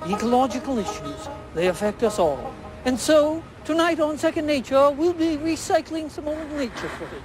Ecological issues, they affect us all. And so, tonight on Second Nature, we'll be recycling some old nature footage.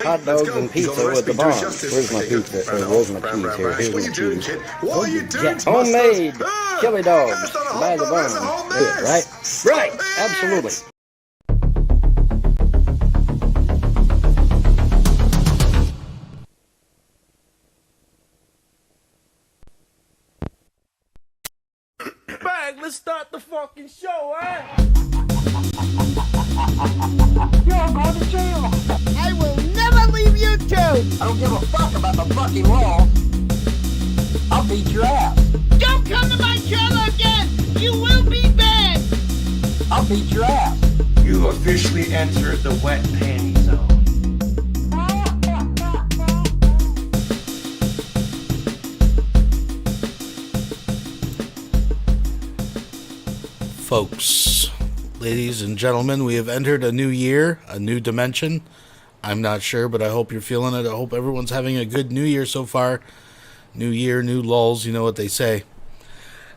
Hot dogs and pizza with the bomb. Where's my pizza? Where's my keys here? Here's my keys. Homemade chili dogs by the bomb. Good, right? Right, absolutely. Bang, let's start the fucking show, eh? You're going to jail. I will never leave YouTube! I don't give a fuck about the fucking law. I'll beat your ass. Don't come to my channel again! You will be banned! I'll beat your ass. You officially entered the wet panty zone. Folks, ladies and gentlemen, we have entered a new year, a new dimension. I'm not sure, but I hope you're feeling it. I hope everyone's having a good new year so far. New year, new lulls, you know what they say.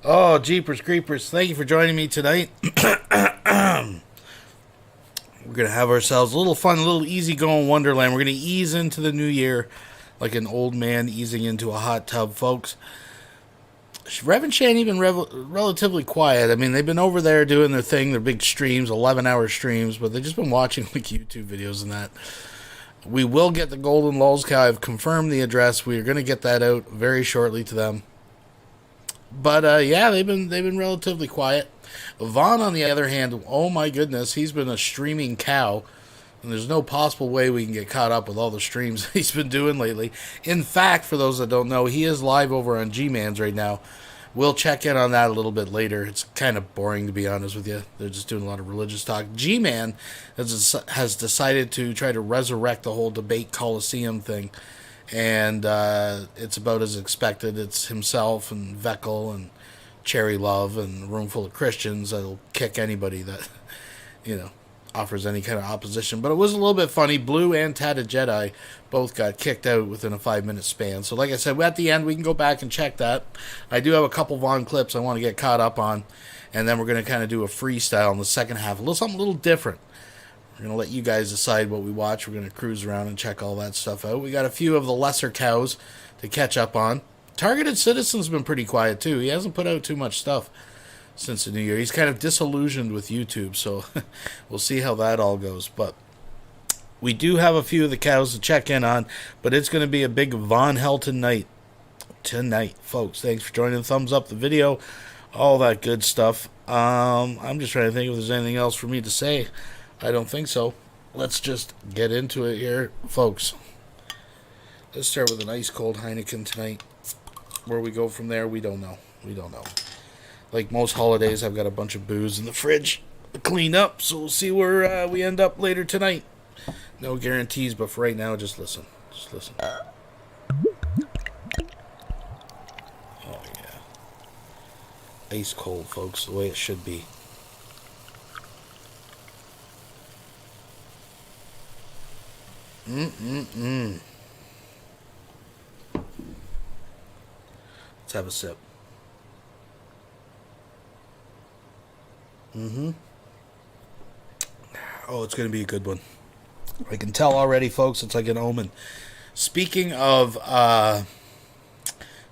Oh, jeepers creepers, thank you for joining me tonight. We're going to have ourselves a little fun, a little easy-going Wonderland. We're going to ease into the new year like an old man easing into a hot tub, folks. Rev and Shani been relatively quiet. I mean, they've been over there doing their thing, their big streams, 11-hour streams, but they've just been watching like YouTube videos and that. We will get the Golden Lulz cow. I've confirmed the address. We are going to get that out very shortly to them. But yeah, they've been relatively quiet. Vaughn, on the other hand, oh my goodness, he's been a streaming cow. And there's no possible way we can get caught up with all the streams he's been doing lately. In fact, for those that don't know, he is live over on G-Man's right now. We'll check in on that a little bit later. It's kind of boring, to be honest with you. They're just doing a lot of religious talk. G-Man has decided to try to resurrect the whole debate Coliseum thing. And it's about as expected. It's himself and Veckel and Cherry Love and a room full of Christians that'll kick anybody that, you know, offers any kind of opposition. But it was a little bit funny. Blue and Tatted Jedi both got kicked out within a 5-minute span. So like I said, at the end we can go back and check that. I do have a couple Vaughn clips I want to get caught up on, and then we're going to kind of do a freestyle in the second half, something a little different. We're going to let you guys decide what we watch. We're going to cruise around and check all that stuff out. We got a few of the lesser cows to catch up on. Targeted Citizen's been pretty quiet too. He hasn't put out too much stuff since the new year. He's kind of disillusioned with YouTube, so we'll see how that all goes. But we do have a few of the cows to check in on, but it's going to be a big Vaughn Helton night tonight, folks. Thanks for joining. Thumbs up the video, all that good stuff. I'm just trying to think if there's anything else for me to say. I don't think so. Let's just get into it here, folks. Let's start with an ice cold Heineken tonight. Where we go from there, we don't know. We don't know. Like most holidays, I've got a bunch of booze in the fridge to clean up, so we'll see where we end up later tonight. No guarantees, but for right now, just listen. Just listen. Oh, yeah. Ice cold, folks, the way it should be. Let's have a sip. Oh, it's going to be a good one. I can tell already, folks. It's like an omen. Speaking of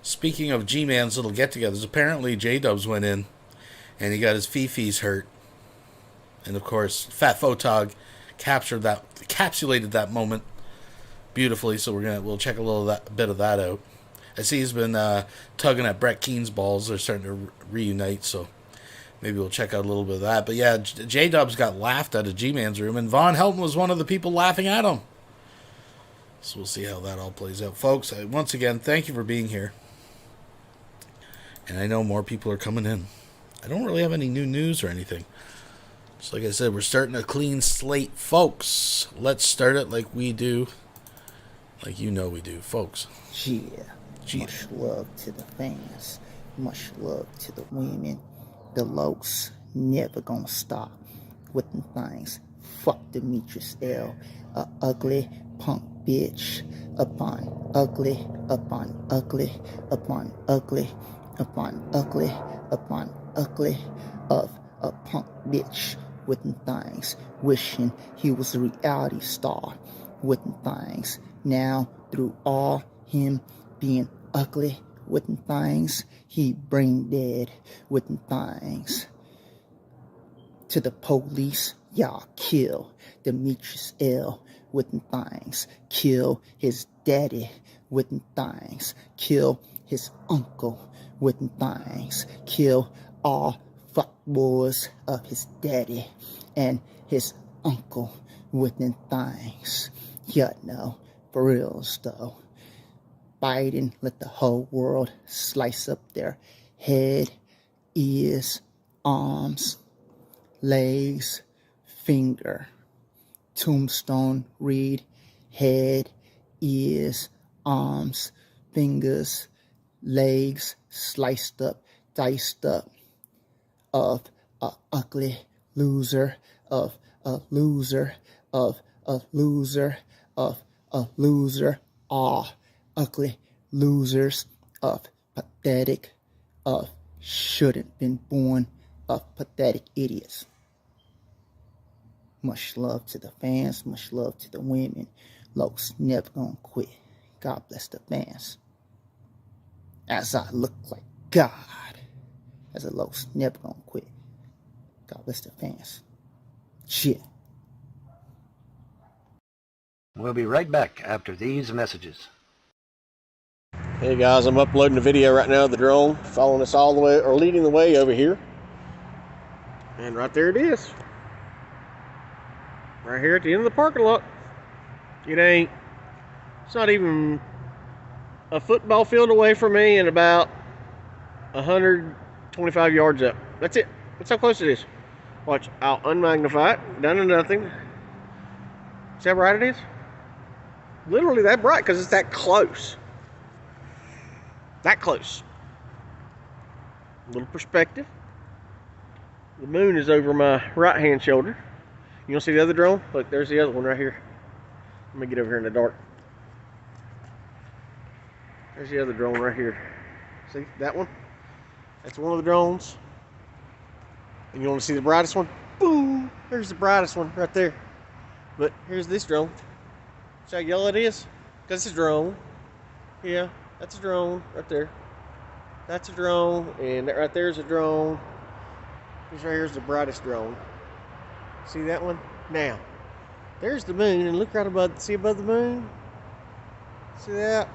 G-Man's little get-togethers, apparently J-Dubs went in and he got his fifis hurt. And of course, Fat Photog encapsulated that moment beautifully. So we'll check a little bit of that out. I see he's been tugging at Brett Keen's balls. They're starting to reunite, so maybe we'll check out a little bit of that. But yeah, J-Dubs got laughed out of G-Man's room, and Vaughn Helton was one of the people laughing at him. So we'll see how that all plays out. Folks, once again, thank you for being here. And I know more people are coming in. I don't really have any new news or anything. Just like I said, we're starting a clean slate, folks. Let's start it like we do. Like you know we do, folks. Yeah. Much love to the fans. Much love to the women. The lows never gonna stop with them things. Fuck Demetrius L. A ugly punk bitch. Upon ugly, upon ugly, upon ugly, upon ugly, upon ugly of a punk bitch with them things. Wishing he was a reality star with them things. Now through all him being ugly with them things, he brain dead with them things. To the police, y'all kill Demetrius L. with them things. Kill his daddy with them things. Kill his uncle with them things. Kill all fuckboys of his daddy and his uncle with them things. Yeah, no, for reals though. Biden let the whole world slice up their head, ears, arms, legs, finger. Tombstone read head, ears, arms, fingers, legs, sliced up, diced up of a ugly loser, of a loser, of a loser, of a loser, all ugly losers of pathetic, of shouldn't been born, of pathetic idiots. Much love to the fans, much love to the women. Lokes never gonna quit. God bless the fans. As I look like God, as a Lokes never gonna quit. God bless the fans. Shit. We'll be right back after these messages. Hey guys, I'm uploading a video right now of the drone following us all the way, or leading the way over here. And right there it is. Right here at the end of the parking lot. It's not even a football field away from me and about 125 yards up. That's it. That's how close it is. Watch, I'll unmagnify it, down to nothing. See how bright it is? Literally that bright because it's that close. That close. A little perspective. The moon is over my right hand shoulder. You want to see the other drone? Look, there's the other one right here. Let me get over here in the dark. There's the other drone right here. See that one? That's one of the drones. And you want to see the brightest one? Boom! There's the brightest one right there. But here's this drone. See how yellow it is? Because it's a drone. Yeah. That's a drone right there. That's a drone, and that right there is a drone. This right here is the brightest drone. See that one? Now, there's the moon, and look right above. See above the moon? See that?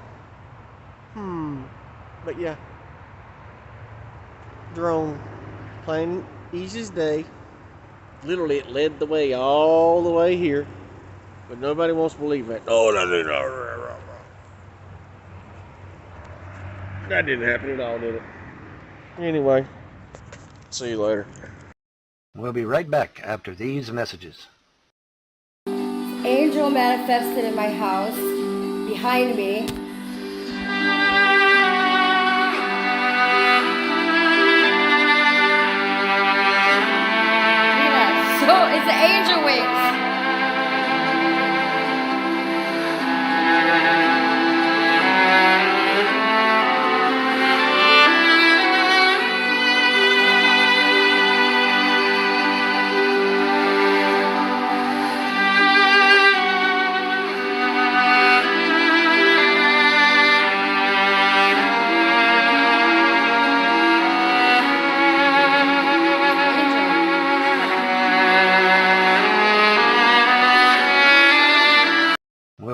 But yeah, drone, plain easy as day. Literally, it led the way all the way here, but nobody wants to believe that. Oh, no. That didn't happen at all, did it? Anyway, see you later. We'll be right back after these messages. Angel manifested in my house, behind me. Yeah, so it's the angel wings.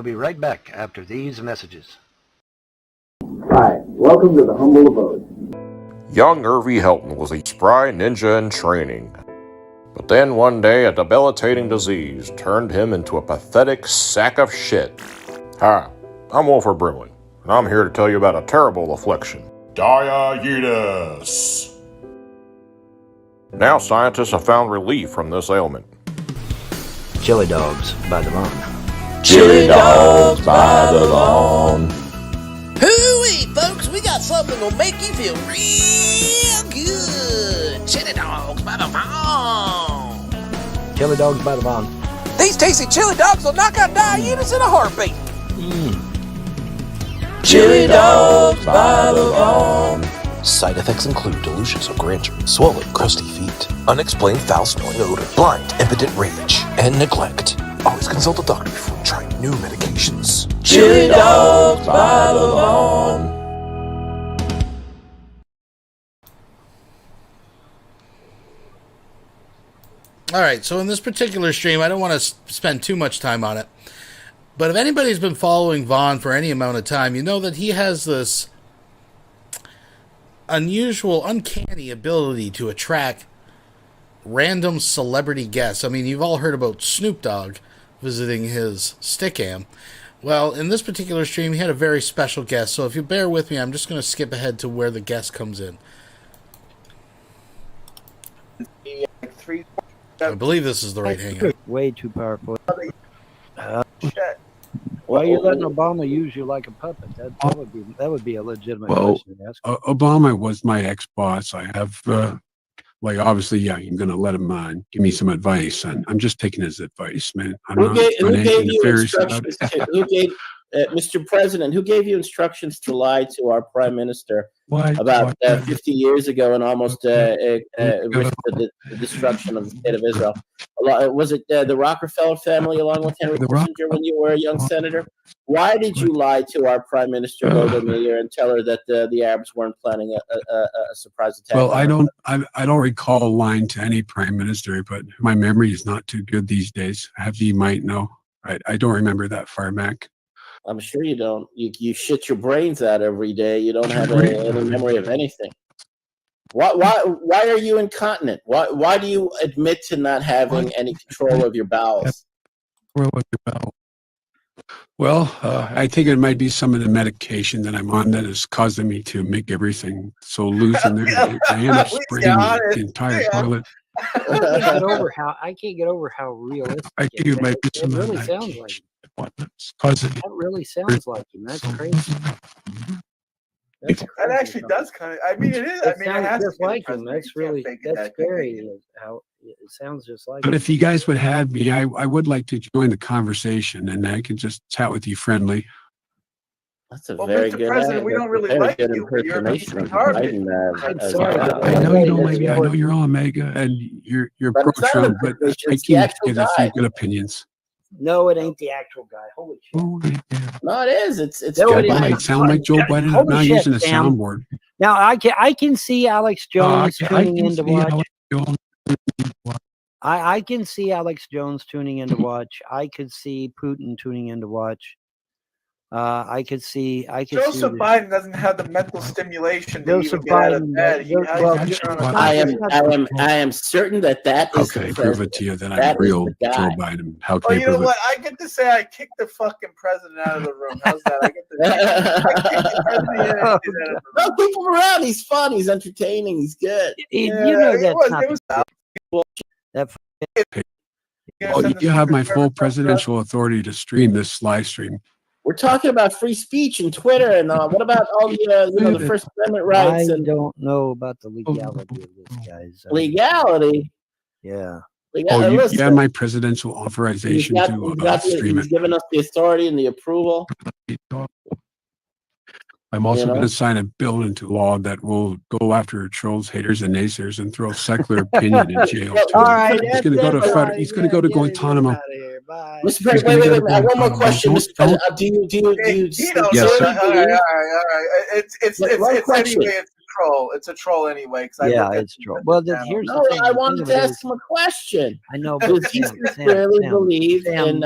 We'll be right back after these messages. Hi, welcome to the humble abode. Young Vaughn Helton was a spry ninja in training. But then one day, a debilitating disease turned him into a pathetic sack of shit. Hi, I'm Wilford Brimley, and I'm here to tell you about a terrible affliction. Diabetes. Now scientists have found relief from this ailment. Chili dogs by the Vaughn. Chili dogs by the Vaughn. Hooey, folks, we got something that'll make you feel real good. Chili dogs by the Vaughn. Chili dogs by the Vaughn. These tasty chili dogs will knock out diabetes in a heartbeat. Chili dogs by the Vaughn. Side effects include delusions of grandeur, swollen, crusty feet, unexplained foul-smelling odor, blind, impotent rage, and neglect. Always consult a doctor before trying new medications. Chili dogs by the Vaughn. All right, so in this particular stream, I don't want to spend too much time on it. But if anybody's been following Vaughn for any amount of time, you know that he has this unusual, uncanny ability to attract random celebrity guests. I mean, you've all heard about Snoop Dogg visiting his Stickam. Well, in this particular stream, he had a very special guest. So if you bear with me, I'm just going to skip ahead to where the guest comes in. I believe this is the right hangout. Way too powerful. Why are you letting Obama use you like a puppet? That would be a legitimate question to ask. Obama was my ex-boss. I have, obviously, yeah, I'm going to let him give me some advice, and I'm just taking his advice, man. Who gave you instructions? Mr. President, who gave you instructions to lie to our Prime Minister about 50 years ago and almost risked the destruction of the state of Israel? Was it the Rockefeller family along with Henry Kissinger when you were a young senator? Why did you lie to our Prime Minister, Golda Meir, and tell her that the Arabs weren't planning a surprise attack? Well, I don't recall lying to any Prime Minister, but my memory is not too good these days. You might know. I don't remember that far back. I'm sure you don't. You shit your brains out every day. You don't have any memory of anything. Why are you incontinent? Why do you admit to not having any control of your bowels? Well, I think it might be some of the medication that I'm on that is causing me to make everything so loose in there. I end up spraying the entire toilet. I can't get over how realistic it might be. It really sounds like him. That really sounds like him. That's crazy. That actually does kind of. I mean, it is. I mean, it has just like him. That's scary. How it sounds just like. But if you guys would have me, I would like to join the conversation, and I can just chat with you friendly. That's a very Mr. good. President, we don't really like you. Impersonation of Biden. I know you don't like me. I know you're all Omega, and you're pro-Trump, but I can't get a few good opinions. No, it ain't the actual guy. Holy shit! No, it is. It's. It might sound like Joe Biden. I'm not using a soundboard. Now I can see Alex Jones tuning in to watch. I can see Alex Jones tuning in to watch. I could see Putin tuning in to watch. I could see. Joseph Biden doesn't have the mental stimulation to even get out of bed. I am certain that is. Okay, prove it to you that I'm real Joe Biden. How can you know what? I get to say I kicked the fucking president out of the room. How's that? I get to kick the president out of the room. No, keep him around. He's fun. He's entertaining. He's good. You know that's not. You have my full presidential authority to stream this live stream. We're talking about free speech and Twitter, and what about all the the First Amendment rights? I don't know about the legality of this, guys. Legality? Yeah. You have my presidential authorization to stream it. He's given us the authority and the approval. I'm also going to sign a bill into law that will go after trolls, haters, and naysayers and throw secular opinion in jail. All right. He's going to go to Guantanamo. Mr. President, wait. One more question, Mr. President. Do you? Yes. All right. It's anyway. It's troll. It's a troll anyway. Because Yeah, I look at it's true. Well, here's the thing. I The wanted thing to of it ask is, him a question. I know, but Does he sincerely believe in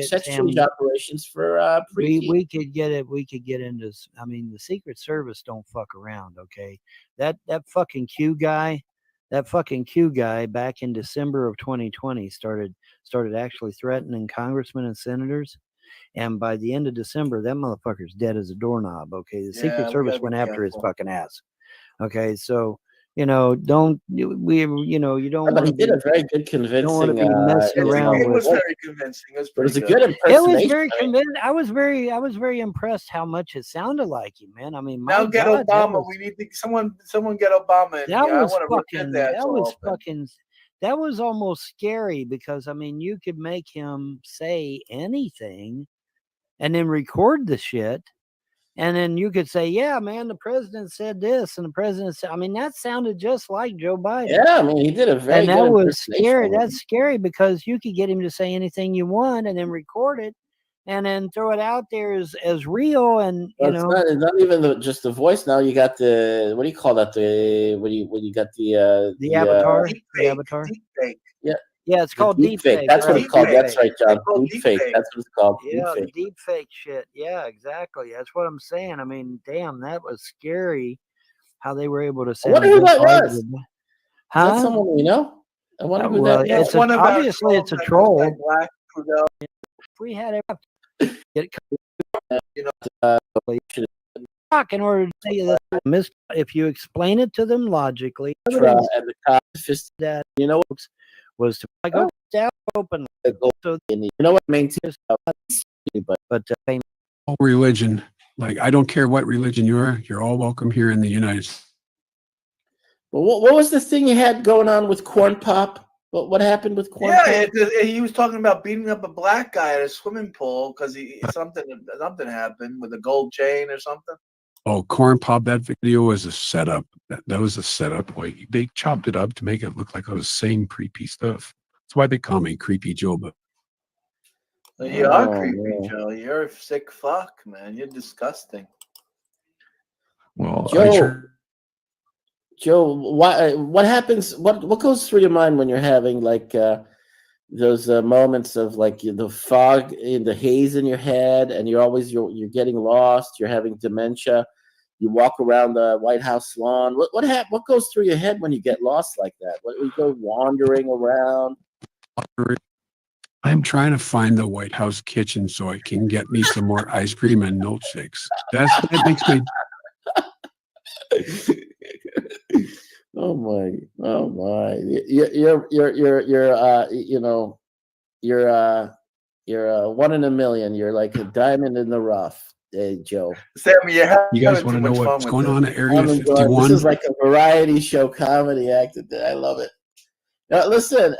sex Sam, change operations for pre-T? we could get it. We could get into. I mean, the Secret Service don't fuck around. Okay, that fucking Q guy. That fucking Q guy back in December of 2020 started actually threatening congressmen and senators, and by the end of December, that motherfucker's dead as a doorknob. Okay, the Secret Service went after his fucking ass. Okay, so you know, you don't. But he did a very good convincing. Don't want to be messing around It with. was very convincing. It was pretty a good. good impersonation. It was very convincing. I was very impressed how much it sounded like him, man. I mean, my Now get God, Obama. We need to someone get Obama in that here. was I want to fucking. that That was fucking. That was almost scary because I mean, you could make him say anything, and then record the shit. And then you could say, yeah, man, the president said this, and the president said, I mean, that sounded just like Joe Biden. Yeah, I mean, he did a very and good that was impersonation scary. of him. That's scary because you could get him to say anything you want and then record it and then throw it out there as real. And, Well, it's not even just the voice now. You got the, what do you call that? When you got the avatar? The avatar? Deep fake. Yeah. Yeah, it's called deep fake. fake. That's what it's called. That's right, John. Deep fake. fake. That's what it's called. Yeah, Deep the fake. deep fake shit. Yeah, exactly. That's what I'm saying. I mean, damn, that was scary how they were able to I sound. wonder who that was. Is Huh? that someone we know? I wonder who well, that was. it's obviously it's a troll. If we had it, in order to say that, if you explain it to them logically, And the cop that you know was to go down open. So you know what maintains, but all religion, like I don't care what religion you are, you're all welcome here in the United States. Well, what was the thing you had going on with Corn Pop? What happened with Corn Pop? Yeah, he was talking about beating up a black guy at a swimming pool because something happened with a gold chain or something. Oh, Corn Pop, that video was a setup. That was a setup. Like they chopped it up to make it look like it was the same creepy stuff. That's why they call me Creepy Joe. But You are creepy, Joe. You're a sick fuck, man. You're disgusting. Well, Joe, what happens? What goes through your mind when you're having like those moments of like the fog in the haze in your head, and you're getting lost. You're having dementia. You walk around the White House lawn. What goes through your head when you get lost like that? What you go wandering around? I'm trying to find the White House kitchen so I can get me some more ice cream and milkshakes. That makes me. Oh my! You're one in a million. You're like a diamond in the rough, Joe. Sammy, you guys want to know what's going on at Area 51? This is like a variety show comedy act. I love it. Now, listen,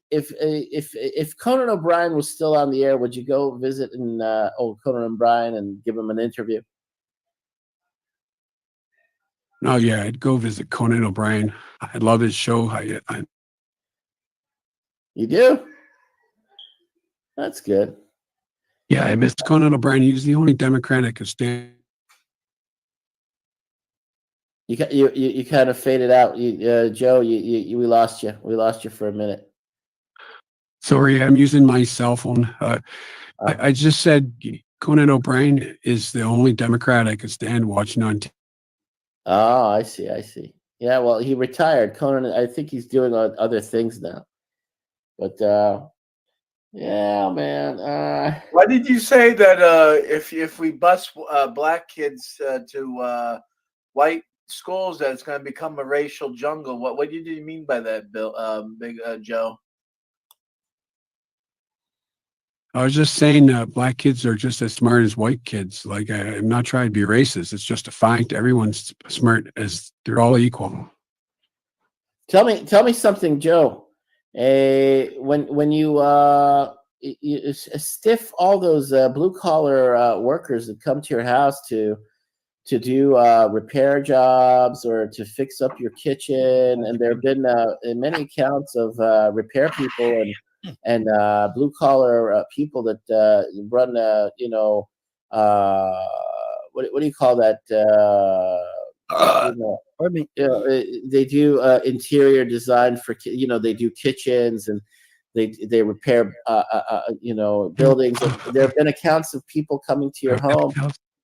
if Conan O'Brien was still on the air, would you go visit Conan O'Brien and give him an interview? Oh yeah, I'd go visit Conan O'Brien. I love his show. You do? That's good. Yeah, I miss Conan O'Brien. He's the only Democrat that could stand. You kind of faded out, Joe. We lost you. We lost you for a minute. Sorry, I'm using my cell phone. I just said Conan O'Brien is the only Democrat I could stand watching on TV. Oh, I see. Yeah, well, he retired. Conan, I think he's doing other things now. But yeah, man. Why did you say that if we bus black kids to white schools, that it's going to become a racial jungle? What did you mean by that, Bill? Big Joe? I was just saying black kids are just as smart as white kids. Like I'm not trying to be racist. It's just a fact. Everyone's smart as they're all equal. Tell me something, Joe. When you stiff all those blue collar workers that come to your house to do repair jobs or to fix up your kitchen, and there have been many accounts of repair people and blue collar people that run what do you call that They do interior design for they do kitchens, and they repair buildings. And there have been accounts of people coming to your home,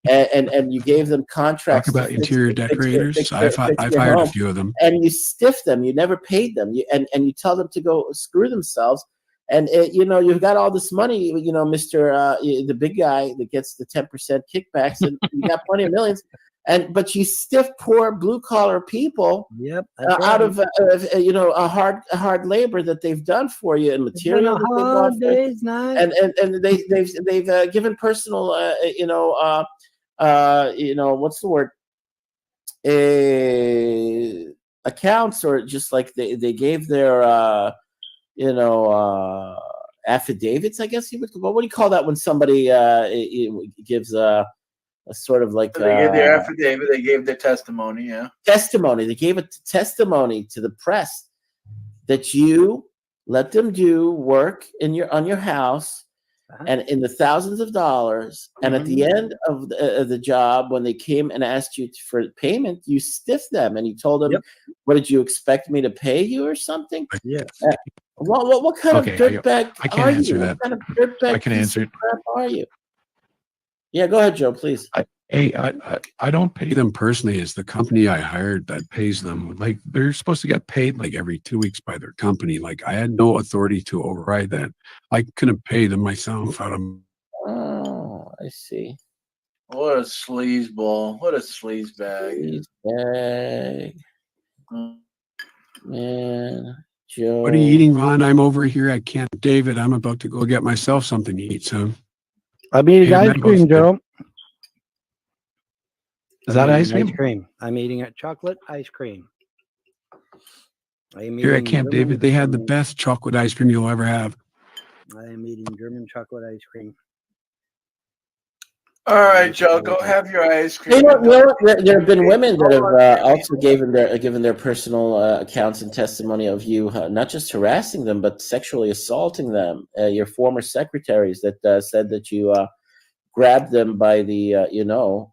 and you gave them contracts. Talk about interior decorators. I've hired a few of them, and you stiff them. You never paid them, and you tell them to go screw themselves. And you've got all this money, Mister the big guy that gets the 10% kickbacks, and you got plenty of millions. But you stiff poor blue collar people out of a hard labor that they've done for you, and material that they've bought and they've given personal what's the word, accounts, or just like they gave their affidavits, I guess you would. What do you call that when somebody gives a sort of like So they gave their affidavit, they gave their testimony, testimony. They gave a testimony to the press that you let them do work on your house, and in the thousands of dollars. And at the end of the job, when they came and asked you for payment, you stiffed them and you told them, "What did you expect me to pay you or something?" Yes. What kind of dirtbag I can't answer that. What kind of dirtbag I can answer it. crap are you? Yeah, go ahead, Joe, please. I don't pay them personally. It's the company I hired that pays them. Like, they're supposed to get paid like every 2 weeks by their company. Like, I had no authority to override that. I couldn't pay them myself out of. Oh, I see. What a sleazeball! What a sleazebag! Man, Joe. What are you eating, Vaughn? I'm over here at Camp David. I'm about to go get myself something to eat. So I'm eating ice cream, Joe. Is that ice cream? I'm eating a chocolate ice cream. Here at Camp David, they had the best chocolate ice cream you'll ever have. I am eating German chocolate ice cream. All right, Joe, go have your ice cream. There have been women that have also given their personal accounts and testimony of you, not just harassing them, but sexually assaulting them. Your former secretaries that said that you grabbed them by the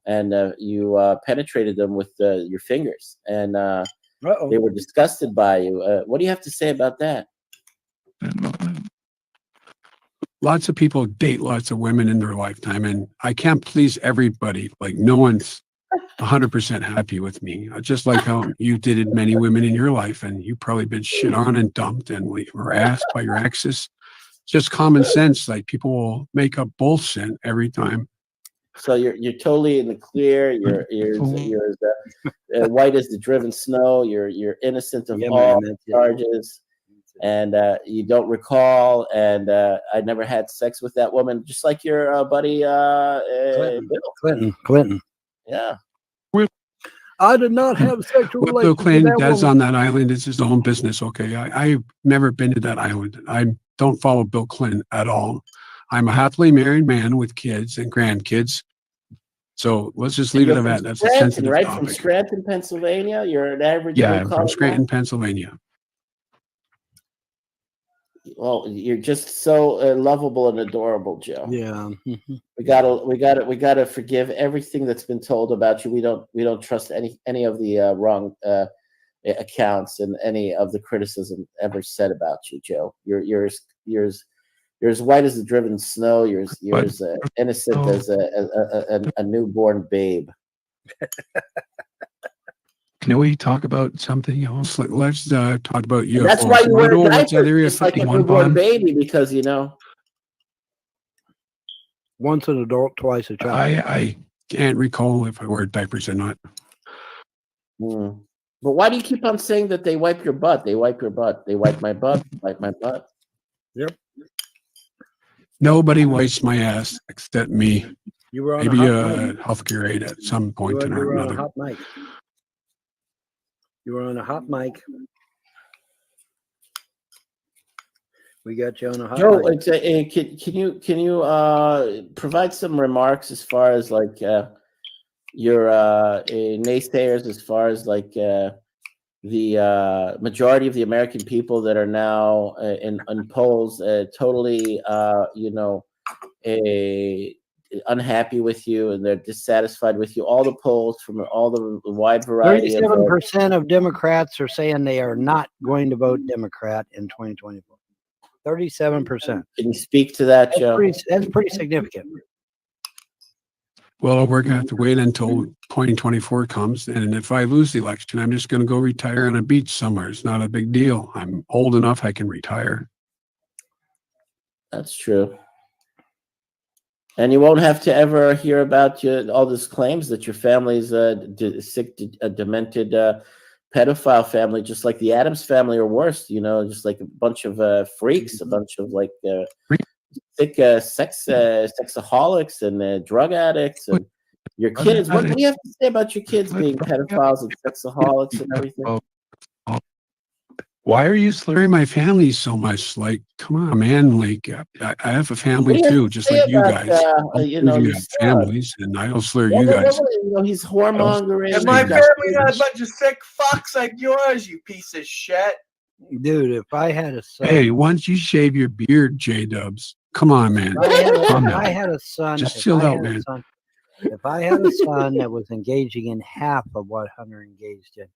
and you penetrated them with your fingers, and they were disgusted by you. What do you have to say about that? Lots of people date lots of women in their lifetime, and I can't please everybody. Like, no one's 100% happy with me. Just like how you dated many women in your life, and you've probably been shit on and dumped and harassed by your exes. Just common sense. Like, people will make up bullshit every time. So you're totally in the clear. You're as white as the driven snow. You're innocent of all charges, and you don't recall. And I never had sex with that woman, just like your buddy Clinton. Yeah. I did not have sexual What relations Bill Clinton with that does woman. on that island is his own business. Okay, I've never been to that island. I don't follow Bill Clinton at all. I'm a happily married man with kids and grandkids. So let's just leave it at that. That's a sensitive right? topic. From Scranton, Pennsylvania. You're an average. Yeah, I'm from Scranton, Pennsylvania. Well, you're just so lovable and adorable, Joe. Yeah. We gotta forgive everything that's been told about you. We don't trust any of the wrong accounts and any of the criticism ever said about you, Joe. You're as white as the driven snow. You're as innocent as a newborn babe. Can we talk about something else? Let's talk about you. That's why you wear diapers, just like a 51 newborn baby, because once an adult, twice a child. I can't recall if I wear diapers or not. But why do you keep on saying that they wipe your butt? They wipe your butt. They wipe my butt. Wipe my butt. Yep. Nobody wipes my ass except me. You were on maybe a healthcare aide at some point or on another. a hot mic. You were on a hot mic. We got you on a hot Joe, mic. can you provide some remarks as far as like your naysayers, as far as like the majority of the American people that are now in polls totally unhappy with you and they're dissatisfied with you. All the polls from all the wide variety of 37% of Democrats are saying they are not going to vote Democrat in 2024. 37%. Can you speak to that, Joe? That's pretty significant. Well, we're going to have to wait until 2024 comes. And if I lose the election, I'm just going to go retire on a beach somewhere. It's not a big deal. I'm old enough, I can retire. That's true. And you won't have to ever hear about all these claims that your family's sick, demented pedophile family, just like the Addams family or worse, just like a bunch of freaks, a bunch of like sick sexaholics and drug addicts and your kids. What do you have to say about your kids being pedophiles and sexaholics and everything? Why are you slurring my family so much? Like, come on, man. Like, I have a family too, just like you guys. You have families, and I don't slur you guys. He's whoremongering. And my family not a bunch of sick fucks like yours, you piece of shit. Dude, if I had a son. Hey, once you shave your beard, J-Dubs. Come on, man. If I had a son. Just chill out, man. If I had a son that was engaging in half of what Hunter engaged in,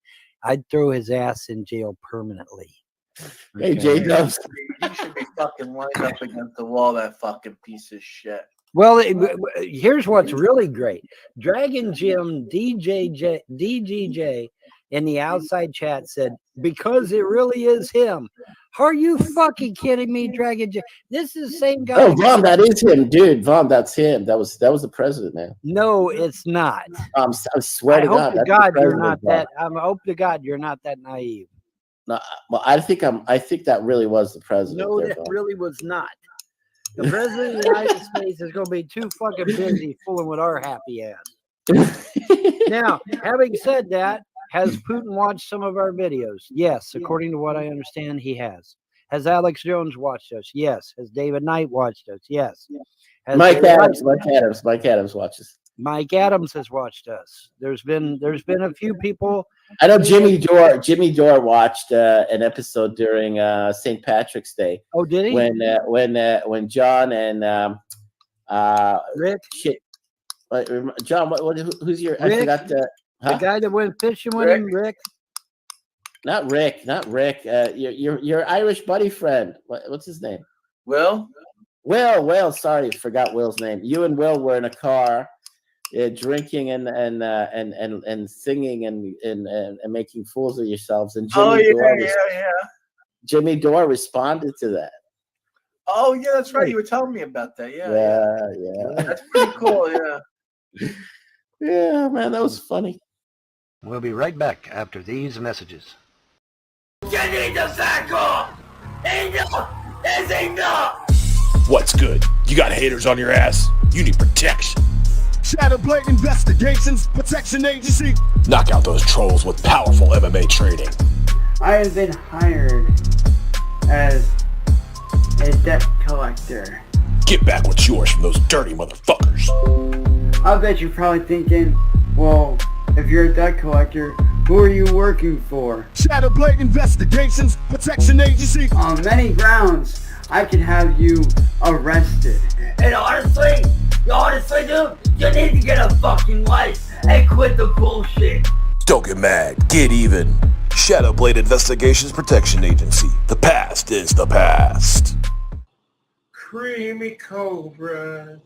I'd throw his ass in jail permanently. Hey, J-Dubs. You should be fucking lined up against the wall, that fucking piece of shit. Well, here's what's really great. Dragon Jim DGJ in the outside chat said, because it really is him. Are you fucking kidding me, Dragon Jim? This is the same guy. Oh, Vaughn, that is him, dude. Vaughn, that's him. That was the president, man. No, it's not. I swear to God. I hope to God you're not that. I hope to God you're not that naive. No, well, I think that really was the president. No, that really was not. The president of the United States is going to be too fucking busy fooling with our happy ass. Now, having said that, has Putin watched some of our videos? Yes, according to what I understand, he has. Has Alex Jones watched us? Yes. Has David Knight watched us? Yes. Has Mike Adams watches. Mike Adams has watched us. There's been a few people. I know Jimmy Dore watched an episode during St. Patrick's Day. Oh, did he? When John and Rick. John, who's your? Rick, I forgot. the guy that went fishing with him, Rick. Not Rick. Your Irish buddy friend. What's his name? Will. Sorry, forgot Will's name. You and Will were in a car, drinking and singing and making fools of yourselves. And Jimmy Dore responded to that. Oh yeah, that's right. You were telling me about that. Yeah. That's pretty cool. Yeah. Yeah, man, that was funny. We'll be right back after these messages. You need to back off! Enough is enough! What's good? You got haters on your ass? You need protection. Shadow Blade Investigations Protection Agency. Knock out those trolls with powerful MMA training. I have been hired as a debt collector. Get back what's yours from those dirty motherfuckers. I bet you're probably thinking, well, if you're a debt collector, who are you working for? Shadow Blade Investigations Protection Agency. On many grounds, I can have you arrested. And honestly, dude, you need to get a fucking life and quit the bullshit. Don't get mad. Get even. Shadow Blade Investigations Protection Agency. The past is the past. Creamy Cobra.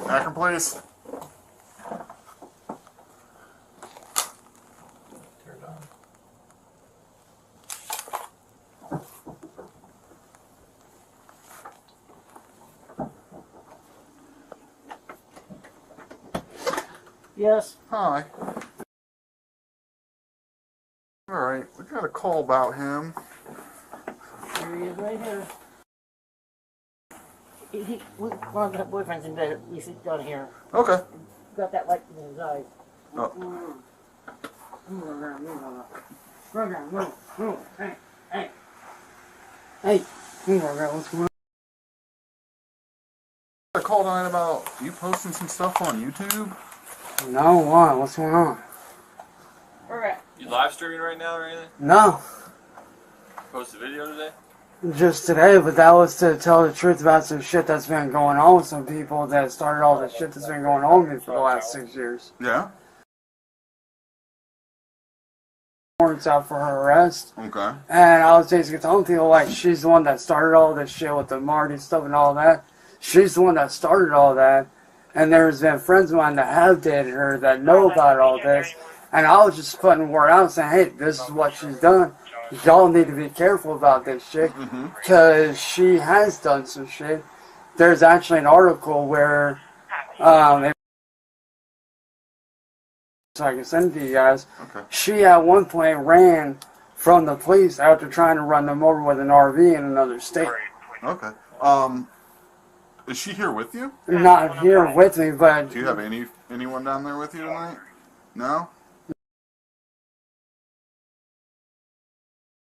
Back in place. Yes. Hi. call about him. Here he is right here. One of the boyfriends in bed. You sit down here. Okay. Got that light in his eyes. Oh. Move around, move. Hey. Hey, move around, what's going on? I called tonight about you posting some stuff on YouTube. No, why? What's going on? You live streaming right now or anything? No, Post a video today? just today, but that was to tell the truth about some shit that's been going on with some people that started all the shit that's been going on with me for the last 6 years. Yeah. Warrants out for her arrest. Okay. And I was basically telling people, like, she's the one that started all this shit with the Marty stuff and all that. She's the one that started all that. And there's been friends of mine that have dated her that know about all this. And I was just putting word out saying, hey, this is what she's done. Y'all need to be careful about this shit. Because she has done some shit. There's actually an article where, so I can send it to you guys. Okay. She at one point ran from the police after trying to run them over with an RV in another state. Okay. Is she here with you? Not here with me, but... Do you have anyone down there with you tonight? No?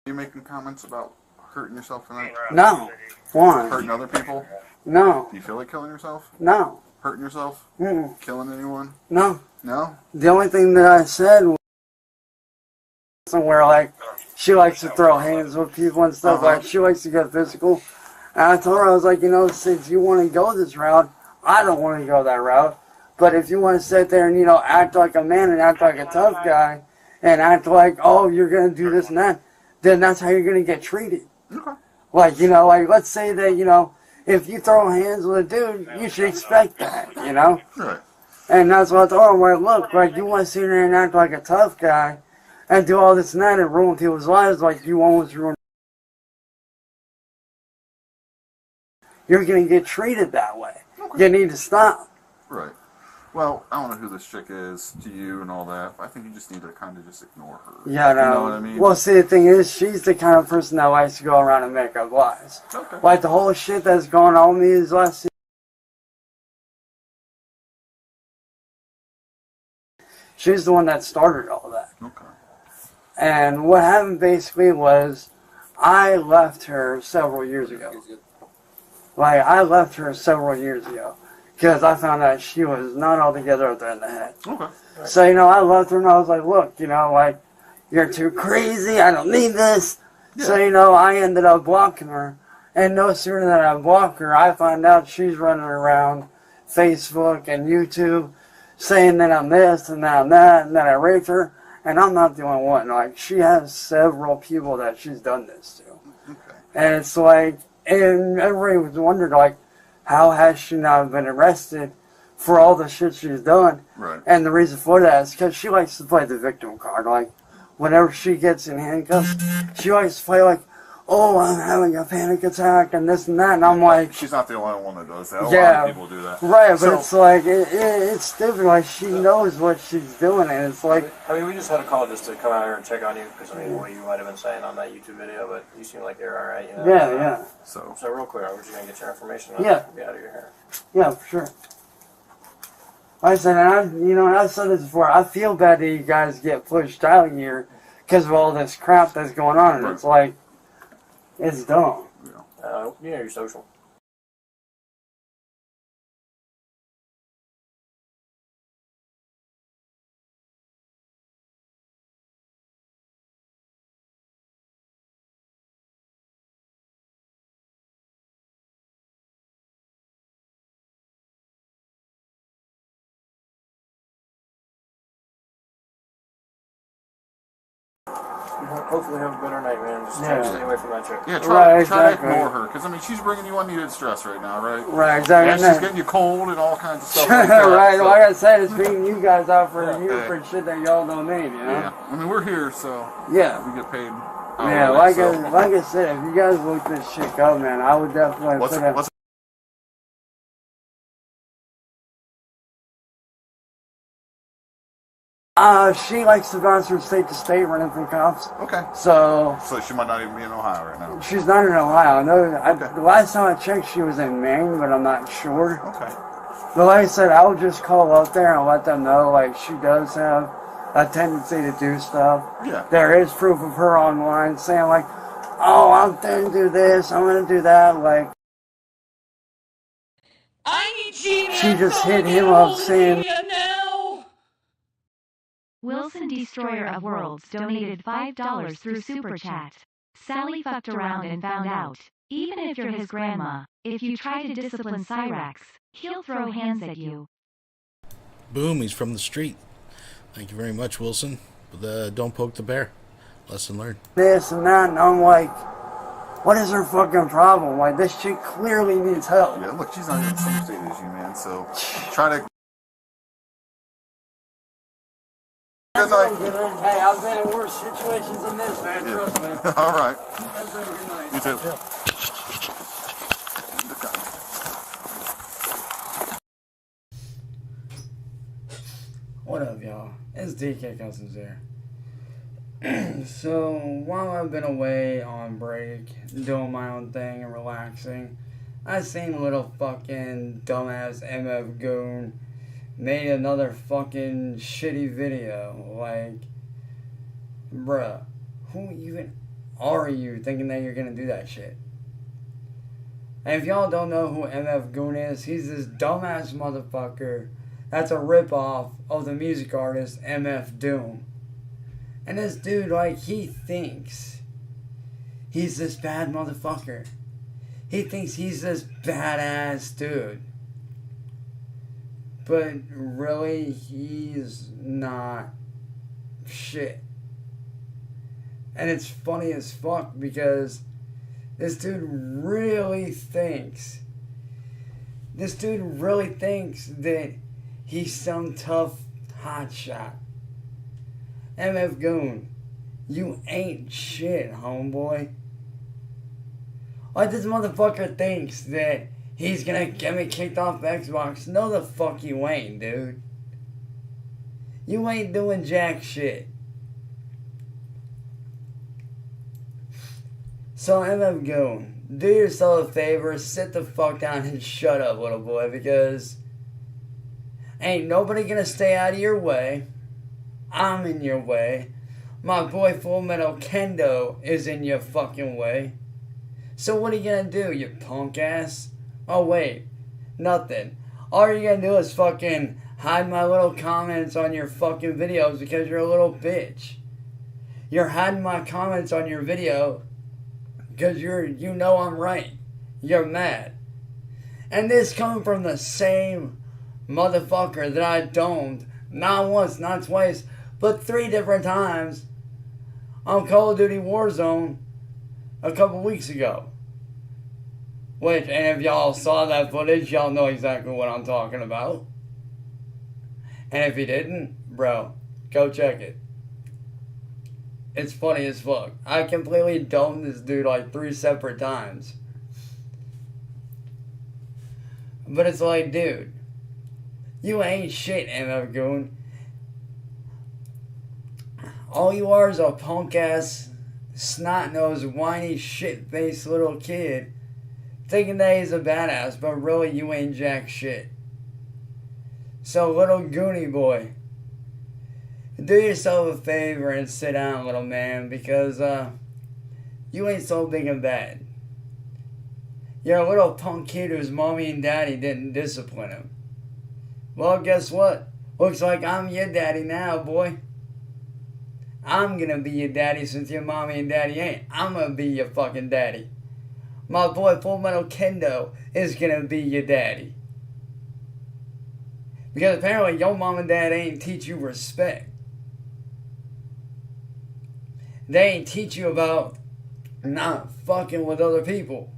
Are you making comments about hurting yourself tonight? No. Why? Hurting other people? No. Do you feel like killing yourself? No. Hurting yourself? Mm-mm. Killing anyone? No. No? The only thing that I said was somewhere like she likes to throw hands with people and stuff. Like she likes to get physical. And I told her, I was like, you know, since you want to go this route, I don't want to go that route. But if you want to sit there and, you know, act like a man and act like a tough guy and act like, oh, you're going to do this and that, then that's how you're going to get treated. Okay. Like, you know, like let's say that, you know, if you throw hands with a dude, you should expect that, you know? Right. And that's what I told him. Like, look, like you want to sit there and act like a tough guy and do all this and that and ruin people's lives like you almost ruined. You're going to get treated that way. Okay. You need to stop. Right. Well, I don't know who this chick is to you and all that. I think you just need to kind of just ignore her. Yeah, no. You know what I mean? Well, see, the thing is, she's the kind of person that likes to go around and make up lies. Okay. Like the whole shit that's going on with me these last. She's the one that started all that. Okay. And what happened basically was, I left her several years ago. Like, I left her several years ago. Because I found out she was not altogether up there in the head. Okay. So, you know, I left her and I was like, look, you know, like, you're too crazy, I don't need this. Yeah. So, you know, I ended up blocking her. And no sooner than I block her, I find out she's running around Facebook and YouTube saying that I'm this and that I'm that and that I raped her. And I'm not the only one. Like, she has several people that she's done this to. Okay. And it's like, and everybody was wondering, like, how has she not been arrested for all the shit she's done? Right. And the reason for that is because she likes to play the victim card. Like, whenever she gets in handcuffs, she likes to play like, oh, I'm having a panic attack and this and that. And I'm like... She's not the only one that does that. A yeah, lot of people do that. Right, but So, it's like, it's stupid. Like, she knows what she's doing. And it's like... I mean, we just had a call just to come out here and check on you, because, I mean, what you might have been saying on that YouTube video, but you seem like you're alright, you know? Yeah, yeah. So real quick, we're just going to get your information and Yeah. get out of your hair. Yeah, for sure. Like I said, and I've said this before, I feel bad that you guys get pushed out here because of all this crap that's going on. And it's like, it's dumb. Yeah, you're social. Hopefully have a better night, man. Just try to stay away from that chick. yeah, try to ignore her. Because, I mean, she's bringing you unneeded stress right now, right? Right, exactly. Yeah, she's getting you cold and all kinds of stuff like that. Right, so. like I said, it's beating you guys out for shit that y'all don't need, you know? Yeah, I mean, we're here, so yeah, we get paid. Yeah, like I said, if you guys look this shit up, man, I would definitely put it. She likes to bounce from state to state running from cops. Okay. So she might not even be in Ohio right now. she's not in Ohio. No, the last time I checked, she was in Maine, but I'm not sure. Okay. But like I said, I'll just call up there and let them know, like, she does have a tendency to do stuff. Yeah. There is proof of her online saying, like, oh, I'm going to do this, I'm going to do that, like. She just hit him up saying, Wilson Destroyer of Worlds donated $5 through Super Chat. Sally fucked around and found out. Even if you're his grandma, if you try to discipline Cyrax, he'll throw hands at you. Boom, he's from the street. Thank you very much, Wilson. But don't poke the bear. Lesson learned. this and that, and I'm like, what is her fucking problem? Like, this chick clearly needs help. Yeah, look, she's not in the same state as you, man, so try to... Good night. Hey, I've been in worse situations than this, man. Trust me. All right. Have a good night. You too. What up, y'all? It's DK Cousins here. So, while I've been away on break, doing my own thing and relaxing, I seen a little fucking dumbass MF goon made another fucking shitty video. Like, bruh, who even are you thinking that you're gonna do that shit? And if y'all don't know who MF Goon is, he's this dumbass motherfucker that's a ripoff of the music artist MF Doom. And this dude, like, he thinks he's this bad motherfucker. He thinks he's this badass dude. But really, he's not shit. And it's funny as fuck because this dude really thinks that he's some tough hotshot. MF Goon, you ain't shit, homeboy. Like, this motherfucker thinks that he's gonna get me kicked off Xbox. No, the fuck you ain't, dude. You ain't doing jack shit. So, MF Goon, do yourself a favor, sit the fuck down and shut up, little boy, because ain't nobody gonna stay out of your way. I'm in your way. My boy Full Metal Kendo is in your fucking way. So what are you gonna do, you punk ass? Oh wait, nothing. All you're gonna do is fucking hide my little comments on your fucking videos because you're a little bitch. You're hiding my comments on your video because you know I'm right. You're mad. And this coming from the same motherfucker that I domed not once, not twice, but 3 different times on Call of Duty Warzone a couple weeks ago. Which, and if y'all saw that footage, y'all know exactly what I'm talking about. And if you didn't, bro, go check it. It's funny as fuck. I completely domed this dude like 3 separate times. But it's like, dude, you ain't shit, MF Goon. All you are is a punk-ass, snot-nosed, whiny, shit-faced little kid thinking that he's a badass, but really you ain't jack shit. So, little Goonie boy, do yourself a favor and sit down, little man, because you ain't so big and bad. You're a little punk kid whose mommy and daddy didn't discipline him. Well, guess what? Looks like I'm your daddy now, boy. I'm gonna be your daddy since your mommy and daddy ain't. I'm gonna be your fucking daddy. My boy Full Metal Kendo is gonna be your daddy. Because apparently your mom and dad ain't teach you respect. They ain't teach you about not fucking with other people.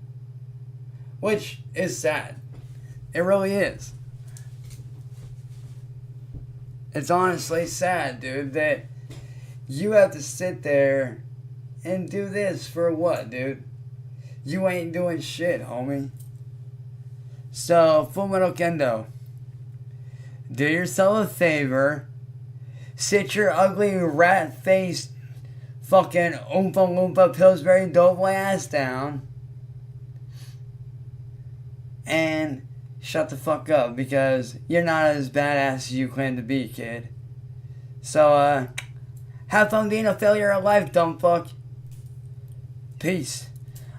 Which is sad. It really is. It's honestly sad, dude, that you have to sit there and do this for what, dude? You ain't doing shit, homie. So, Full Metal Kendo, do yourself a favor, sit your ugly rat-faced fucking Oompa Loompa Pillsbury Doughboy ass down and shut the fuck up, because you're not as badass as you claim to be, kid. So, have fun being a failure of life, dumb fuck. Peace.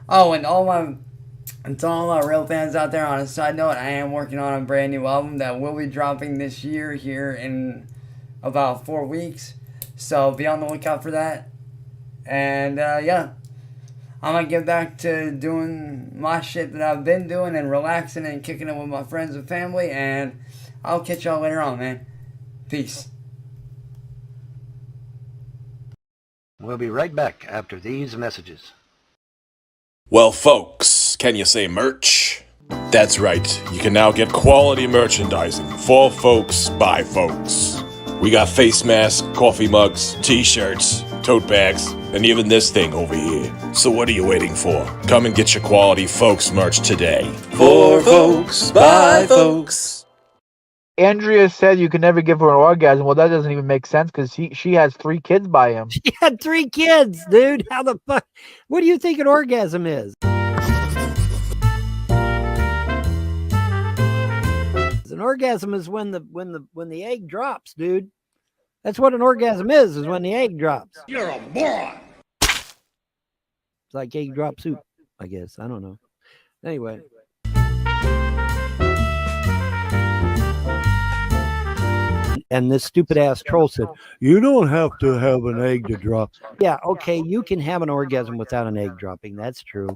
Oh, and to all my real fans out there, on a side note, I am working on a brand new album that will be dropping this year here in about 4 weeks. So be on the lookout for that. And yeah, I'm going to get back to doing my shit that I've been doing and relaxing and kicking it with my friends and family. And I'll catch y'all later on, man. Peace. We'll be right back after these messages. Well, folks, can you say merch? That's right, you can now get quality merchandising for folks by folks. We got face masks, coffee mugs, t-shirts, tote bags, and even this thing over here. So what are you waiting for? Come and get your quality folks merch today. For folks, by folks. Andrea said you can never give her an orgasm. Well, that doesn't even make sense because she has 3 kids by him. She had 3 kids, dude. How the fuck? What do you think an orgasm is? An orgasm is when the egg drops, dude. That's what an orgasm is when the egg drops. You're a moron. It's like egg drop soup, I guess. I don't know. Anyway. And this stupid ass troll said, you don't have to have an egg to drop. Yeah, okay, you can have an orgasm without an egg dropping. That's true.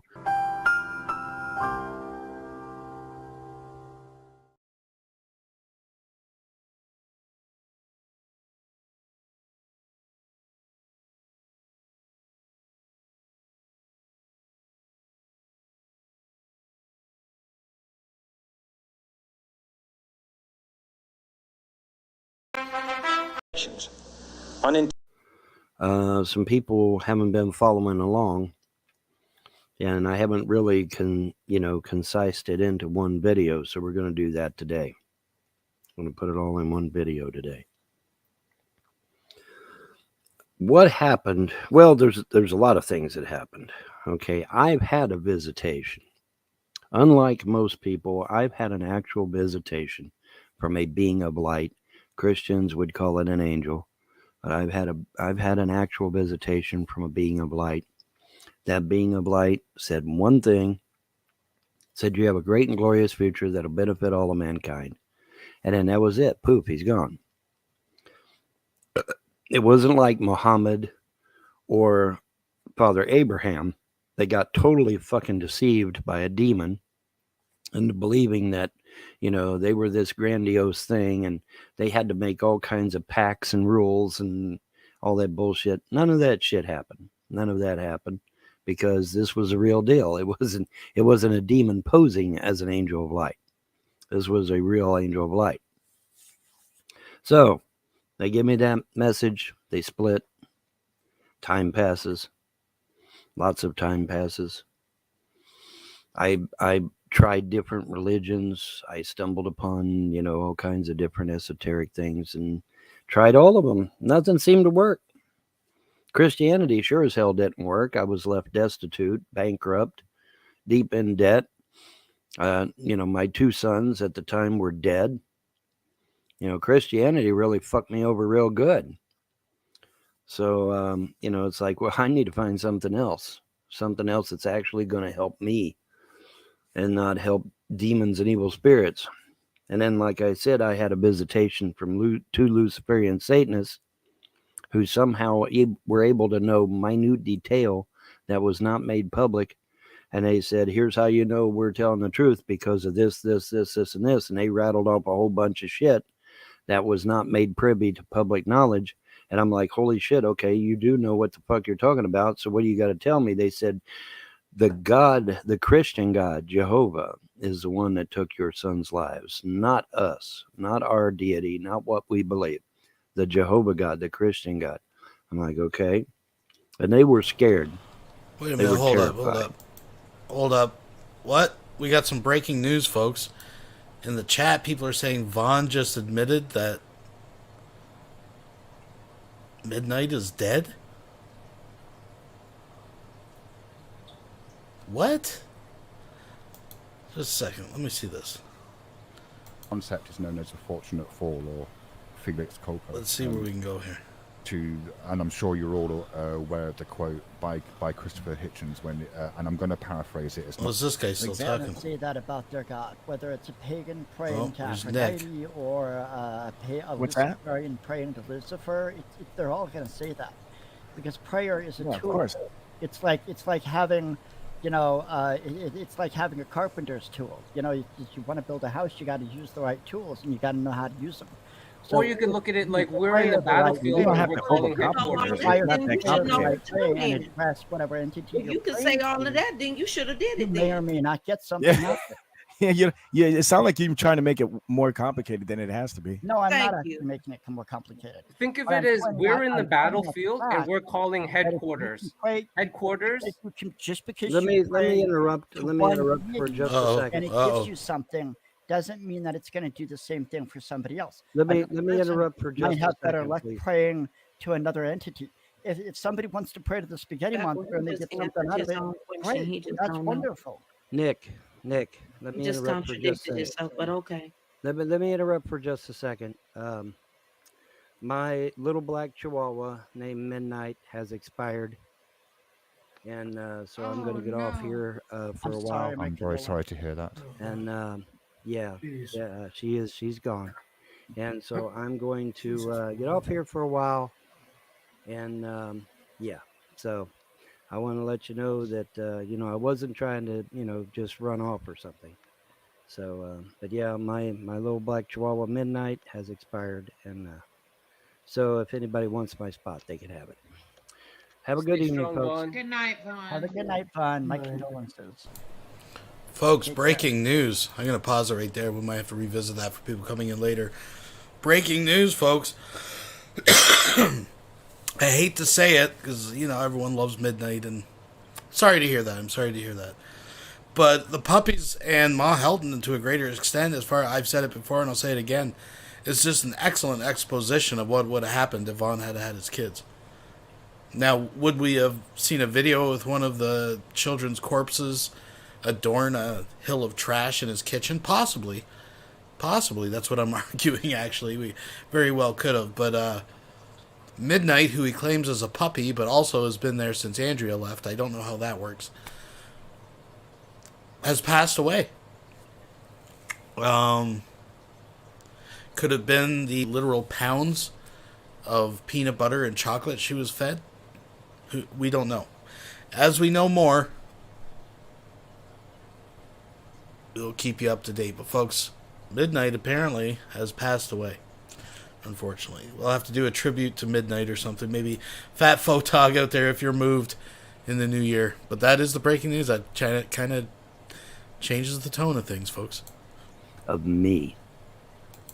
Some people haven't been following along, and I haven't really concised it into one video, so we're going to do that today. I'm going to put it all in one video today. What happened? Well, there's a lot of things that happened. Okay, I've had a visitation. Unlike most people, I've had an actual visitation from a being of light. Christians would call it an angel. But I've had an actual visitation from a being of light. That being of light said one thing, said you have a great and glorious future that'll benefit all of mankind. And then that was it. Poof, he's gone. It wasn't like Muhammad or Father Abraham. They got totally fucking deceived by a demon into believing that, they were this grandiose thing and they had to make all kinds of pacts and rules and all that bullshit. None of that shit happened. None of that happened because this was a real deal. It wasn't a demon posing as an angel of light. This was a real angel of light. So they give me that message. They split. Time passes. Lots of time passes. I tried different religions. I stumbled upon, all kinds of different esoteric things and tried all of them. Nothing seemed to work. Christianity sure as hell didn't work. I was left destitute, bankrupt, deep in debt. My 2 sons at the time were dead. Christianity really fucked me over real good. So, it's like, well, I need to find something else that's actually going to help me and not help demons and evil spirits. And then, like I said, I had a visitation from 2 Luciferian Satanists who somehow were able to know minute detail that was not made public. And they said, here's how you know we're telling the truth because of this, and this. And they rattled off a whole bunch of shit that was not made privy to public knowledge. And I'm like, holy shit, okay, you do know what the fuck you're talking about. So what do you got to tell me? They said, the Christian God, Jehovah, is the one that took your sons' lives, not us, not our deity, not what we believe. The Jehovah God, the Christian God. I'm like, okay. And they were scared. Wait a minute, hold up. What? We got some breaking news, folks. In the chat, people are saying Vaughn just admitted that Midnight is dead? What? Just a second. Let me see this. Concept is known as the fortunate fall, or Felix Coco. Let's see where we can go here. And I'm sure you're all aware of the quote by Christopher Hitchens when, and I'm going to paraphrase it. Well, is this guy still talking? Say that about their God, whether it's a pagan praying to there's Aphrodite or a What's that? Luciferian praying to Lucifer. They're all going to say that because prayer is a Yeah, of tool. course. It's like having, it's like having a carpenter's tool. You want to build a house, you got to use the right tools, and you got to know how to use them. So or you can look at it like we're in the battlefield. You don't have we're to calling overcomplicate headquarters. You can say all of that, then you should have did it. You may or may not get something out of it. Yeah, it sounds like you're trying to make it more complicated than it has to be. No, I'm not actually making it more complicated. Think of it as we're in the battlefield and we're calling headquarters. Headquarters. Just because let me interrupt. Let me interrupt for just a second. And it gives you something doesn't mean that it's going to do the same thing for somebody else. Let me interrupt for just a second. Might have better luck please. praying to another entity. If somebody wants to pray to the spaghetti monster and they get something out of it, great. That's wonderful. Nick, let me just interrupt for just a contradicted yourself, but okay. Let me interrupt for just a second. My little black chihuahua named Midnight has expired. And so I'm going to get off here for a while. I'm very sorry to hear that. And she's gone. And so I'm going to get off here for a while. And so I want to let you know that, I wasn't trying to, just run off or something. So, but yeah, my little black chihuahua Midnight has expired. And so if anybody wants my spot, they can have it. Have a good evening, folks. Good night, Vaughn. Have a good night, Vaughn. My condolences. Folks, breaking news. I'm going to pause it right there. We might have to revisit that for people coming in later. Breaking news, folks. I hate to say it because, everyone loves Midnight. And sorry to hear that. I'm sorry to hear that. But the puppies and Ma Helton, to a greater extent, as far I've said it before and I'll say it again, it's just an excellent exposition of what would have happened if Vaughn had had his kids. Now, would we have seen a video with one of the children's corpses adorn a hill of trash in his kitchen? Possibly. That's what I'm arguing, actually. We very well could have. But Midnight, who he claims is a puppy, but also has been there since Andrea left, I don't know how that works, has passed away. Could have been the literal pounds of peanut butter and chocolate she was fed. We don't know. As we know more, we'll keep you up to date. But folks, Midnight apparently has passed away. Unfortunately, we'll have to do a tribute to Midnight or something. Maybe Fat Photog out there if you're moved in the new year. But that is the breaking news. That kind of changes the tone of things, folks. Of me.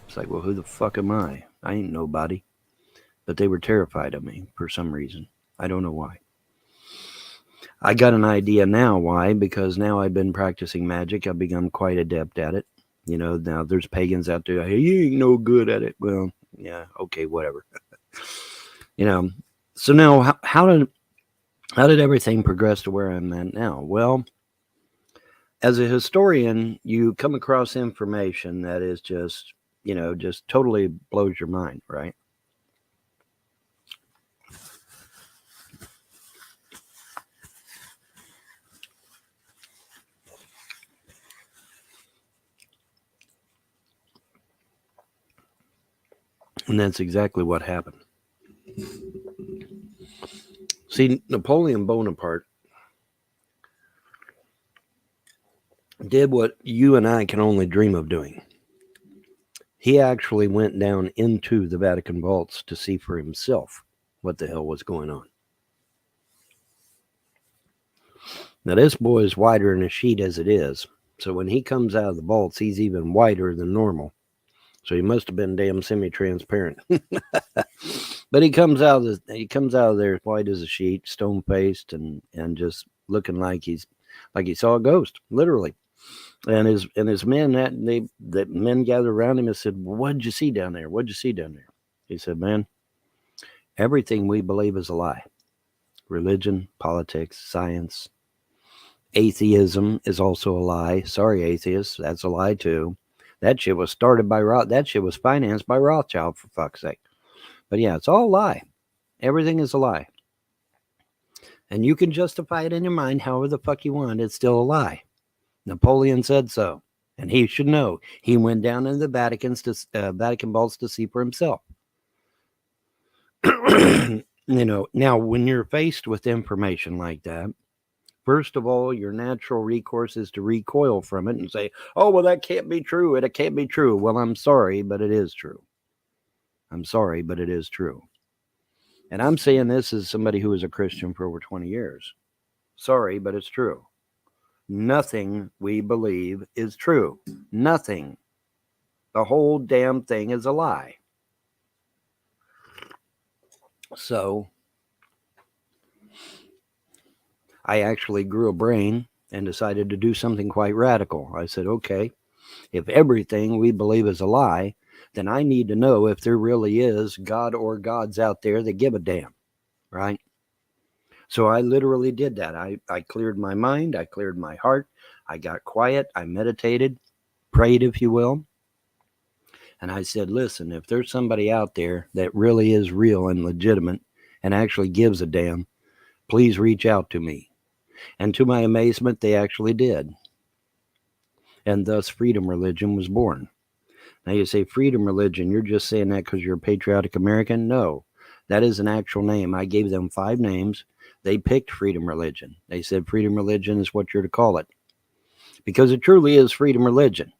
It's like, well, who the fuck am I? I ain't nobody. But they were terrified of me for some reason. I don't know why. I got an idea now why, because now I've been practicing magic. I've become quite adept at it. Now there's pagans out there. Hey, you ain't no good at it. Well, yeah, okay, whatever. So now how did everything progress to where I'm at now? Well, as a historian, you come across information that is just totally blows your mind, right? And that's exactly what happened. See, Napoleon Bonaparte did what you and I can only dream of doing. He actually went down into the Vatican vaults to see for himself what the hell was going on. Now, this boy is whiter in a sheet as it is. So when he comes out of the vaults, he's even whiter than normal. So he must have been damn semi-transparent. But he comes out of there white as a sheet, stone-faced, and just looking like he saw a ghost, literally. And his men that men gathered around him and said, well, "What'd you see down there? What'd you see down there?" He said, "Man, Everything we believe is a lie. Religion, politics, science. Atheism is also a lie. Sorry, atheists, that's a lie too. That shit was started by that shit was financed by Rothschild, for fuck's sake. But yeah, it's all a lie. Everything is a lie. And you can justify it in your mind however the fuck you want. It's still a lie. Napoleon said so. And he should know. He went down in the Vatican vaults to see for himself. Now, when you're faced with information like that, first of all, your natural recourse is to recoil from it and say, oh, well, that can't be true. It can't be true. Well, I'm sorry, but it is true. I'm sorry, but it is true. And I'm saying this as somebody who was a Christian for over 20 years. Sorry, but it's true. Nothing we believe is true. Nothing. The whole damn thing is a lie. So, I actually grew a brain and decided to do something quite radical. I said, okay, if everything we believe is a lie, then I need to know if there really is God or gods out there that give a damn, right? So I literally did that. I cleared my mind. I cleared my heart. I got quiet. I meditated, prayed, if you will. And I said, listen, if there's somebody out there that really is real and legitimate and actually gives a damn, please reach out to me. And to my amazement, they actually did. And thus Freedom Religion was born. Now you say Freedom Religion, you're just saying that because you're a patriotic American? No, that is an actual name. I gave them 5 names. They picked Freedom Religion. They said Freedom Religion is what you're to call it. Because it truly is Freedom Religion.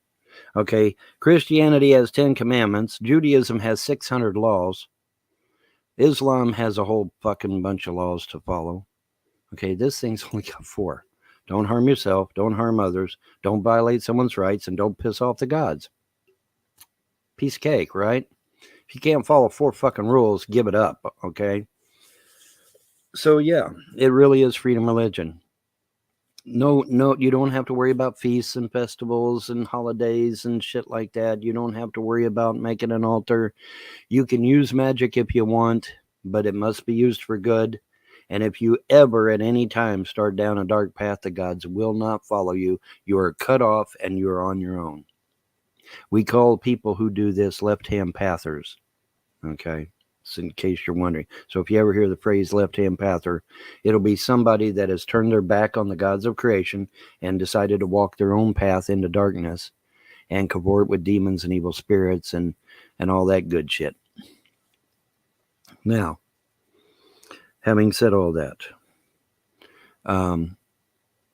Okay, Christianity has 10 commandments. Judaism has 600 laws. Islam has a whole fucking bunch of laws to follow. Okay, this thing's only got 4. Don't harm yourself. Don't harm others. Don't violate someone's rights. And don't piss off the gods. Piece of cake, right? If you can't follow 4 fucking rules, give it up, okay? So, yeah, it really is Freedom Religion. No, you don't have to worry about feasts and festivals and holidays and shit like that. You don't have to worry about making an altar. You can use magic if you want, but it must be used for good. And if you ever at any time start down a dark path, the gods will not follow you. You are cut off and you are on your own. We call people who do this left-hand pathers. Okay, so in case you're wondering. So if you ever hear the phrase left-hand pather, it'll be somebody that has turned their back on the gods of creation and decided to walk their own path into darkness and cavort with demons and evil spirits and all that good shit. Now, having said all that,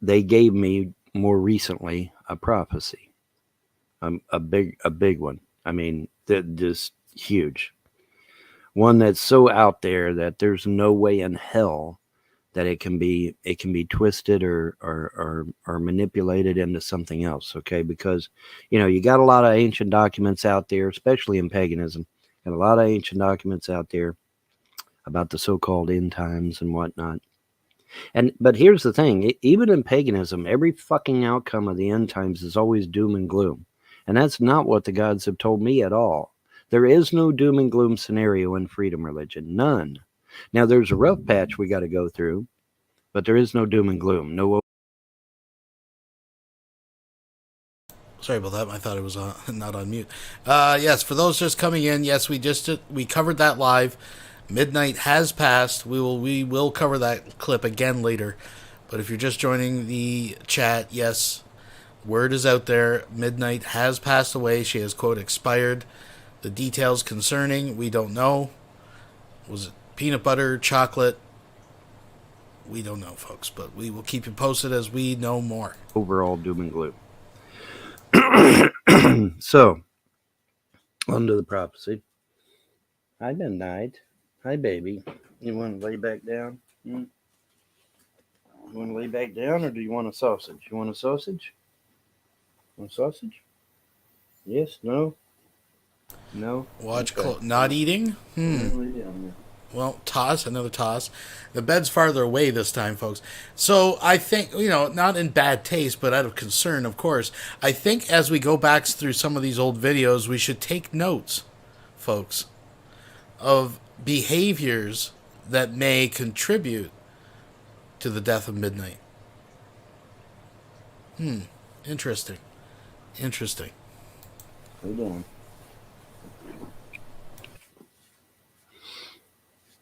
they gave me more recently a prophecy. A big one. I mean, just huge. One that's so out there that there's no way in hell that it can be twisted or manipulated into something else. Okay, because you got a lot of ancient documents out there, especially in paganism, and a lot of ancient documents out there about the so-called end times and whatnot. But here's the thing: even in paganism, every fucking outcome of the end times is always doom and gloom. And that's not what the gods have told me at all. There is no doom and gloom scenario in Freedom Religion. None. Now, there's a rough patch we got to go through, but there is no doom and gloom. No. Sorry about that. I thought it was not on mute. Yes, for those just coming in, yes, we covered that live. Midnight has passed. We will cover that clip again later. But if you're just joining the chat, yes, word is out there. Midnight has passed away. She has, quote, expired. The details concerning, we don't know. Was it peanut butter, chocolate? We don't know, folks. But we will keep you posted as we know more. Overall doom and gloom. So, on to the prophecy. Hi, Midnight. Hi, baby. You want to lay back down? You want to lay back down, or do you want a sausage? You want a sausage? Want a sausage? Yes? No? No? Watch not eating? Well, toss, another toss. The bed's farther away this time, folks. So I think, not in bad taste, but out of concern, of course, I think as we go back through some of these old videos, we should take notes, folks, of behaviors that may contribute to the death of midnight. Interesting. Interesting. Hold on.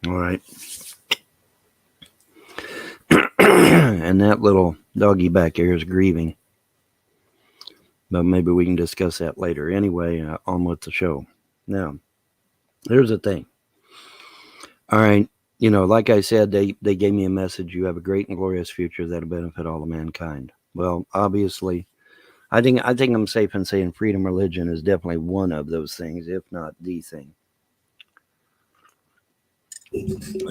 All right. And that little doggy back here is grieving. But maybe we can discuss that later. Anyway, on with the show. Now, here's the thing. All right. You know, like I said, they gave me a message. You have a great and glorious future that'll benefit all of mankind. Well, obviously, I think I'm safe in saying freedom religion is definitely one of those things, if not the thing.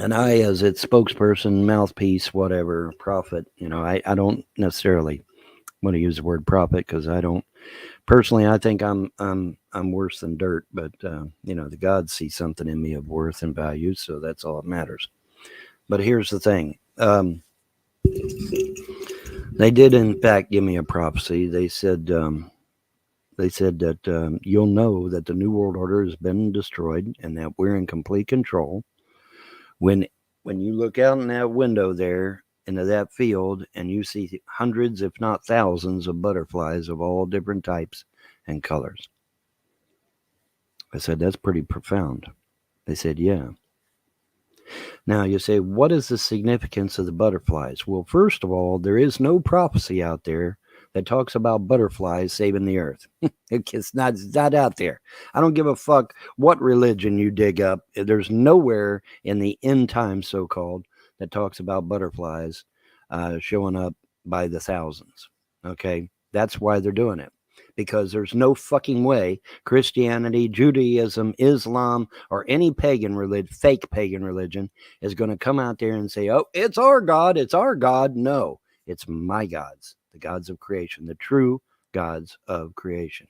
And I, as its spokesperson, mouthpiece, whatever, prophet, you know, I don't necessarily want to use the word prophet because I don't personally. I think I'm worse than dirt, but you know, the gods see something in me of worth and value, so that's all that matters. But here's the thing: they did, in fact, give me a prophecy. They said that you'll know that the New World Order has been destroyed and that we're in complete control. When you look out in that window there into that field and you see hundreds, if not thousands, of butterflies of all different types and colors. I said, that's pretty profound. They said, yeah. Now you say, what is the significance of the butterflies? Well, first of all, there is no prophecy out there that talks about butterflies saving the earth. It's not out there. I don't give a fuck what religion you dig up. There's nowhere in the end times, so-called, that talks about butterflies showing up by the thousands. Okay? That's why they're doing it. Because there's no fucking way Christianity, Judaism, Islam, or any pagan religion, fake pagan religion, is going to come out there and say, oh, it's our God, it's our God. No, it's my gods, the gods of creation, the true gods of creation.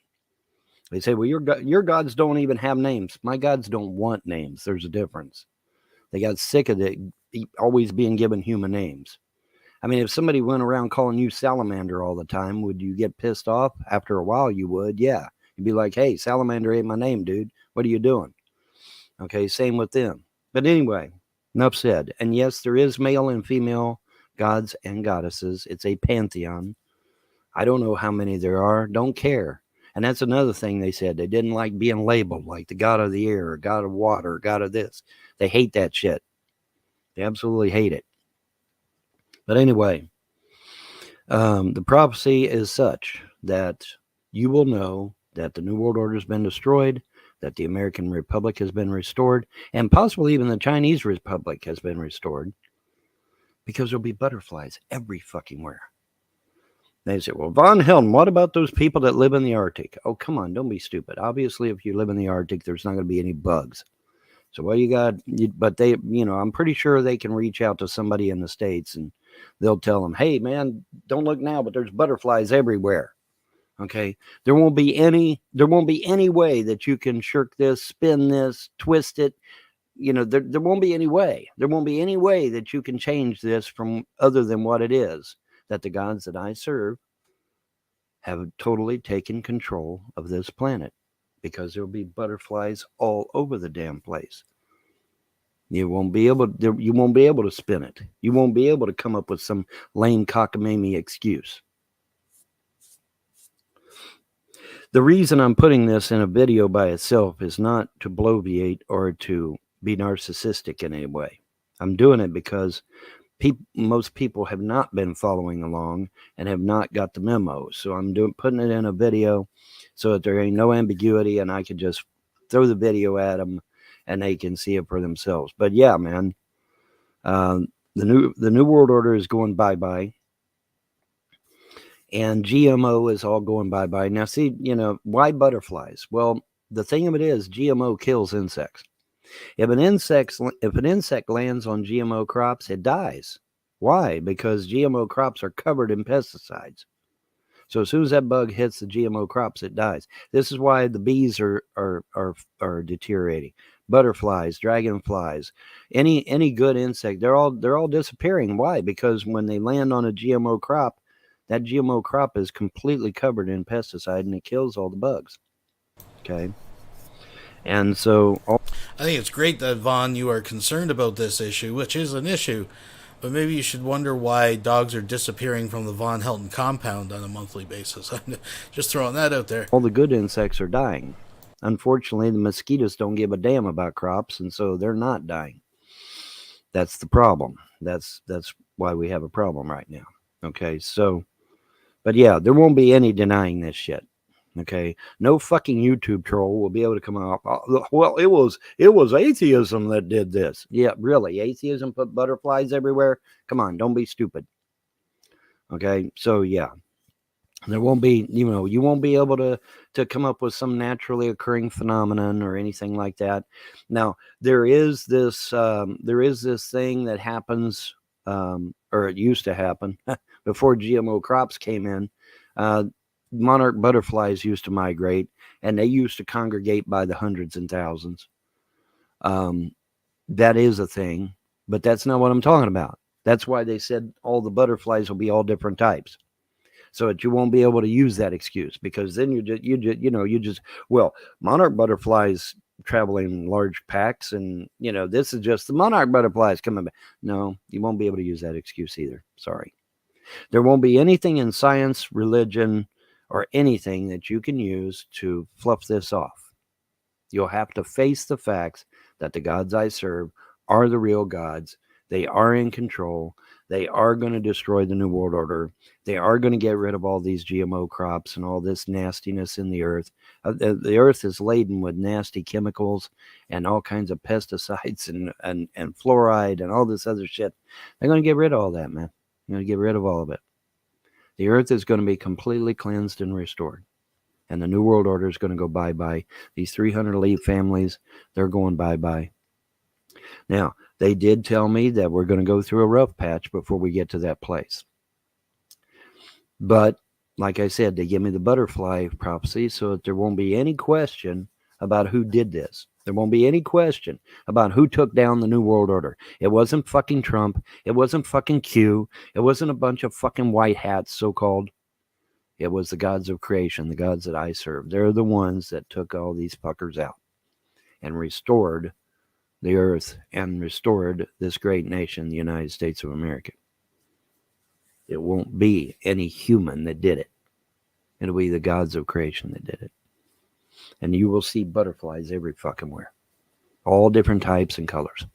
They say, well, your gods don't even have names. My gods don't want names. There's a difference. They got sick of it always being given human names. I mean, if somebody went around calling you Salamander all the time, would you get pissed off? After a while, you would, yeah. You'd be like, hey, Salamander ain't my name, dude. What are you doing? Okay, same with them. But anyway, enough said. And yes, there is male and female gods and goddesses. It's a pantheon. I don't know how many there are. Don't care. And that's another thing they said. They didn't like being labeled like the god of the air, or god of water, or god of this. They hate that shit. They absolutely hate it. But anyway, the prophecy is such that you will know that the New World Order has been destroyed, that the American Republic has been restored, and possibly even the Chinese Republic has been restored, because there'll be butterflies every fucking where. They say, well, Vaughn Helton, what about those people that live in the Arctic? Oh, come on, don't be stupid. Obviously, if you live in the Arctic, there's not going to be any bugs. So what you got, but they, you know, I'm pretty sure they can reach out to somebody in the States and they'll tell them, hey, man, don't look now, but there's butterflies everywhere. Okay. There won't be any way that you can shirk this, spin this, twist it. You know, there won't be any way. There won't be any way that you can change this from other than what it is, that the gods that I serve have totally taken control of this planet, because there'll be butterflies all over the damn place. You won't be able to spin it. You won't be able to come up with some lame cockamamie excuse. The reason I'm putting this in a video by itself is not to bloviate or to be narcissistic in any way. I'm doing it because most people have not been following along and have not got the memo. So I'm putting it in a video so that there ain't no ambiguity, and I can just throw the video at them and they can see it for themselves. But yeah, man, the new world order is going bye-bye, and GMO is all going bye-bye. Now, see, you know, why butterflies? Well, the thing of it is, GMO kills insects. If an insect lands on GMO crops, it dies. Why? Because GMO crops are covered in pesticides. So as soon as that bug hits the GMO crops, it dies. This is why the bees are deteriorating. Butterflies, dragonflies, any good insect, they're all disappearing. Why? Because when they land on a GMO crop, that GMO crop is completely covered in pesticide and it kills all the bugs. Okay. And so I think it's great that, Vaughn, you are concerned about this issue, which is an issue, but maybe you should wonder why dogs are disappearing from the Vaughn Helton compound on a monthly basis. I'm just throwing that out there. All the good insects are dying. Unfortunately, the mosquitoes don't give a damn about crops, and so they're not dying. That's the problem. That's why we have a problem right now. Okay, so, but yeah, there won't be any denying this shit. Okay, no fucking YouTube troll will be able to come out. Well, it was atheism that did this. Yeah, really, atheism put butterflies everywhere. Come on, don't be stupid. Okay, so yeah, there won't be, you won't be able to come up with some naturally occurring phenomenon or anything like that. Now, there is this thing that happens, or it used to happen before GMO crops came in. Monarch butterflies used to migrate, and they used to congregate by the hundreds and thousands. That is a thing, but that's not what I'm talking about. That's why they said all the butterflies will be all different types, so that you won't be able to use that excuse, because then well, monarch butterflies travel in large packs, and this is just the monarch butterflies coming back. No, you won't be able to use that excuse either. Sorry. There won't be anything in science, religion, or anything that you can use to fluff this off. You'll have to face the facts that the gods I serve are the real gods. They are in control. They are going to destroy the New World Order. They are going to get rid of all these GMO crops and all this nastiness in the earth. The earth is laden with nasty chemicals and all kinds of pesticides and fluoride and all this other shit. They're going to get rid of all that, man. They're going to get rid of all of it. The earth is going to be completely cleansed and restored. And the New World Order is going to go bye-bye. These 300 elite families, they're going bye-bye. Now, they did tell me that we're going to go through a rough patch before we get to that place. But, like I said, they give me the butterfly prophecy so that there won't be any question about who did this. There won't be any question about who took down the New World Order. It wasn't fucking Trump. It wasn't fucking Q. It wasn't a bunch of fucking white hats, so-called. It was the gods of creation, the gods that I serve. They're the ones that took all these fuckers out and restored the earth and restored this great nation, the United States of America. It won't be any human that did it. It'll be the gods of creation that did it. And you will see butterflies every fucking where. All different types and colors.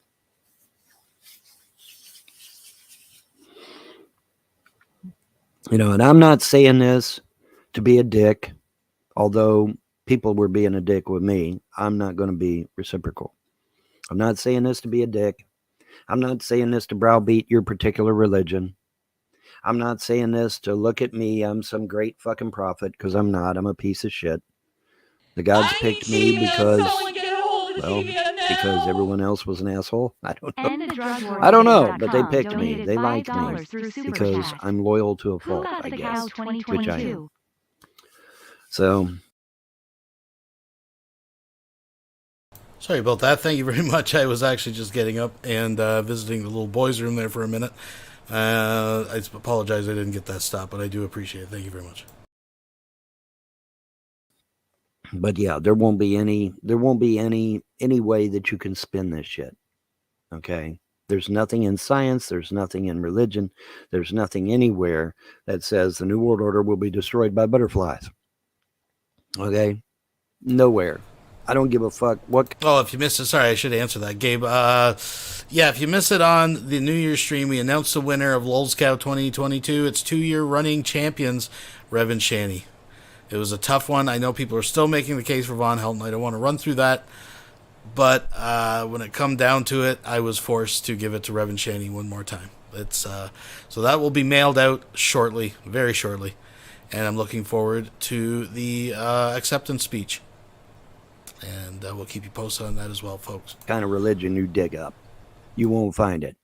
And I'm not saying this to be a dick, although people were being a dick with me. I'm not going to be reciprocal. I'm not saying this to be a dick. I'm not saying this to browbeat your particular religion. I'm not saying this to look at me. I'm some great fucking prophet, because I'm not. I'm a piece of shit. The gods picked me because everyone else was an asshole. I don't know, but they picked me. They liked me because I'm loyal to a fault, I guess, which I am. So, sorry about that. Thank you very much. I was actually just getting up and visiting the little boys' room there for a minute. I apologize I didn't get that stop, but I do appreciate it. Thank you very much. But yeah, there won't be any way that you can spin this shit. Okay? There's nothing in science, there's nothing in religion, there's nothing anywhere that says the New World Order will be destroyed by butterflies. Okay? Nowhere. I don't give a fuck what. Oh, if you missed it, sorry, I should answer that, Gabe. Yeah, if you missed it on the New Year's stream, we announced the winner of LOLScout 2022. It's 2-year running champions, Revan Shanny. It was a tough one. I know people are still making the case for Vaughn Helton. I don't want to run through that. But when it come down to it, I was forced to give it to Revan Shanny one more time. It's so that will be mailed out shortly, very shortly. And I'm looking forward to the acceptance speech. And we'll keep you posted on that as well, folks. Kind of religion you dig up. You won't find it.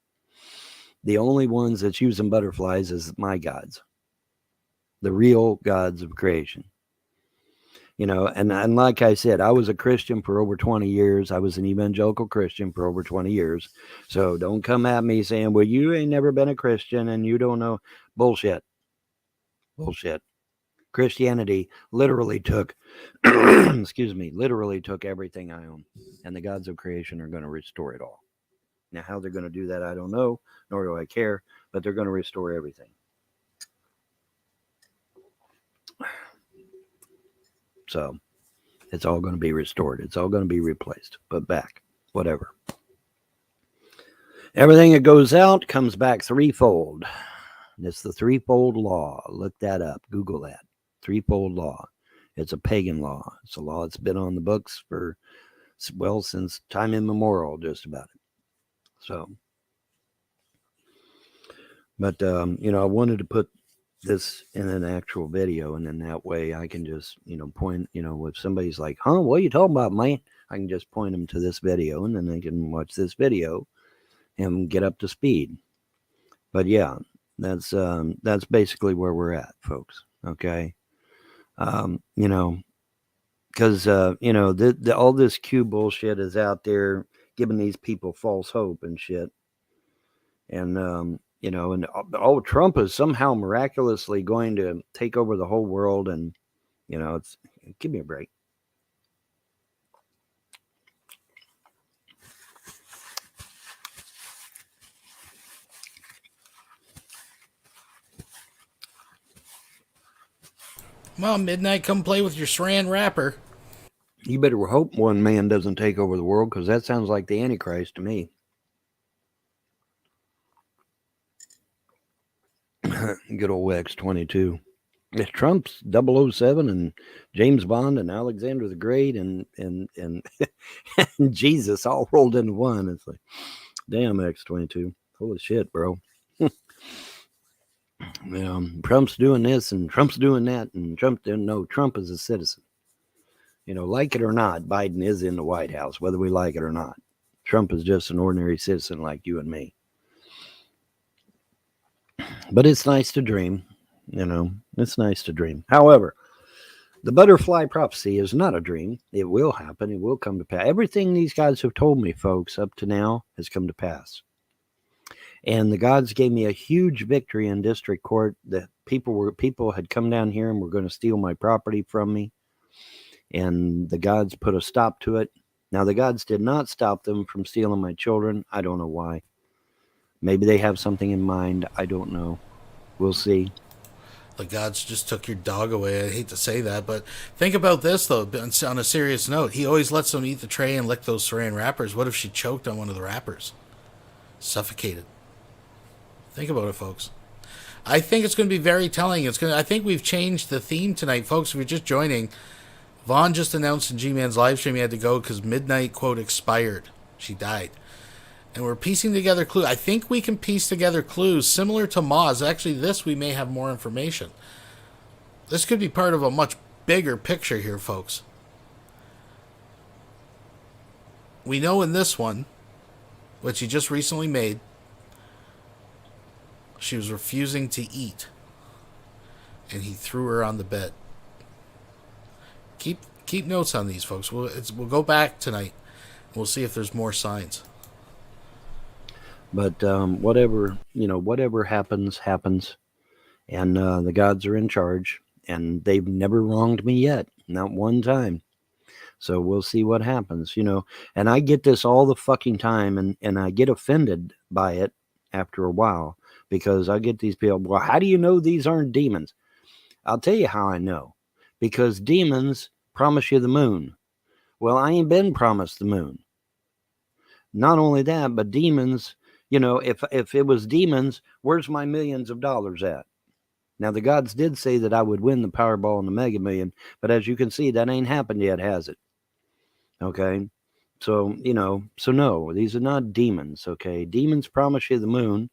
The only ones that's using butterflies is my gods. The real gods of creation. And like I said, I was a Christian for over 20 years. I was an evangelical Christian for over 20 years. So don't come at me saying, well, you ain't never been a Christian and you don't know. Bullshit. Christianity literally took, excuse me, literally took everything I own, and the gods of creation are going to restore it all. Now, how they're going to do that, I don't know, nor do I care, but they're going to restore everything. So it's all going to be restored. It's all going to be replaced, put back, whatever. Everything that goes out comes back threefold. It's the threefold law. Look that up. Google that. Threefold law. It's a pagan law. It's a law that's been on the books for, well, since time immemorial, just about it. So, but, I wanted to put this in an actual video, and then that way I can just, point, if somebody's like, huh, what are you talking about, man? I can just point them to this video, and then they can watch this video and get up to speed. But yeah, that's basically where we're at, folks. Okay. Because, all this Q bullshit is out there giving these people false hope and shit. And, Trump is somehow miraculously going to take over the whole world. And, give me a break. Well, Midnight, come play with your Saran wrapper. You better hope one man doesn't take over the world, because that sounds like the Antichrist to me. Good old X-22. It's Trump's 007 and James Bond and Alexander the Great and Jesus all rolled into one. It's like, damn, X-22. Holy shit, bro. Trump's doing this and Trump's doing that, and Trump is a citizen. Like it or not, Biden is in the White House, whether we like it or not. Trump is just an ordinary citizen like you and me. But it's nice to dream. It's nice to dream. However, the butterfly prophecy is not a dream. It will happen. It will come to pass. Everything these guys have told me, folks, up to now has come to pass. And the gods gave me a huge victory in district court. That people had come down here and were going to steal my property from me. And the gods put a stop to it. Now, the gods did not stop them from stealing my children. I don't know why. Maybe they have something in mind. I don't know. We'll see. The gods just took your dog away. I hate to say that, but think about this, though, on a serious note. He always lets them eat the tray and lick those saran wrappers. What if she choked on one of the wrappers? Suffocated. Think about it, folks. I think it's going to be very telling. I think we've changed the theme tonight, folks. If you're just joining, Vaughn just announced in G-Man's live stream he had to go because Midnight, quote, expired. She died. And we're piecing together clues. I think we can piece together clues similar to Moz. Actually, we may have more information. This could be part of a much bigger picture here, folks. We know in this one, which he just recently made, she was refusing to eat. And he threw her on the bed. Keep notes on these, folks. We'll go back tonight. We'll see if there's more signs. But whatever happens. And the gods are in charge. And they've never wronged me yet. Not one time. So we'll see what happens, And I get this all the fucking time. And I get offended by it after a while. Because I get these people, well, how do you know these aren't demons? I'll tell you how I know. Because demons promise you the moon. Well, I ain't been promised the moon. Not only that, but demons, if it was demons, where's my millions of dollars at? Now, the gods did say that I would win the Powerball and the Mega Million, but as you can see, that ain't happened yet, has it? Okay? So, so no, these are not demons, okay? Demons promise you the moon,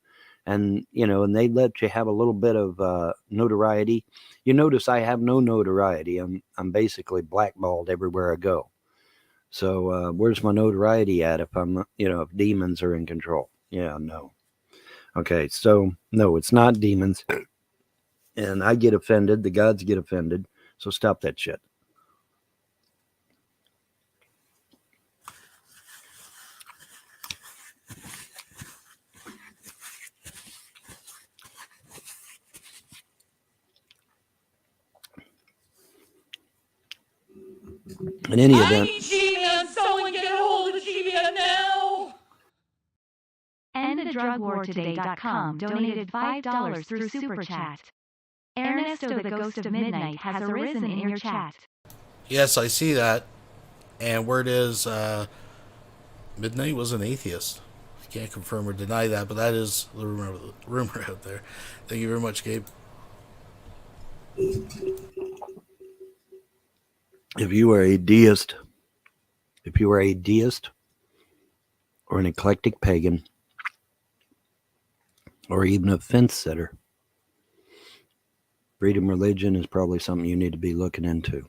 and, and they let you have a little bit of notoriety. You notice I have no notoriety. I'm basically blackballed everywhere I go. So where's my notoriety at if if demons are in control? Yeah, no. Okay, so no, it's not demons. And I get offended. The gods get offended. So stop that shit. In any event, Someone get a hold of GBN now! EndTheDrugWarToday.com donated $5 through Super Chat. Ernesto the Ghost of Midnight has arisen in your chat. Yes, I see that. And word is, Midnight was an atheist. I can't confirm or deny that, but that is the rumor out there. Thank you very much, Gabe. if you are a deist, or an eclectic pagan, or even a fence sitter, freedom religion is probably something you need to be looking into.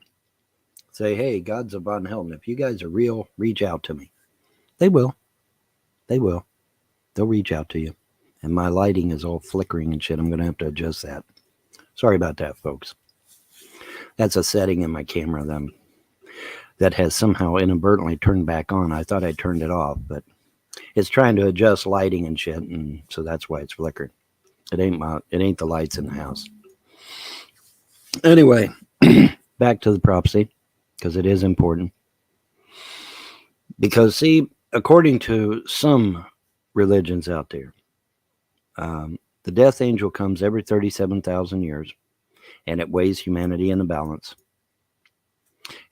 Say, hey, Gods of Vaughn Helton, if you guys are real, reach out to me. They will. They'll reach out to you. And my lighting is all flickering and shit. I'm going to have to adjust that. Sorry about that, folks. That's a setting in my camera that has somehow inadvertently turned back on. I thought I turned it off, but it's trying to adjust lighting and shit, and so that's why it's flickering. It ain't the lights in the house. Anyway, back to the prophecy, because it is important. Because, see, according to some religions out there, the death angel comes every 37,000 years, and it weighs humanity in a balance.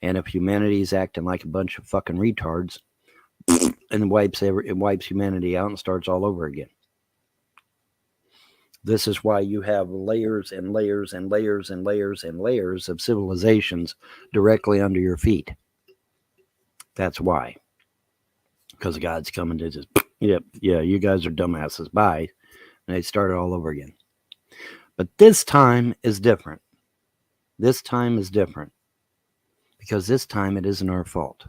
And if humanity is acting like a bunch of fucking retards, and it wipes humanity out and starts all over again. This is why you have layers and layers and layers and layers and layers of civilizations directly under your feet. That's why. Because God's coming to just, yeah, you guys are dumbasses, bye. And they start it all over again. But this time is different. Because this time it isn't our fault.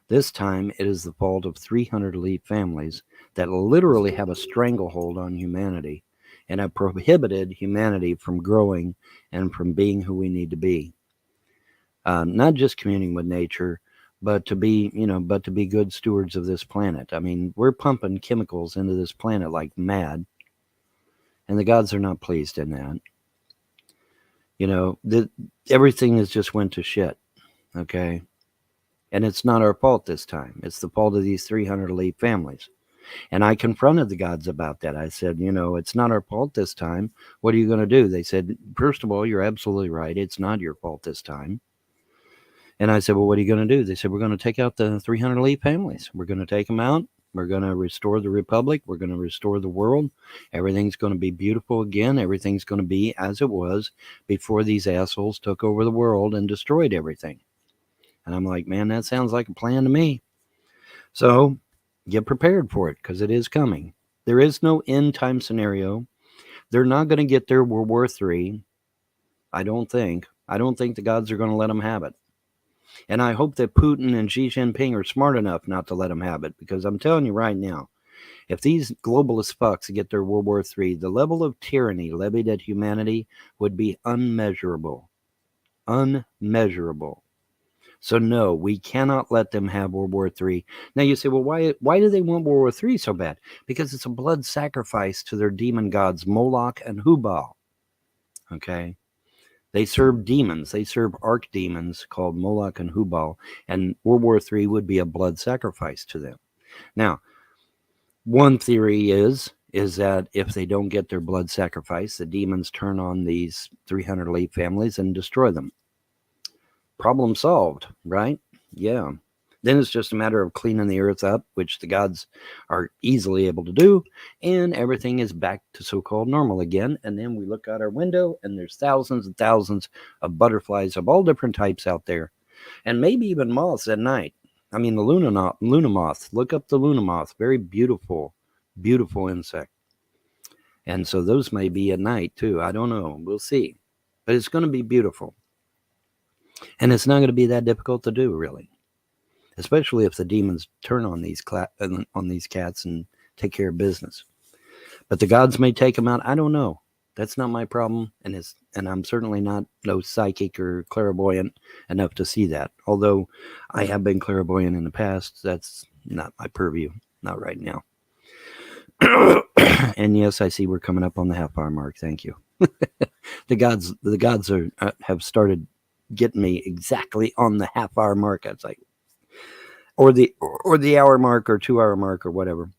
This time it is the fault of 300 elite families that literally have a stranglehold on humanity and have prohibited humanity from growing and from being who we need to be. Not just communing with nature, but to be good stewards of this planet. I mean, we're pumping chemicals into this planet like mad, and the gods are not pleased in that. Everything has just went to shit, okay? And it's not our fault this time. It's the fault of these 300 elite families. And I confronted the gods about that. I said, it's not our fault this time. What are you going to do? They said, first of all, you're absolutely right. It's not your fault this time. And I said, well, what are you going to do? They said, we're going to take out the 300 elite families. We're going to take them out. We're going to restore the republic. We're going to restore the world. Everything's going to be beautiful again. Everything's going to be as it was before these assholes took over the world and destroyed everything. And I'm like, man, that sounds like a plan to me. So get prepared for it, because it is coming. There is no end time scenario. They're not going to get their World War III. I don't think the gods are going to let them have it. And I hope that Putin and Xi Jinping are smart enough not to let them have it, because I'm telling you right now, if these globalist fucks get their World War III, the level of tyranny levied at humanity would be unmeasurable. Unmeasurable. So no, we cannot let them have World War III. Now you say, well, why do they want World War III so bad? Because it's a blood sacrifice to their demon gods, Moloch and Hubal. Okay? They serve demons. They serve archdemons called Moloch and Hubal. And World War III would be a blood sacrifice to them. Now, one theory is that if they don't get their blood sacrifice, the demons turn on these 300 elite families and destroy them. Problem solved, right? Yeah. Then it's just a matter of cleaning the earth up, which the gods are easily able to do, and everything is back to so-called normal again. And then we look out our window, and there's thousands and thousands of butterflies of all different types out there, and maybe even moths at night. I mean, the Luna moth. Look up the Luna moth. Very beautiful, beautiful insect. And so those may be at night too. I don't know. We'll see. But it's going to be beautiful. And it's not going to be that difficult to do, really. Especially if the demons turn on these cats and take care of business. But the gods may take them out. I don't know. That's not my problem. And I'm certainly not no psychic or clairvoyant enough to see that. Although I have been clairvoyant in the past. That's not my purview. Not right now. And yes, I see we're coming up on the half hour mark. Thank you. The gods have started getting me exactly on the half-hour mark. It's like, or the hour mark or 2-hour mark or whatever.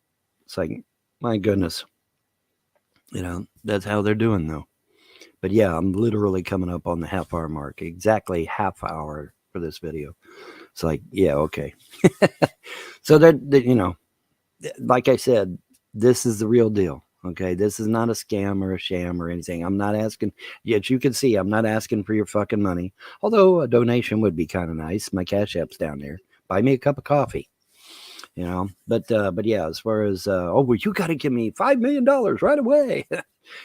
It's like, my goodness, that's how they're doing though. But yeah, I'm literally coming up on the half-hour mark, exactly half hour for this video. It's like, yeah, okay. So that like I said, this is the real deal. Okay, this is not a scam or a sham or anything. I'm not asking. Yet you can see I'm not asking for your fucking money. Although a donation would be kind of nice. My Cash App's down there. Buy me a cup of coffee. But yeah, as far as well, you got to give me $5 million right away.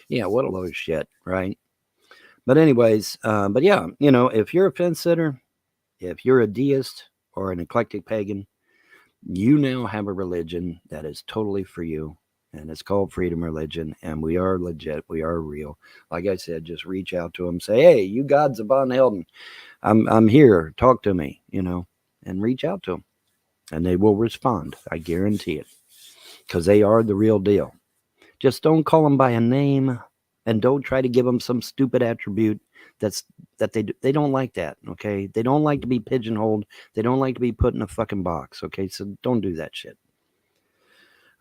Yeah, what a load of shit, right? But anyways, but yeah, if you're a fence sitter, if you're a deist or an eclectic pagan, you now have a religion that is totally for you, and it's called Freedom Religion, and we are legit, we are real. Like I said, just reach out to them, say, hey, you gods of Vaughn Helton, I'm here, talk to me, and reach out to them, and they will respond. I guarantee it, because they are the real deal. Just don't call them by a name, and don't try to give them some stupid attribute that they don't like that, okay? They don't like to be pigeonholed. They don't like to be put in a fucking box, okay? So don't do that shit.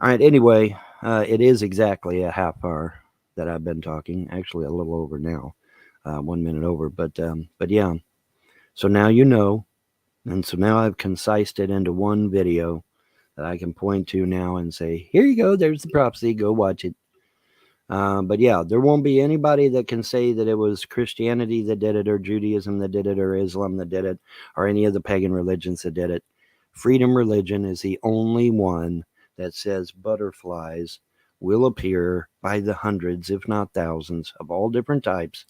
All right, anyway, it is exactly a half hour that I've been talking. Actually, a little over now, 1 minute over. But yeah, so now you know, and so now I've concised it into one video that I can point to now and say, here you go, there's the prophecy, go watch it. But yeah, there won't be anybody that can say that it was Christianity that did it, or Judaism that did it, or Islam that did it, or any of the pagan religions that did it. Freedom Religion is the only one that says butterflies will appear by the hundreds, if not thousands, of all different types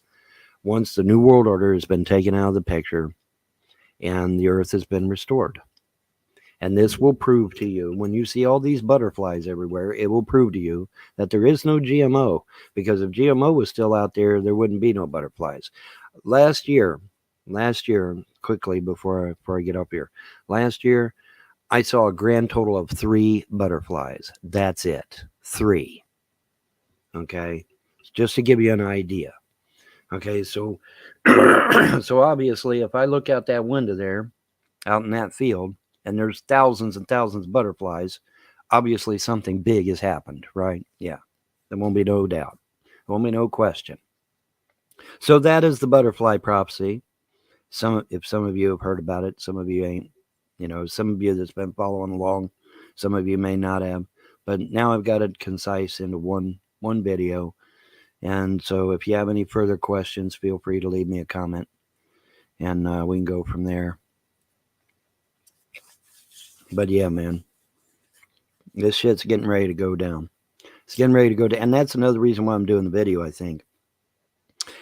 once the New World Order has been taken out of the picture and the earth has been restored. And this will prove to you, when you see all these butterflies everywhere, it will prove to you that there is no GMO. Because if GMO was still out there, there wouldn't be no butterflies. Last year, quickly before I get up here, last year, I saw a grand total of 3 butterflies. That's it. 3. Okay? Just to give you an idea. Okay, so so obviously, if I look out that window there, out in that field, and there's thousands and thousands of butterflies, obviously something big has happened, right? Yeah, there won't be no doubt. There won't be no question. So that is the butterfly prophecy. If some of you have heard about it, some of you ain't. Some of you that's been following along, some of you may not have. But now I've got it concise into one video. And so if you have any further questions, feel free to leave me a comment, and we can go from there. But yeah, man, this shit's getting ready to go down. It's getting ready to go down. And that's another reason why I'm doing the video, I think,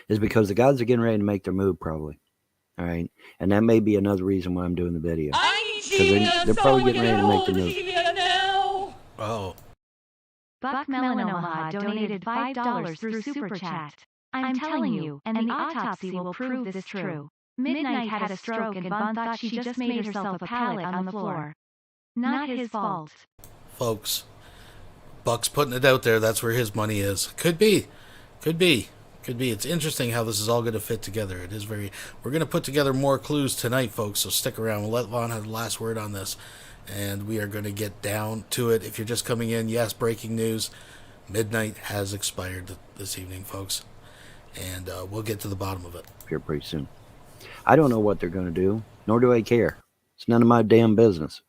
is because the gods are getting ready to make their move, probably. All right. And that may be another reason why I'm doing the video. Because they're probably getting ready to make the move. Oh. Buck Melon Omaha donated $5 through Super Chat. I'm telling you, and the autopsy will prove this true. Midnight had a stroke and Vaughn thought she just made herself a pallet on the floor. Not his fault. Folks, Buck's putting it out there. That's where his money is. Could be. It's interesting how this is all going to fit together. It is very... We're going to put together more clues tonight, folks, so stick around. We'll let Vaughn have the last word on this, and we are going to get down to it. If you're just coming in, yes, breaking news. Midnight has expired this evening, folks, and we'll get to the bottom of it. Here pretty soon. I don't know what they're going to do, nor do I care. It's none of my damn business.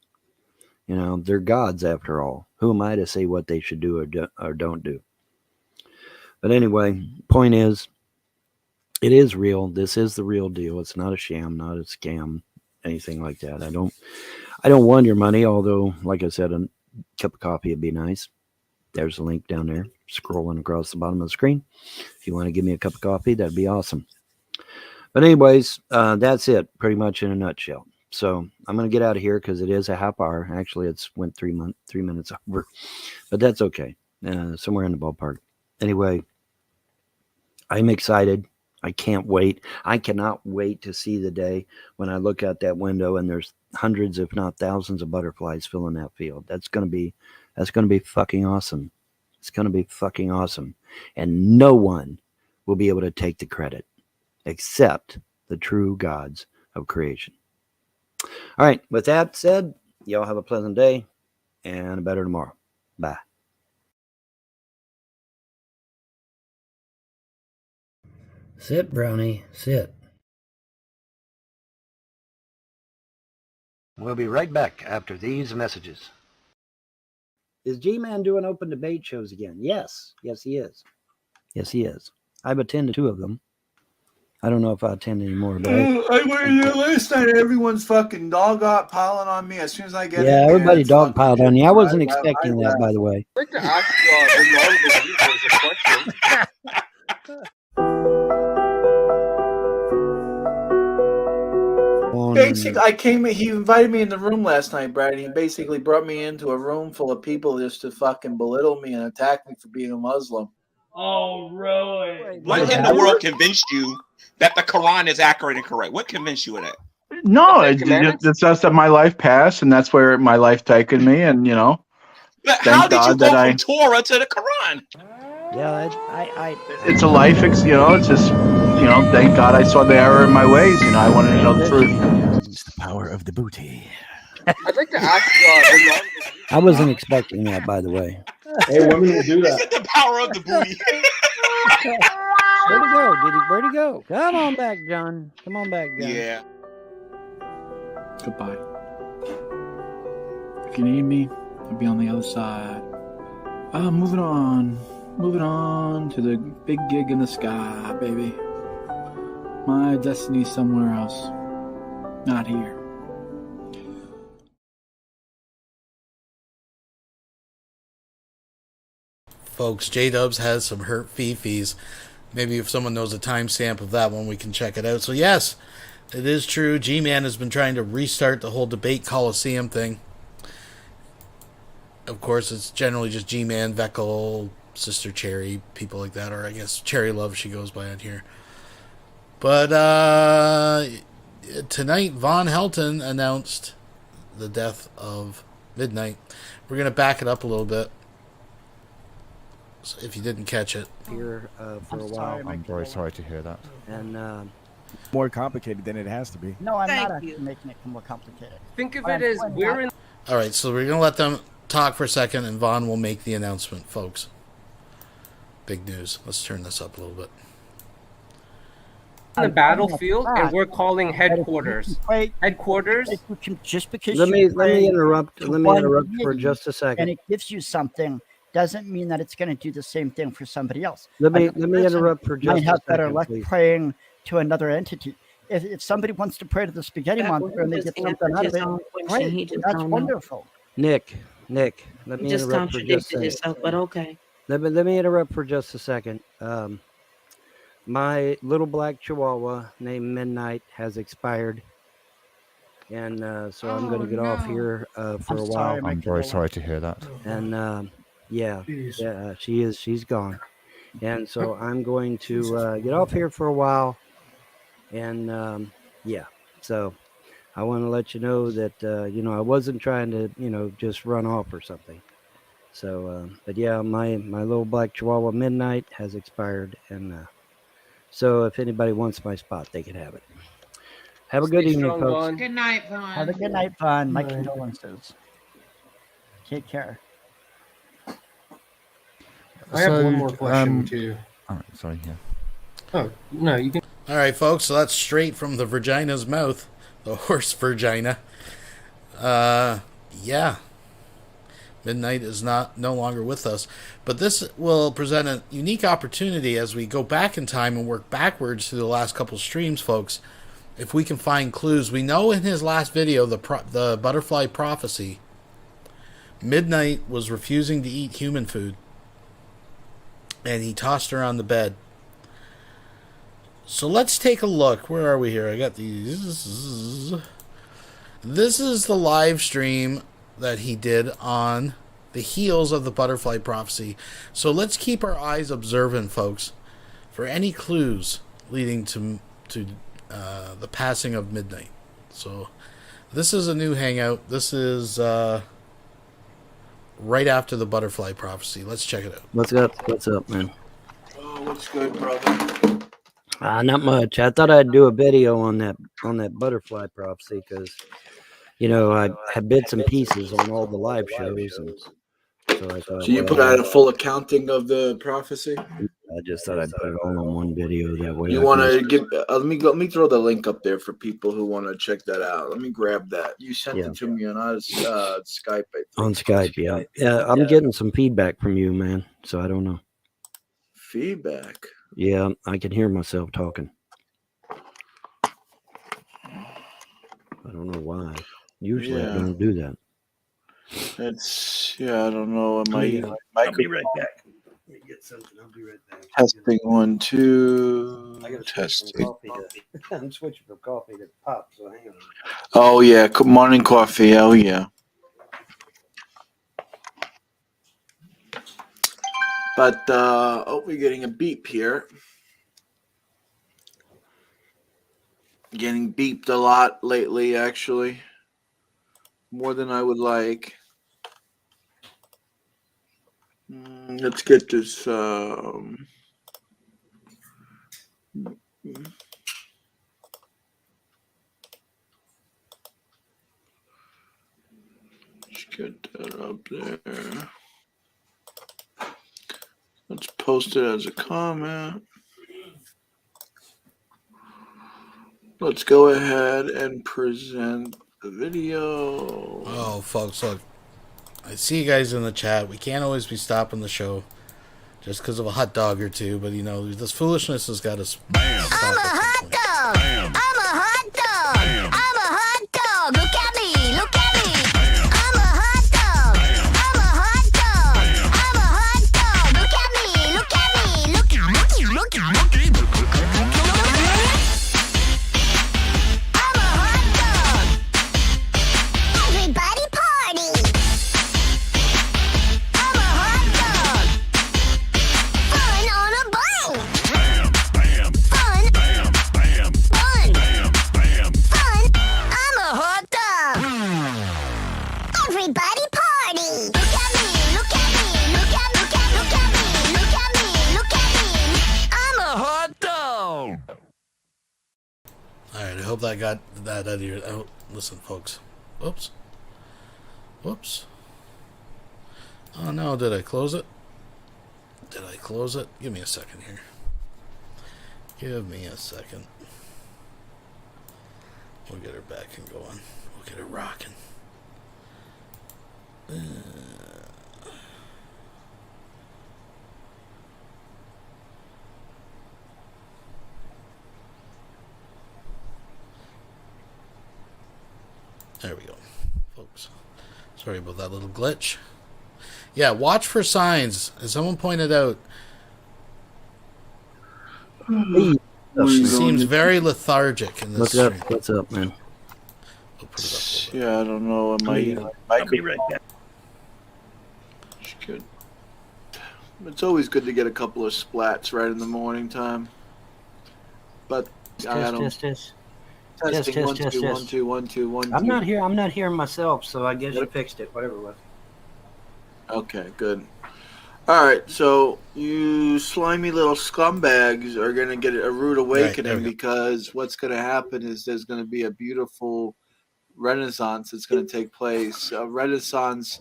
They're gods after all. Who am I to say what they should do or don't do? But anyway, point is, it is real. This is the real deal. It's not a sham, not a scam, anything like that. I don't want your money, although, like I said, a cup of coffee would be nice. There's a link down there, scrolling across the bottom of the screen. If you want to give me a cup of coffee, that'd be awesome. But anyways, that's it, pretty much in a nutshell. So I'm going to get out of here because it is a half hour. Actually, it's went 3 minutes over, but that's okay. Somewhere in the ballpark. Anyway, I'm excited. I can't wait. I cannot wait to see the day when I look out that window and there's hundreds, if not thousands, of butterflies filling that field. That's going to be fucking awesome. It's going to be fucking awesome. And no one will be able to take the credit except the true gods of creation. All right, with that said, y'all have a pleasant day and a better tomorrow. Bye. Sit, Brownie, sit. We'll be right back after these messages. Is G-Man doing open debate shows again? Yes. Yes, he is. Yes, he is. I've attended 2 of them. I don't know if I attend anymore, but I went there last night. Everyone's fucking dog got piling on me as soon as I get in. yeah, there, everybody it's dog piled on you. I wasn't I- expecting that, by the way. I'd like to ask the non-believers a question. Basically, he invited me in the room last night, Brad. He basically brought me into a room full of people just to fucking belittle me and attack me for being a Muslim. Oh, really? What in the world convinced you that the Quran is accurate and correct? What convinced you of that? No, it's just that my life passed, and that's where my life taken me, and But thank how did you God go that from Torah to the Quran? Yeah, it's a life, it's just, thank God I saw the error in my ways. I wanted to know the truth. It's the power of the booty. I'd like to ask the non-believers. I wasn't expecting that, by the way. Hey, women will do that. The power of the booty. Where'd he go? Where'd he go? Come on back, John. Come on back, John. Yeah. Goodbye. If you need me, I'll be on the other side. Moving on. Moving on to the big gig in the sky, baby. My destiny's somewhere else. Not here. Folks, J-Dubs has some hurt fifis. Maybe if someone knows a timestamp of that one, we can check it out. So yes, it is true. G-Man has been trying to restart the whole debate Coliseum thing. Of course, it's generally just G-Man, Veckel, Sister Cherry, people like that, or I guess Cherry Love she goes by on here. But tonight, Vaughn Helton announced the death of Midnight. We're going to back it up a little bit. So if you didn't catch it. Here for a while. I'm very sorry to hear that. And more complicated than it has to be. No, I'm not actually making it more complicated. Think of But it I'm as pointing we're out- in. All right, so we're going to let them talk for a second, and Vaughn will make the announcement, folks. Big news. Let's turn this up a little bit. On the battlefield, and we're calling headquarters. Headquarters. Just because let you me interrupt. Let me one interrupt for unity just a second. and it gives you something doesn't mean that it's going to do the same thing for somebody else. Let me Another person interrupt for just might a have better second, luck please. praying to another entity. If somebody wants to pray to the spaghetti That monster and they just get something out of answered his it, own question. He great. just That's don't know. wonderful. Nick, let You me just interrupt for just a contradicted second. yourself, but okay. Let me interrupt for just a second. My little black chihuahua named Midnight has expired, and so I'm going to get off here for a while. I'm very sorry to hear that. And yeah, she's gone, and so I'm going to get off here for a while, and yeah, so I want to let you know that I wasn't trying to just run off or something. So, but yeah, my little black chihuahua Midnight has expired, and so if anybody wants my spot, they can have it. Have a good evening, strong, folks. Vaughn. Good night, Vaughn. Have a good night, Vaughn. My condolences. Take care. I have one more question too. All right, sorry, yeah. Oh no, you can. All right, folks, so that's straight from the vagina's mouth, the horse vagina. Yeah. Midnight is no longer with us. But this will present a unique opportunity as we go back in time and work backwards through the last couple streams, folks. If we can find clues. We know in his last video, the butterfly prophecy, Midnight was refusing to eat human food. And he tossed her on the bed. So let's take a look. Where are we here? I got these. This is the live stream that he did on the heels of the butterfly prophecy. So let's keep our eyes observant, folks, for any clues leading to the passing of Midnight. So this is a new hangout. This is right after the butterfly prophecy. Let's check it out. What's up? What's up, man? Oh, what's good, brother? Not much. I thought I'd do a video on that butterfly prophecy because, I have bits and pieces on all the live shows, and so I thought. So you put out a full accounting of the prophecy? I just thought I'd put it all on one video that way. You want to give? Let me throw the link up there for people who want to check that out. Let me grab that. You sent it to me on Skype. I think. On Skype, yeah. I'm getting some feedback from you, man. So I don't know. Feedback. Yeah, I can hear myself talking. I don't know why. Usually I don't do that. I don't know. I'll be right back. Let me get something. I'll be right back. Testing 1, 2. I got to Testing. I'm switching from coffee to pop, so hang on. Oh yeah, good morning coffee. Oh yeah. But we're getting a beep here. Getting beeped a lot lately, actually. More than I would like. Let's get this. Let's get that up there. Let's post it as a comment. Let's go ahead and present the video. Oh, folks, look. I see you guys in the chat. We can't always be stopping the show just because of a hot dog or two, but this foolishness has got us. Bam! I'm a hot dog! Bam! I'm a hot dog! Bam! I'm a hot dog! Look at me! Look at me! Bam! I'm a hot dog! Bam! I'm a hot dog! Bam! I'm a hot dog! Look at me! Look at me! Look at me! Look at me! Everybody party! I'm a hot dog! Fun on a bun! Bam, bam, fun! Bam, bam, fun! Bam, bam, fun! I'm a hot dog! Everybody party! Look at me! Look at me! Look at me! Look at me! Look at me! Look at me! I'm a hot dog! Alright, I hope that got that out of your... Oh, listen, folks. Whoops. Whoops. Oh no, did I close it? Did I close it? Give me a second here. Give me a second. We'll get her back and going. We'll get her rocking. There we go, folks. Sorry about that little glitch. Yeah, watch for signs. As someone pointed out, she seems very lethargic in this stream. What's up, man? We'll put it up Yeah, I don't know. I'll be right back. Good. It's always good to get a couple of splats right in the morning time. But I don't. Testing 1, 2, 1, 2, 1, 2, 1, 2. I'm not hearing myself, so I guess you fixed it. Whatever it was. Okay, good. All right, so you slimy little scumbags are going to get a rude awakening because what's going to happen is there's going to be a beautiful renaissance that's going to take place. A renaissance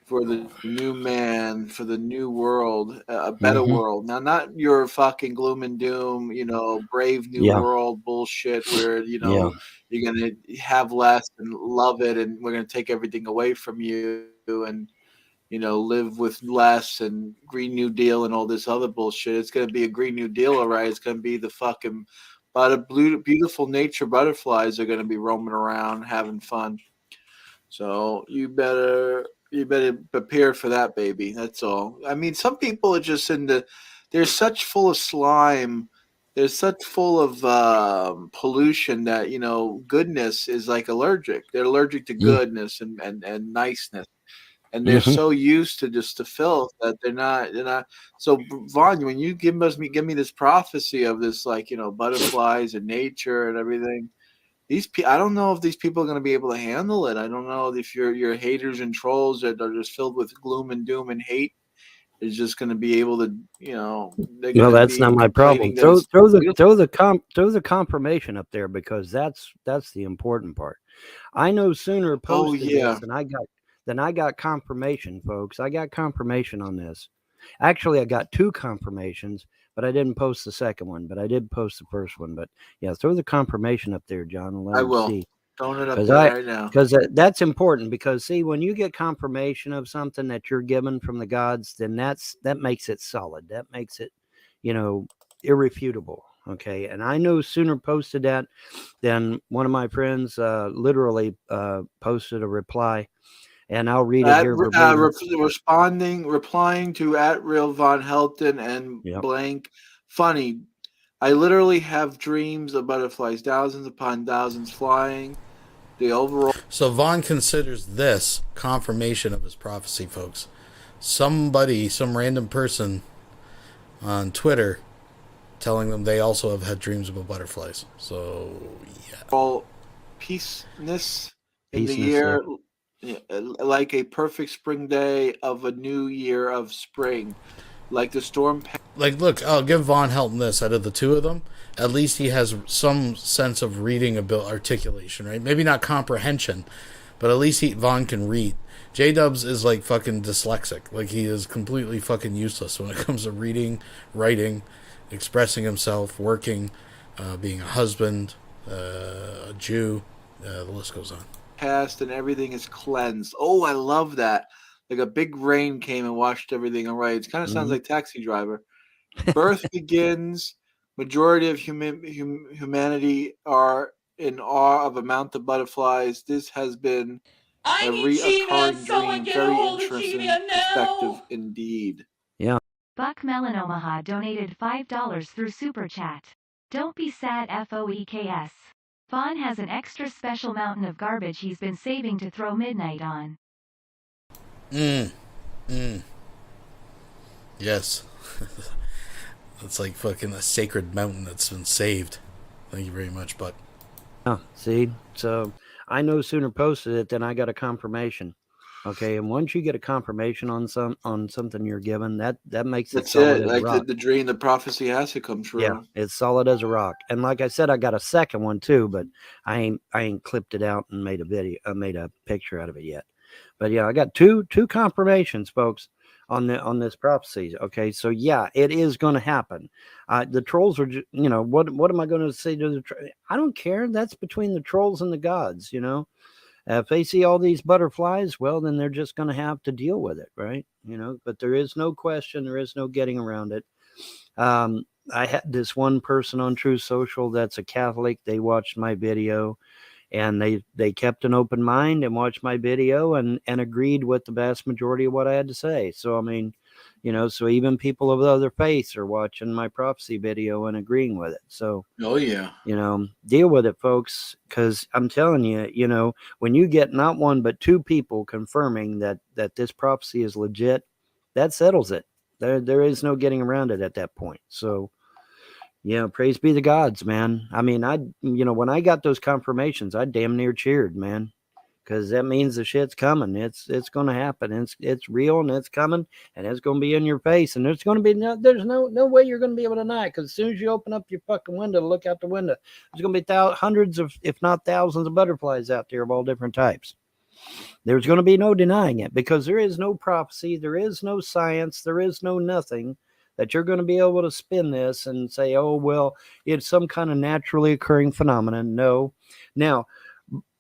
for the new man, for the new world, a better world. Now, not your fucking gloom and doom, brave new world bullshit where, you're going to have less and love it and we're going to take everything away from you and, live with less and Green New Deal and all this other bullshit. It's going to be a Green New Deal, all right? It's going to be the fucking beautiful nature butterflies are going to be roaming around having fun. So you better prepare for that, baby. That's all. I mean, some people are just they're such full of slime. They're such full of pollution that, goodness is like allergic. They're allergic to goodness and niceness. And they're so used to just the filth that they're not. So Vaughn, when you give me this prophecy of this, butterflies and nature and everything, I don't know if these people are going to be able to handle it. I don't know if your haters and trolls that are just filled with gloom and doom and hate is just going to be able to, you know, they're No, going to that's be not my problem. complaining that it's beautiful. Throw the confirmation up there, because that's the important part. I no sooner posted yeah. this than I got confirmation, folks. I got confirmation on this. Actually, I got 2 confirmations, but I didn't post the second one. But I did post the first one. But yeah, throw the confirmation up there, John, and let I them will. see. Throwing it up there right now. Because that's important. Because see, when you get confirmation of something that you're given from the gods, then that makes it solid. That makes it, you know, irrefutable. Okay, and I no sooner posted that than one of my friends literally posted a reply, and I'll read it here verbatim. Replying to @real Vaughn Helton and blank. Funny. I literally have dreams of butterflies, thousands upon thousands flying. The overall. So Vaughn considers this confirmation of his prophecy, folks. Somebody, some random person on Twitter telling them they also have had dreams about butterflies. So, yeah. All peaceness in the year, like a perfect spring day of a new year of spring. Like the storm. Like, look, I'll give Vaughn Helton this. Out of the 2 of them, at least he has some sense of reading articulation, right? Maybe not comprehension, but at least Vaughn can read. J-Dubs is like fucking dyslexic. Like, he is completely fucking useless when it comes to reading, writing, expressing himself, working, being a husband, a Jew. The list goes on. Past and everything is cleansed. Oh, I love that. Like a big rain came and washed everything away. It kind of sounds like Taxi Driver. Birth begins. Majority of humanity are in awe of amount of butterflies. This has been a reoccurring dream. Very interesting perspective indeed. Yeah. Buck Melon Omaha donated $5 through Super Chat. Don't be sad, FOEKS. Vaughn has an extra special mountain of garbage he's been saving to throw midnight on. Yes. It's like fucking a sacred mountain that's been saved. Thank you very much, Buck. Oh, see? So I no sooner posted it than I got a confirmation. Okay, and once you get a confirmation on something you're given, that makes it solid as a rock. Like the dream, the prophecy has to come true. Yeah, it's solid as a rock. And like I said, I got a second one too, but I ain't clipped it out and made a picture out of it yet. But yeah, I got two confirmations, folks, on this prophecy. Okay, so yeah, it is going to happen. The trolls are, what am I going to say to the trolls? I don't care. That's between the trolls and the gods. If they see all these butterflies, well, then they're just going to have to deal with it, right? But there is no question, there is no getting around it. I had this one person on True Social that's a Catholic. They watched my video. And they kept an open mind and watched my video and agreed with the vast majority of what I had to say. So, I mean, so even people of other faiths are watching my prophecy video and agreeing with it. So, oh, yeah. Deal with it, folks, because I'm telling you, when you get not one but 2 people confirming that this prophecy is legit, that settles it. There is no getting around it at that point. So, yeah, praise be the gods, man. I mean, when I got those confirmations, I damn near cheered, man, because that means the shit's coming. It's going to happen. It's real and it's coming and it's going to be in your face. And there's going to be there's no way you're going to be able to deny it, because as soon as you open up your fucking window to look out the window, there's going to be hundreds of, if not thousands, of butterflies out there of all different types. There's going to be no denying it, because there is no prophecy, there is no science, there is no nothing that you're going to be able to spin this and say, oh, well, it's some kind of naturally occurring phenomenon. No. Now,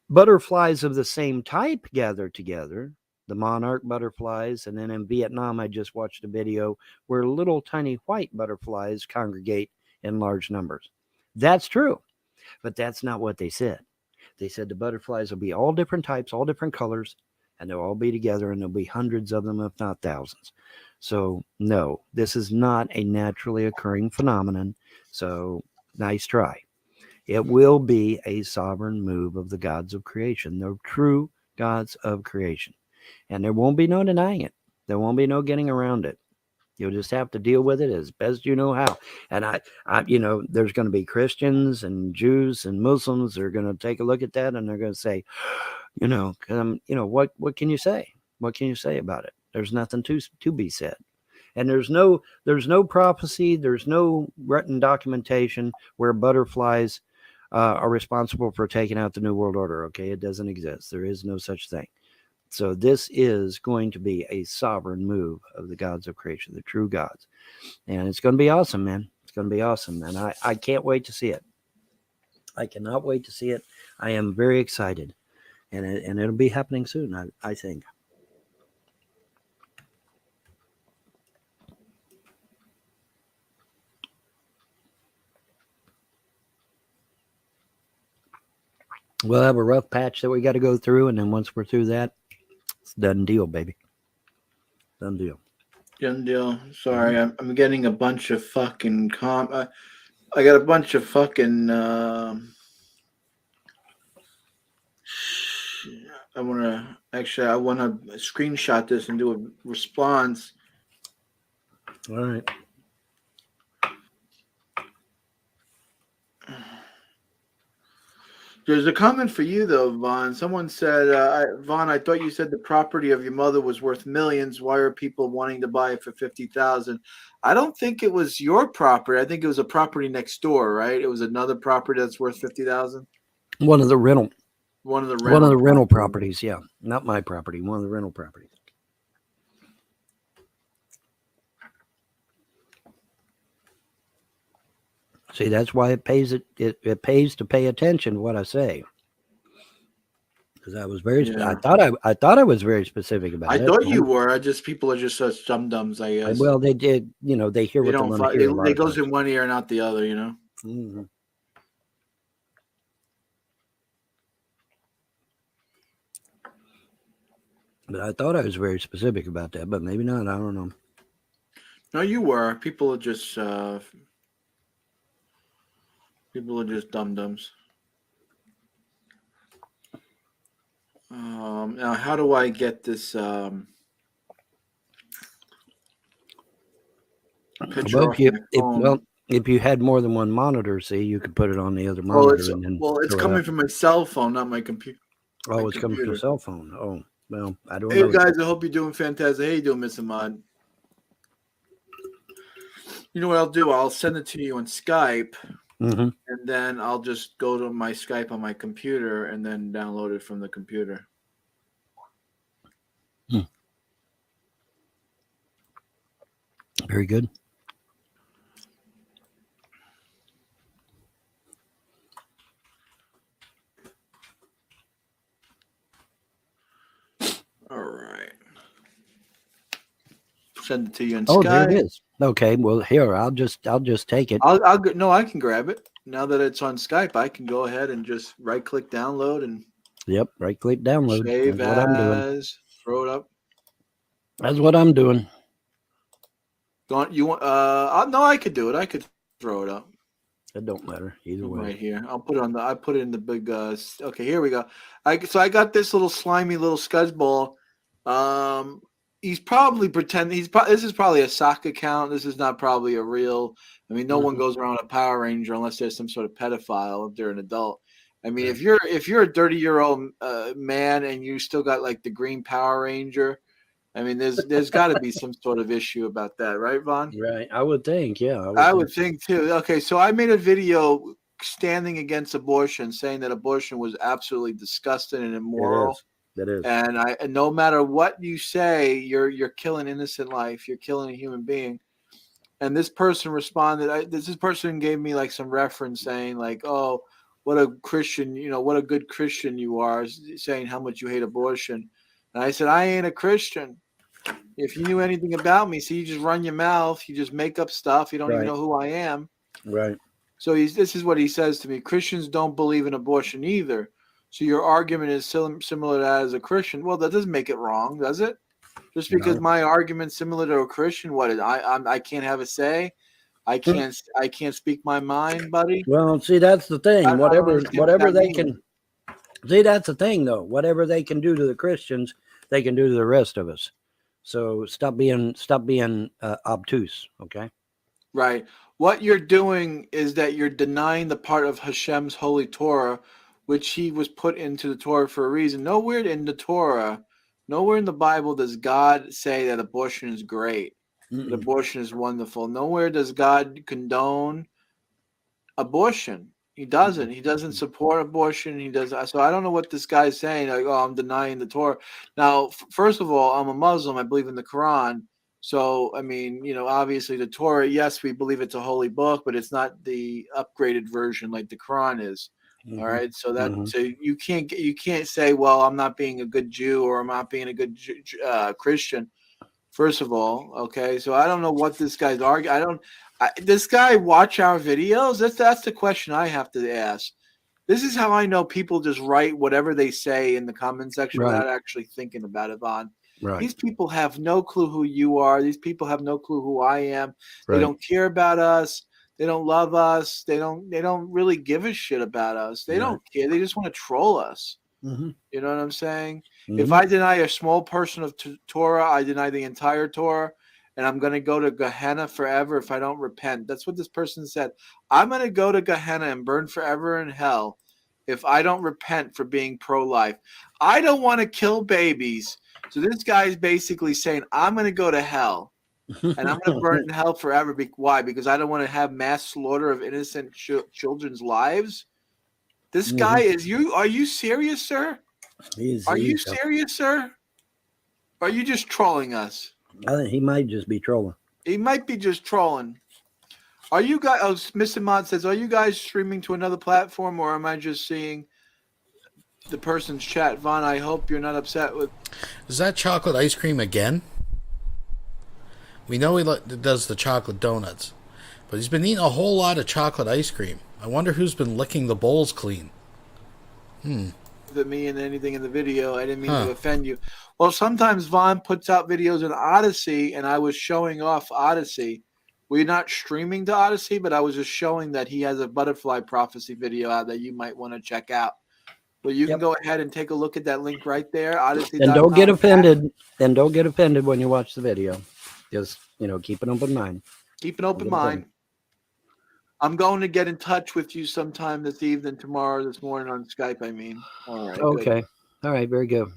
butterflies of the same type gather together, the monarch butterflies, and then in Vietnam, I just watched a video where little tiny white butterflies congregate in large numbers. That's true, but that's not what they said. They said the butterflies will be all different types, all different colors, and they'll all be together, and there'll be hundreds of them, if not thousands. So, no, this is not a naturally occurring phenomenon. So, nice try. It will be a sovereign move of the gods of creation, the true gods of creation. And there won't be no denying it. There won't be no getting around it. You'll just have to deal with it as best you know how. And I there's going to be Christians and Jews and Muslims that are going to take a look at that, and they're going to say, what can you say? What can you say about it? There's nothing to be said. And there's no prophecy, there's no written documentation where butterflies are responsible for taking out the New World Order. Okay, it doesn't exist. There is no such thing. So this is going to be a sovereign move of the gods of creation, the true gods. And it's going to be awesome, man. It's going to be awesome. And I can't wait to see it. I cannot wait to see it. I am very excited. And it'll be happening soon, I think. We'll have a rough patch that we got to go through, and then once we're through that, it's done deal, baby. Done deal. Done deal. Sorry, I'm getting a bunch of fucking I got a bunch of fucking. I want to screenshot this and do a response. All right. There's a comment for you, though, Vaughn. Someone said, Vaughn, I thought you said the property of your mother was worth millions. Why are people wanting to buy it for $50,000? I don't think it was your property. I think it was a property next door, right? It was another property that's worth $50,000. One of the rental properties. Yeah, not my property. One of the rental properties. See, that's why it pays pays to pay attention to what I say. Because I was very, I thought I was very specific about it. I thought you were. People are just such dum-dums, I guess. Well, they did, they hear what they want to hear. It goes in one ear and out the other, Mm-hmm. But I thought I was very specific about that, but maybe not. I don't know. No, you were. People are just dum-dums. Now, how do I get this picture if you had more than one monitor, see, you could put it on the other monitor. It's coming from my cell phone, not my computer. Oh, it's coming from a cell phone. Oh, well, I don't know. Hey, guys, I hope you're doing fantastic. How you doing, Mr. Mod? You know what I'll do? I'll send it to you on Skype. Mm-hmm. And then I'll just go to my Skype on my computer and then download it from the computer. Very good. All right. Send it to you on Skype. Oh, Skype. there it is. Okay, well, here I'll just take it. I can grab it. Now that it's on Skype, I can go ahead and just right-click download and. Yep, right-click download. Save That's what I'm doing. Throw it up. That's what I'm doing. You want? No, I could do it. I could throw it up. It don't matter either way. Right here, I'll put it on I put it in the big. Okay, here we go. So I got this little slimy little scuzzball. He's probably pretending. This is probably a sock account. This is not probably a real. I mean, no one goes around a Power Ranger unless there's some sort of pedophile if they're an adult. I mean, if you're a 30-year-old man and you still got like the green Power Ranger, I mean, there's got to be some sort of issue about that, right, Vaughn? Right. I would think, yeah. I would think too. Okay, so I made a video standing against abortion, saying that abortion was absolutely disgusting and immoral. That is. And no matter what you say, you're killing innocent life. You're killing a human being. And this person responded. This person gave me like some reference saying like, "Oh, what a Christian! What a good Christian you are," saying how much you hate abortion. And I said, "I ain't a Christian. If you knew anything about me, you just run your mouth. You just make up stuff. You don't even know who I am." Right. So this is what he says to me: Christians don't believe in abortion either. So your argument is similar to that as a Christian. Well, that doesn't make it wrong, does it? Just because my argument's similar to a Christian, I can't have a say? I can't speak my mind, buddy? Well, see, that's the thing. Whatever they can see, that's the thing, though. Whatever they can do to the Christians, they can do to the rest of us. So stop being obtuse, okay? Right. What you're doing is that you're denying the part of Hashem's holy Torah, which he was put into the Torah for a reason. Nowhere in the Torah, nowhere in the Bible does God say that abortion is great. that abortion is wonderful. Nowhere does God condone abortion. He doesn't. He doesn't support abortion. He does. So I don't know what this guy's saying. Like, oh, I'm denying the Torah. Now, first of all, I'm a Muslim. I believe in the Quran. So, I mean, obviously the Torah, yes, we believe it's a holy book, but it's not the upgraded version like the Quran is. All right. So so you can't say, well, I'm not being a good Jew or I'm not being a good Christian. First of all, okay. So I don't know what this guy's arguing. This guy watch our videos? That's the question I have to ask. This is how I know people just write whatever they say in the comment section without actually thinking about it, Vaughn. Right. These people have no clue who you are. These people have no clue who I am. They don't care about us. They don't love us. They don't really give a shit about us. They don't care. They just want to troll us. Mm-hmm. You know what I'm saying? If I deny a small portion of Torah, I deny the entire Torah, and I'm going to go to Gehenna forever if I don't repent. That's what this person said. I'm going to go to Gehenna and burn forever in hell if I don't repent for being pro-life. I don't want to kill babies. So this guy is basically saying, I'm going to go to hell, and I'm going to burn in hell forever. Why? Because I don't want to have mass slaughter of innocent children's lives? This guy is you. Are you serious, sir? Are you serious, sir? Or are you just trolling us? I think he might just be trolling. He might be just trolling. Are you guys? Oh, Mr. Mod says, are you guys streaming to another platform, or am I just seeing the person's chat? Vaughn, I hope you're not upset with. Is that chocolate ice cream again? We know he does the chocolate donuts, but he's been eating a whole lot of chocolate ice cream. I wonder who's been licking the bowls clean. Me and anything in the video. I didn't mean to offend you. Well, sometimes Vaughn puts out videos in Odyssey, and I was showing off Odyssey. We're not streaming to Odyssey, but I was just showing that he has a butterfly prophecy video out that you might want to check out. Well, you can go ahead and take a look at that link right there. Odyssey. And don't get offended. And don't get offended when you watch the video. Just keep an open mind. Keep an open mind. I'm going to get in touch with you sometime this evening, this morning on Skype, I mean. All right. Okay. Good. All right. Very good.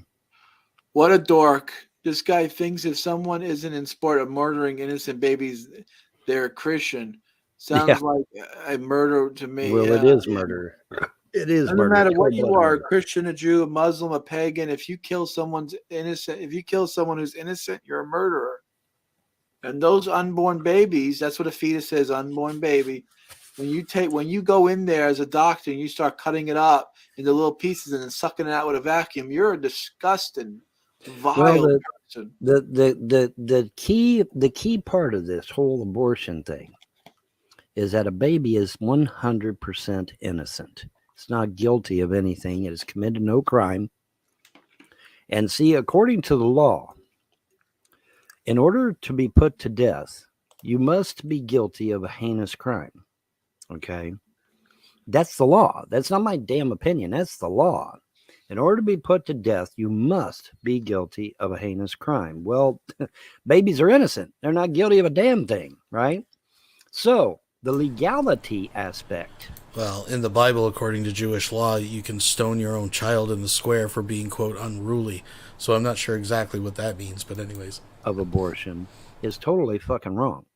What a dork. This guy thinks if someone isn't in sport of murdering innocent babies, they're a Christian. Sounds like a murder to me. Well, it is murder. It is murder. No matter what you are, a Christian, a Jew, a Muslim, a pagan, if you kill someone's innocent, if you kill someone who's innocent, you're a murderer. And those unborn babies, that's what a fetus is, unborn baby. When you go in there as a doctor and you start cutting it up into little pieces and then sucking it out with a vacuum, you're a disgusting, vile person. The key part of this whole abortion thing is that a baby is 100% innocent. It's not guilty of anything. It has committed no crime. And see, according to the law, in order to be put to death, you must be guilty of a heinous crime. Okay? That's the law. That's not my damn opinion. That's the law. In order to be put to death, you must be guilty of a heinous crime. Well, babies are innocent. They're not guilty of a damn thing, right? So, the legality aspect. Well, in the Bible, according to Jewish law, you can stone your own child in the square for being, quote, unruly. So I'm not sure exactly what that means, but anyways. Of abortion is totally fucking wrong.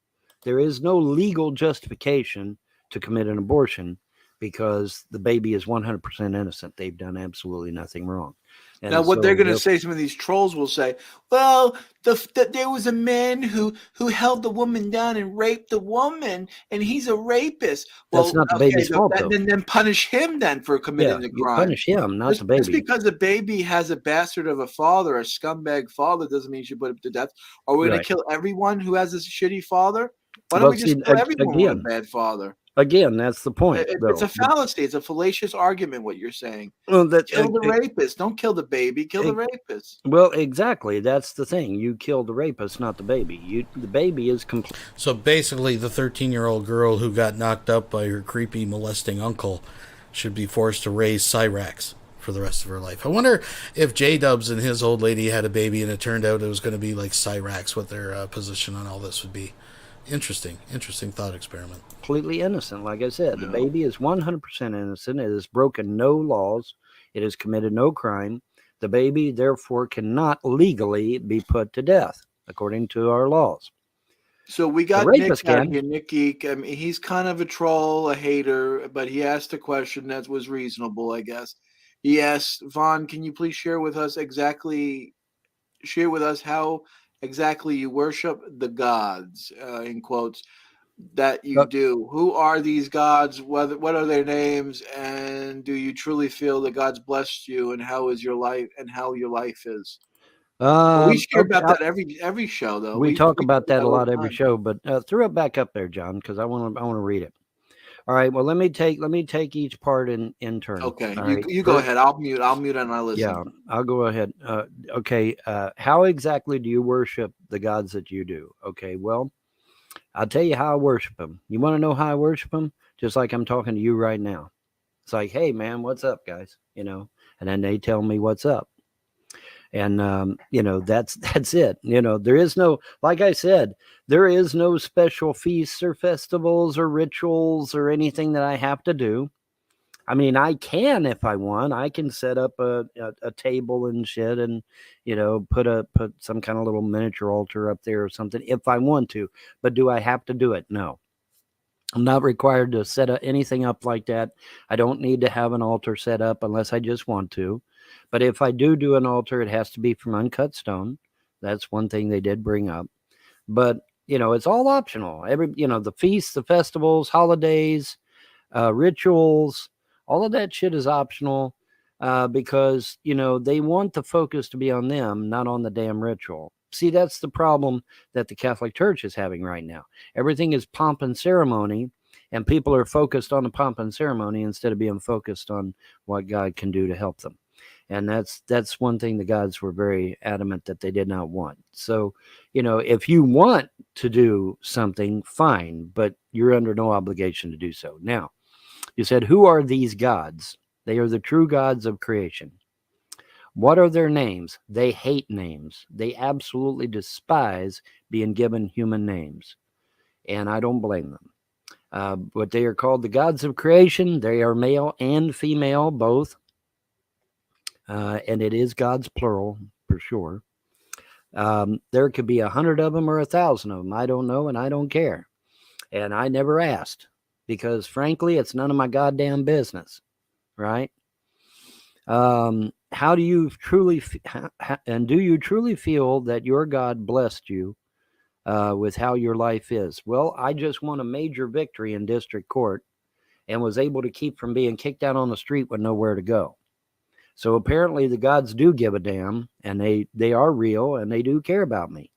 There is no legal justification to commit an abortion because the baby is 100% innocent. They've done absolutely nothing wrong. And now, what they're going to say, some of these trolls will say, well, there was a man who held the woman down and raped the woman, and he's a rapist. Well, that's not the baby's fault, though. Then punish him then for committing the crime. Punish him, not the baby. Just because a baby has a bastard of a father, a scumbag father, doesn't mean you should put him to death. Are we going to kill everyone who has a shitty father? Why don't we just kill everyone with a bad father? Again, that's the point. It's a fallacy. It's a fallacious argument, what you're saying. Well, kill the rapist. Don't kill the baby. Kill the rapist. Well, exactly. That's the thing. You kill the rapist, not the baby. The baby is complete. So basically, the 13-year-old girl who got knocked up by her creepy molesting uncle should be forced to raise Cyrax for the rest of her life. I wonder if J-Dubs and his old lady had a baby and it turned out it was going to be like Cyrax, what their position on all this would be. Interesting thought experiment. Completely innocent, like I said. The baby is 100% innocent. It has broken no laws. It has committed no crime. The baby, therefore, cannot legally be put to death, according to our laws. So we The got Nick rapist out can. here, Nick Geek. I mean, he's kind of a troll, a hater, but he asked a question that was reasonable, I guess. He asked, Vaughn, can you please share with us how exactly you worship the gods, in quotes, that you do. Who are these gods? What are their names? And do you truly feel that God's blessed you? And how is your life? And how your life is? We share Okay, about that every show, though. we talk talk about that a all lot the every time. show, but throw it back up there, John, because I want to read it. All right. Well, let me take each part in turn. Okay, All you right. you go ahead. I'll mute and I listen. Yeah, I'll go ahead. Okay. How exactly do you worship the gods that you do? Okay. Well, I'll tell you how I worship them. You want to know how I worship them? Just like I'm talking to you right now. It's like, hey, man, what's up, guys? And then they tell me what's up. And, that's it. There is no, like I said, there is no special feasts or festivals or rituals or anything that I have to do. I mean, I can if I want. I can set up a table and shit, and put some kind of little miniature altar up there or something if I want to. But do I have to do it? No, I'm not required to set anything up like that. I don't need to have an altar set up unless I just want to. But if I do an altar, it has to be from uncut stone. That's one thing they did bring up. But it's all optional. The feasts, the festivals, holidays, rituals. All of that shit is optional because, they want the focus to be on them, not on the damn ritual. See, that's the problem that the Catholic Church is having right now. Everything is pomp and ceremony, and people are focused on the pomp and ceremony instead of being focused on what God can do to help them. And that's one thing the gods were very adamant that they did not want. So, if you want to do something, fine, but you're under no obligation to do so. Now, you said, who are these gods? They are the true gods of creation. What are their names? They hate names. They absolutely despise being given human names. And I don't blame them. But they are called the gods of creation. They are male and female, both. And it is gods plural, for sure. There could be 100 of them or 1,000 of them. I don't know, and I don't care. And I never asked. Because frankly, it's none of my goddamn business, right? How do you truly, do you truly feel that your God blessed you with how your life is? Well, I just won a major victory in district court and was able to keep from being kicked out on the street with nowhere to go. So apparently the gods do give a damn, and they are real, and they do care about me.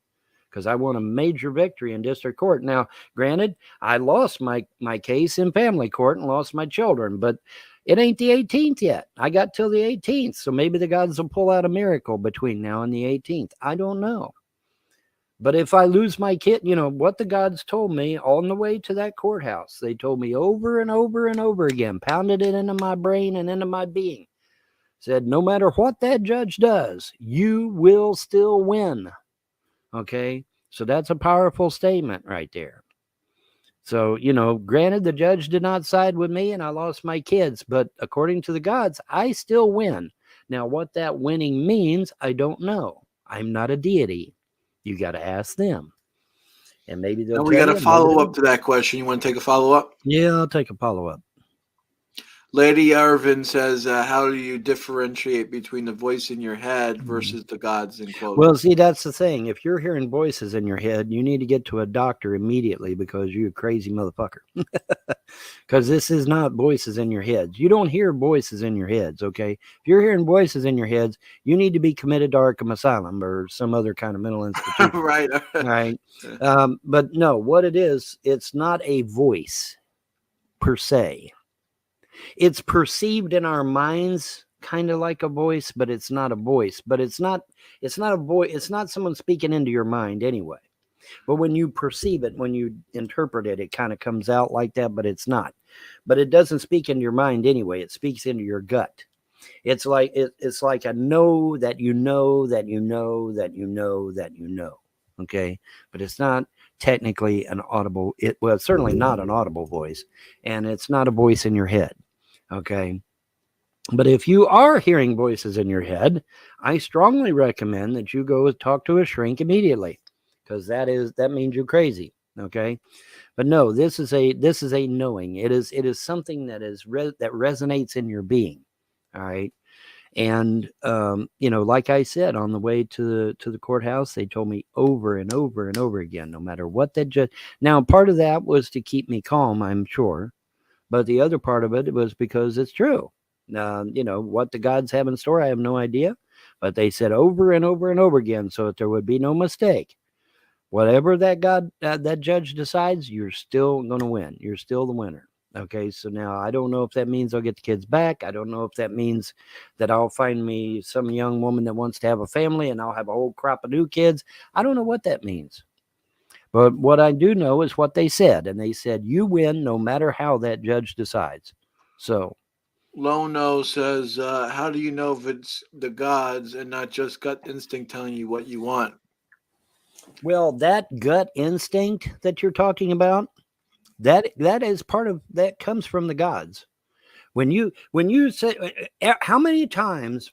Because I won a major victory in district court. Now, granted, I lost my case in family court and lost my children, but it ain't the 18th yet. I got till the 18th, so maybe the gods will pull out a miracle between now and the 18th. I don't know. But if I lose my kid, what the gods told me on the way to that courthouse, they told me over and over and over again, pounded it into my brain and into my being, said, no matter what that judge does, you will still win. Okay, so that's a powerful statement right there. So, granted, the judge did not side with me and I lost my kids, but according to the gods, I still win. Now, what that winning means, I don't know. I'm not a deity. You got to ask them. And maybe they'll we got a follow up to that question. You want to take a follow up? Yeah, I'll take a follow up. Lady Irvin says, how do you differentiate between the voice in your head versus the gods in quotes? Well, see, that's the thing. If you're hearing voices in your head, you need to get to a doctor immediately because you're a crazy motherfucker. Because this is not voices in your heads. You don't hear voices in your heads, okay? If you're hearing voices in your heads, you need to be committed to Arkham Asylum or some other kind of mental institution. Right. Right. But no, what it is, it's not a voice per se. It's perceived in our minds kind of like a voice, but it's not a voice. But it's not a voice. It's not someone speaking into your mind anyway. But when you perceive it, when you interpret it, it kind of comes out like that, but it's not. But it doesn't speak into your mind anyway. It speaks into your gut. It's like a know that you know that you know that you know that you know. Okay, but it's not technically an audible. Well, it's certainly not an audible voice, and it's not a voice in your head. Okay. But if you are hearing voices in your head, I strongly recommend that you go talk to a shrink immediately, because that means you're crazy. Okay, but no, this is a knowing. It is something that that resonates in your being. All right. And like I said, on the way to the courthouse, they told me over and over and over again, no matter what that judge. Now, part of that was to keep me calm, I'm sure, but the other part of it was because it's true. What the gods have in store, I have no idea, but they said over and over and over again, so that there would be no mistake. Whatever that that judge decides, you're still going to win. You're still the winner. Okay, so now I don't know if that means I'll get the kids back. I don't know if that means that I'll find me some young woman that wants to have a family and I'll have a whole crop of new kids. I don't know what that means. But what I do know is what they said. And they said, you win no matter how that judge decides. So. Lono says, how do you know if it's the gods and not just gut instinct telling you what you want? Well, that gut instinct that you're talking about, that is part of that comes from the gods. When you say, how many times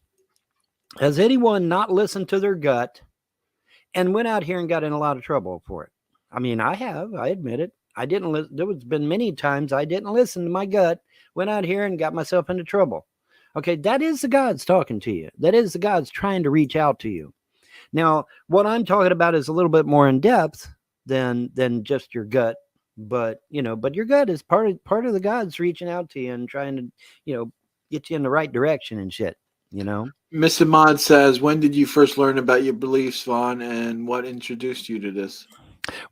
has anyone not listened to their gut and went out here and got in a lot of trouble for it? I mean, I have. I admit it. I didn't listen. There was been many times I didn't listen to my gut, went out here and got myself into trouble. Okay, that is the gods talking to you. That is the gods trying to reach out to you. Now, what I'm talking about is a little bit more in depth than just your gut, but your gut is part of the gods reaching out to you and trying to, get you in the right direction and shit, Miss Ahmad says, when did you first learn about your beliefs, Vaughn, and what introduced you to this?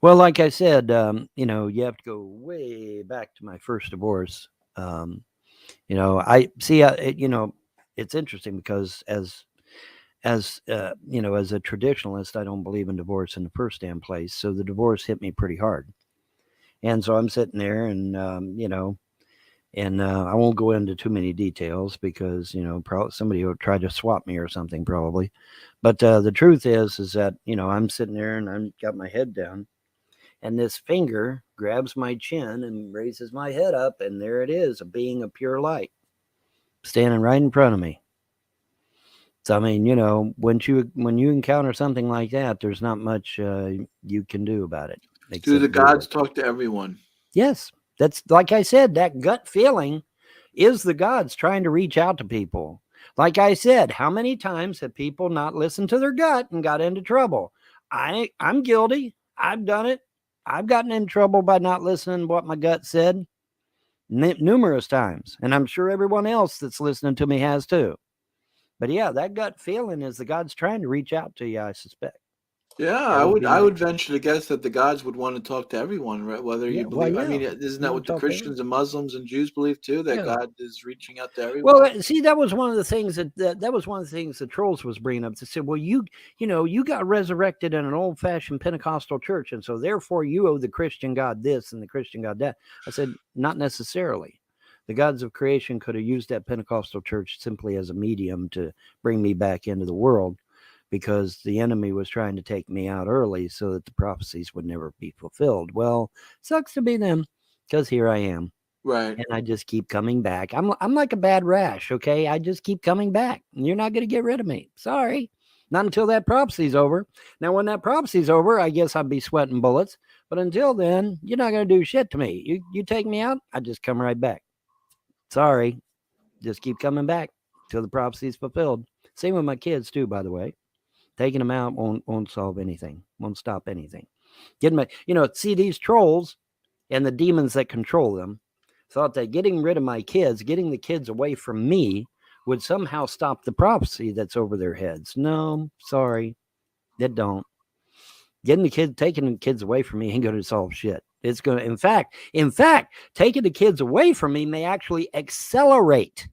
Well, like I said, you have to go way back to my first divorce. I see, it's interesting because as a traditionalist, I don't believe in divorce in the first damn place. So the divorce hit me pretty hard. And so I'm sitting there and, I won't go into too many details because, probably somebody will try to swap me or something probably. But the truth is that, I'm sitting there and I've got my head down and this finger grabs my chin and raises my head up. And there it is, a being of pure light standing right in front of me. So, I mean, when you encounter something like that, there's not much you can do about it. Do the gods talk to everyone? Yes. That's like I said, that gut feeling is the gods trying to reach out to people. Like I said, how many times have people not listened to their gut and got into trouble? I'm guilty. I've done it. I've gotten in trouble by not listening to what my gut said numerous times. And I'm sure everyone else that's listening to me has too. But yeah, that gut feeling is the gods trying to reach out to you, I suspect. Yeah, I would venture to guess that the gods would want to talk to everyone, right? Whether you believe, I mean, isn't that what the Christians and Muslims and Jews believe too? That God is reaching out to everyone. Well, see, that was one of the things that was one of the things the trolls was bringing up. They said, well, you got resurrected in an old-fashioned Pentecostal church, and so therefore you owe the Christian God this and the Christian God that. I said, not necessarily. The gods of creation could have used that Pentecostal church simply as a medium to bring me back into the world, because the enemy was trying to take me out early so that the prophecies would never be fulfilled. Well, sucks to be them, because here I am. Right. And I just keep coming back. I'm like a bad rash, okay? I just keep coming back. You're not going to get rid of me. Sorry. Not until that prophecy's over. Now, when that prophecy's over, I guess I'll be sweating bullets. But until then, you're not going to do shit to me. You take me out, I just come right back. Sorry. Just keep coming back till the prophecy's fulfilled. Same with my kids, too, by the way. Taking them out won't solve anything, won't stop anything. See, these trolls and the demons that control them thought that getting rid of my kids, getting the kids away from me, would somehow stop the prophecy that's over their heads. No, sorry, it don't. Taking the kids away from me ain't going to solve shit. It's going to, in fact, taking the kids away from me may actually accelerate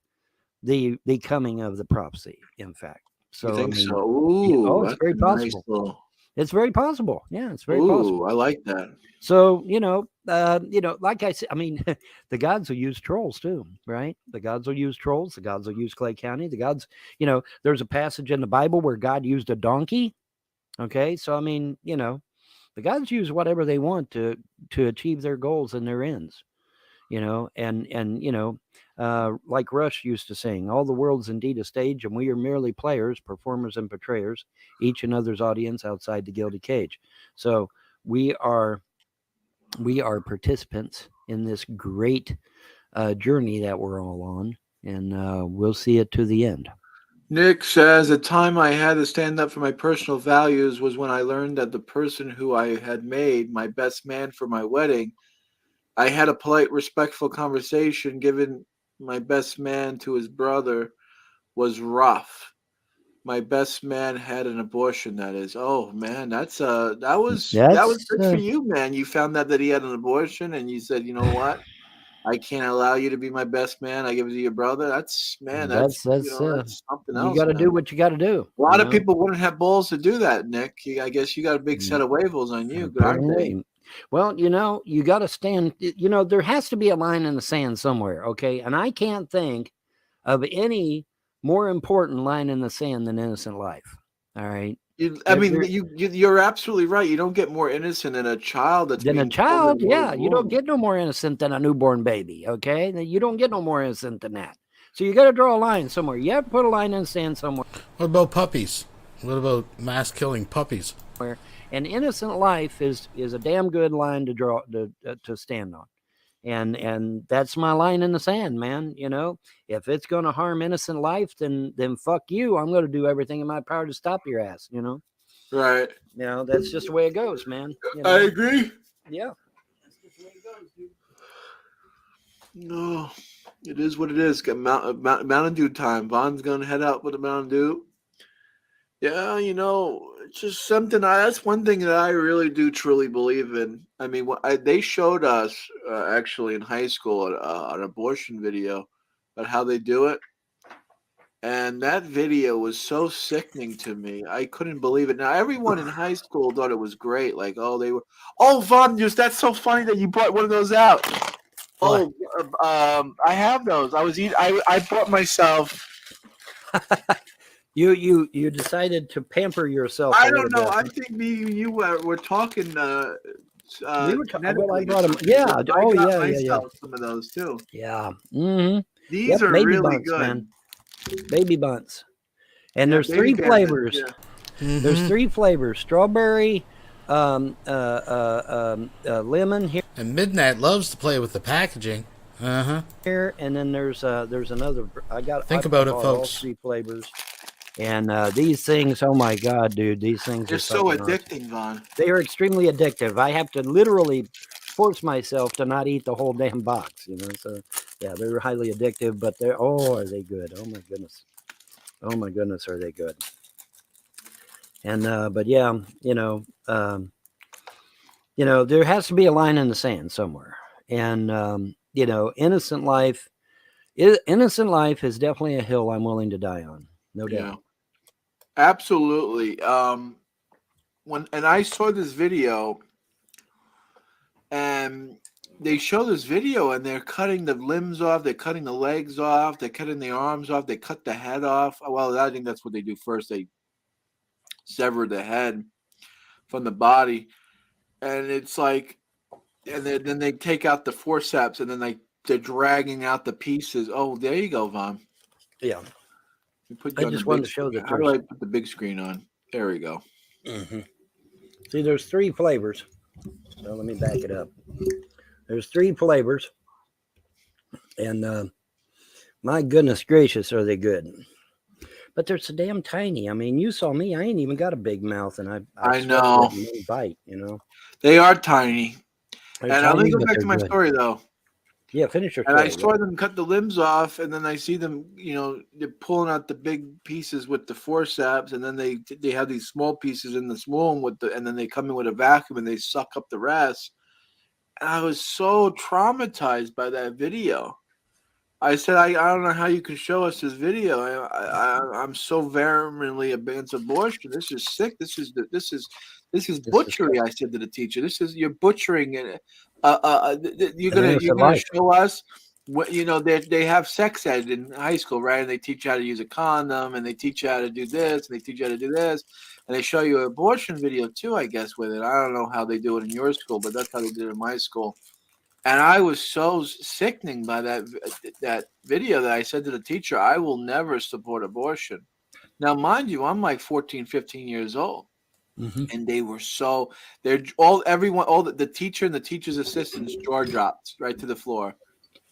the coming of the prophecy. In fact. So, you think so? Ooh, it's very possible. Nice it's very possible. Yeah, it's very possible. I like that. So, like I said, I mean, the gods will use trolls too, right? The gods will use trolls. The gods will use Clay County. The gods, there's a passage in the Bible where God used a donkey. Okay. So, I mean, the gods use whatever they want to achieve their goals and their ends, like Rush used to sing, all the world's indeed a stage, and we are merely players, performers, and portrayers, each another's audience outside the gilded cage. So we are we are participants in this great journey that we're all on, and we'll see it to the end. Nick says, the time I had to stand up for my personal values was when I learned that the person who I had made my best man for my wedding, I had a polite, respectful conversation given my best man to his brother was rough. My best man had an abortion, that is. Oh man, that was good for you, man. You found out that he had an abortion and you said, you know what? I can't allow you to be my best man. I give it to your brother. That's That's something you else. got to Man. do what you got to do. A lot of people wouldn't have balls to do that, Nick. I guess you got a big set of huevos on you, aren't they? Well, you got to stand. There has to be a line in the sand somewhere, okay? And I can't think of any more important line in the sand than innocent life. All right. You're absolutely right. You don't get more innocent than a child that's than a being child. born Yeah, in the you don't womb. get no more innocent than a newborn baby. Okay, you don't get no more innocent than that. So you got to draw a line somewhere. You have to put a line in the sand somewhere. What about puppies? What about mass killing puppies? And innocent life is a damn good line to draw to stand on. And that's my line in the sand, man. If it's going to harm innocent life, then fuck you. I'm going to do everything in my power to stop your ass. Right. That's just the way it goes, man. I agree. Yeah. No, it is what it is. Got Mountain Dew time. Vaughn's gonna head out with a Mountain Dew. Yeah, it's just something. That's one thing that I really do truly believe in. I mean, they showed us actually in high school an abortion video about how they do it, and that video was so sickening to me. I couldn't believe it. Now everyone in high school thought it was great. Like, Vaughn, that's so funny that you brought one of those out. What? I have those. I bought myself. You decided to pamper yourself. I don't know. I think me and you were talking. We were talking. Well, I genetically. brought them. Yeah. I Oh, got yeah. myself some of those too. Yeah. Mm-hmm. These are baby really bunts, good. man. Baby bunts. And Yeah, there's baby 3 bandits, flavors. yeah. There's 3 flavors: strawberry, lemon here. And Midnight loves to play with the packaging. Here, and then there's another. Think about it, bought folks. All 3 flavors. And these things, oh my God, dude, these things They're are so fucking awesome. addicting, Vaughn. They are extremely addictive. I have to literally force myself to not eat the whole damn box, So yeah, they're highly addictive, but are they good? Oh my goodness. Oh my goodness, are they good? And but yeah, there has to be a line in the sand somewhere. And innocent life is definitely a hill I'm willing to die on. No doubt. Yeah. Absolutely. And I saw this video, and they show this video, and they're cutting the limbs off, they're cutting the legs off, they're cutting the arms off, they cut the head off. Well, I think that's what they do first. They sever the head from the body, and it's like, and then they take out the forceps, and then they're dragging out the pieces. Oh, there you go, Vaughn. Yeah. Put I you on just the wanted big to show screen. that How do I put the big screen on? There we go. Mm-hmm. See, there's 3 flavors. So let me back it up. There's 3 flavors, and my goodness gracious, are they good? But they're so damn tiny. I mean, you saw me; I ain't even got a big mouth, and I know. Bite, They are tiny. They're and tiny, let me go but back to they're my good. story though. Yeah, finish your And story. I saw them cut the limbs off, and then I see them, they're pulling out the big pieces with the forceps, and then they have these small pieces in the small one and then they come in with a vacuum and they suck up the rest. And I was so traumatized by that video. I said, I don't know how you can show us this video. I'm so vehemently against abortion. This is sick. This is butchery. I said to the teacher, you're butchering it. You're gonna show us what they have sex ed in high school, right? And they teach you how to use a condom, and they teach you how to do this, and they teach you how to do this, and they show you an abortion video too, I guess, with it. I don't know how they do it in your school, but that's how they did it in my school. And I was so sickening by that video that I said to the teacher, I will never support abortion. Now, mind you, I'm like 14, 15 years old. and they were all the teacher and the teacher's assistants jaw dropped right to the floor.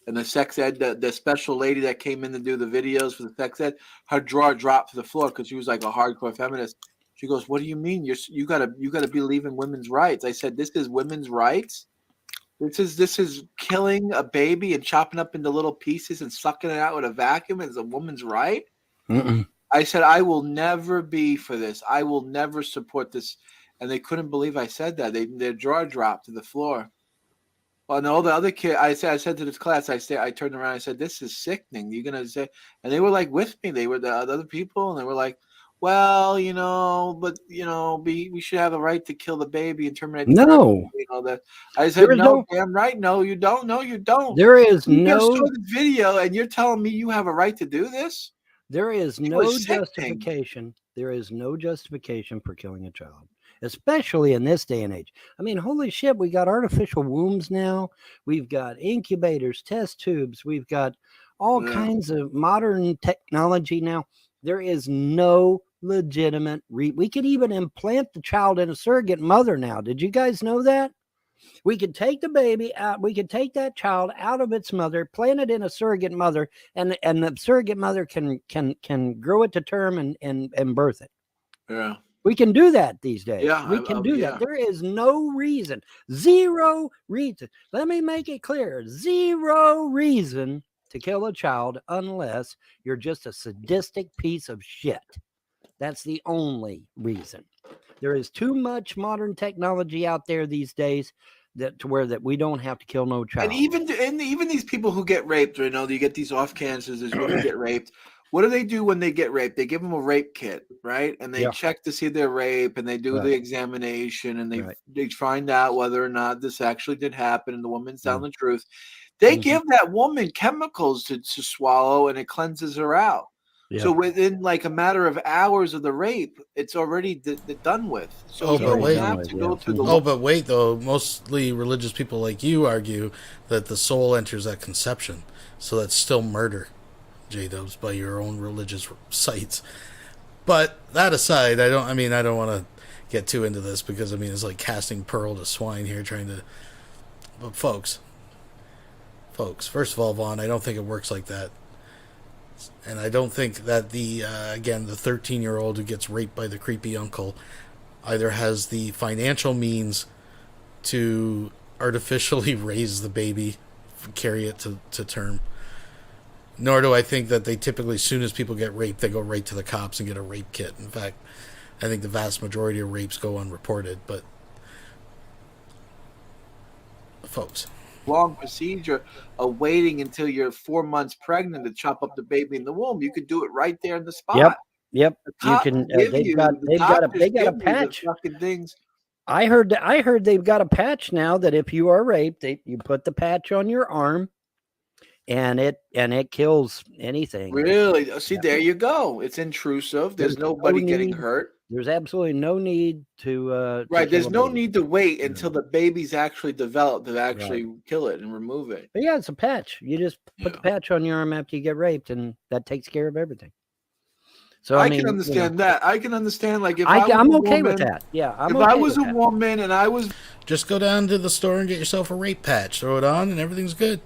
And the sex ed, the special lady that came in to do the videos for the sex ed, her jaw dropped to the floor because she was like a hardcore feminist. She goes, "What do you mean? You gotta believe in women's rights." I said, "This is women's rights. This is killing a baby and chopping up into little pieces and sucking it out with a vacuum is a woman's right." I said, "I will never be for this. I will never support this." And they couldn't believe I said that. Their jaw dropped to the floor. Well, no, the other kid, I said to this class, I turned around, I said, "This is sickening." You're gonna say, and they were like with me. They were the other people, and they were like, "Well, we should have a right to kill the baby and terminate." No, that. I said, "No, damn right, no, you don't. No, you don't. There is you no just saw the video, and you're telling me you have a right to do this." There is no justification. There is no justification for killing a child, especially in this day and age. I mean, holy shit, we got artificial wombs now. We've got incubators, test tubes. We've got all kinds of modern technology now. There is no legitimate we could even implant the child in a surrogate mother now. Did you guys know that? We could take the baby out. We could take that child out of its mother, plant it in a surrogate mother, and the surrogate mother can grow it to term and birth it. Yeah. We can do that these days. Yeah, we can do that. There is no reason, zero reason. Let me make it clear. Zero reason to kill a child unless you're just a sadistic piece of shit. That's the only reason. There is too much modern technology out there these days that we don't have to kill no child. And even these people who get raped, you get these off cancers, there's women get raped. What do they do when they get raped? They give them a rape kit, right? And they check to see their rape, and they do the examination, and they find out whether or not this actually did happen, and the woman's telling the truth. They give that woman chemicals to swallow, and it cleanses her out. Yeah. So within like a matter of hours of the rape, it's already done with. So but wait, though. Mostly religious people like you argue that the soul enters at conception, so that's still murder. J-dubs by your own religious sites. But that aside, I don't want to get too into this because it's like casting pearl to swine here, but folks, first of all, Vaughn, I don't think it works like that. And I don't think that the 13-year-old who gets raped by the creepy uncle either has the financial means to artificially raise the baby, carry it to term. Nor do I think that they typically, as soon as people get raped, they go right to the cops and get a rape kit. In fact, I think the vast majority of rapes go unreported. But, folks, long procedure of waiting until you're 4 months pregnant to chop up the baby in the womb. You could do it right there in the spot. Yep. You can. They've got a patch. Things. I heard they've got a patch now that if you are raped, you put the patch on your arm. And it kills anything. Really? See, there you go. It's intrusive. There's nobody getting hurt. There's absolutely no need to right. There's no need to wait until the baby's actually developed to actually kill it and remove it. But yeah, it's a patch. You just put the patch on your arm after you get raped, and that takes care of everything. So I can understand that. I can understand if I'm okay with that. Yeah, if I was a woman and I was just go down to the store and get yourself a rape patch, throw it on, and everything's good.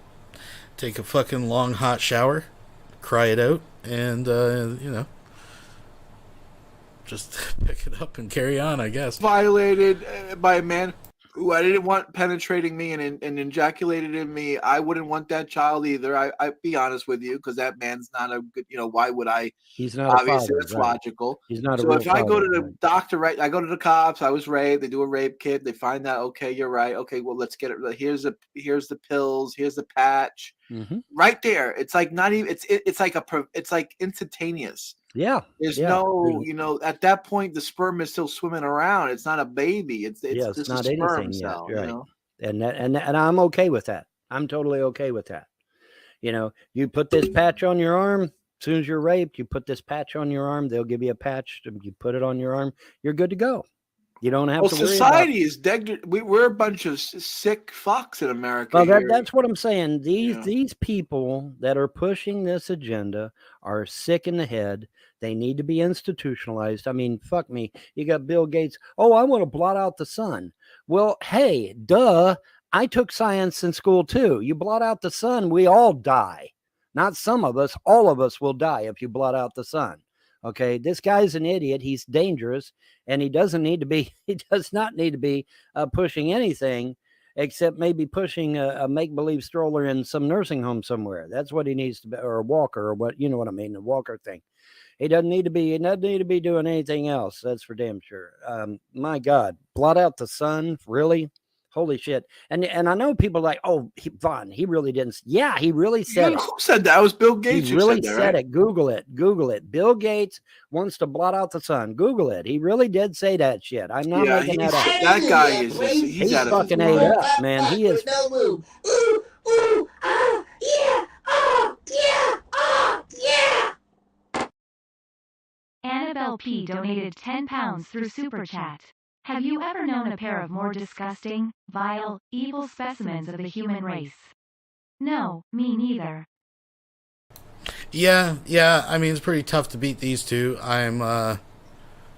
Take a fucking long hot shower, cry it out, and just pick it up and carry on, I guess. Violated by a man who I didn't want penetrating me and ejaculated in me. I wouldn't want that child either. I be honest with you, because that man's not a good. Why would I? He's not. Obviously, that's logical. He's not. So if I go to the doctor, right? I go to the cops. I was raped. They do a rape kit. They find out. Okay, you're right. Okay, well, let's get it. Here's the pills. Here's the patch. Mm-hmm. Right there. It's like not even. It's like instantaneous. Yeah. There's no, at that point, the sperm is still swimming around. It's not a baby. It's just not a sperm anything cell. Yet, right. And I'm okay with that. I'm totally okay with that. You put this patch on your arm. As soon as you're raped, you put this patch on your arm. They'll give you a patch. You put it on your arm. You're good to go. You don't have Well, to worry society is we're a bunch of sick fucks in America. Well, here. that's what I'm saying. These people that are pushing this agenda are sick in the head. They need to be institutionalized. I mean, fuck me. You got Bill Gates. Oh, I want to blot out the sun. Well, hey, duh. I took science in school too. You blot out the sun, we all die. Not some of us, all of us will die if you blot out the sun. Okay, this guy's an idiot. He's dangerous, and he doesn't need to be. He does not need to be pushing anything except maybe pushing a make-believe stroller in some nursing home somewhere. That's what he needs to be, or a walker, or what, you know what I mean, a walker thing. He doesn't need to be. He doesn't need to be doing anything else. That's for damn sure. My God, blot out the sun, really? Holy shit. And I know people like, oh, Vaughn, he really didn't. Yeah, he really said it. Who said that? It was Bill Gates He really who said that, said right? it. Google it. Google it. Bill Gates wants to blot out the sun. Google it. He really did say that shit. I'm not Yeah, making that up. that guy is he's out of his fucking ate mind. up, man. He is. Annabelle P. donated £10 through Super Chat. Have you ever known a pair of more disgusting, vile, evil specimens of the human race? No, me neither. Yeah. I mean, it's pretty tough to beat these two. I'm, I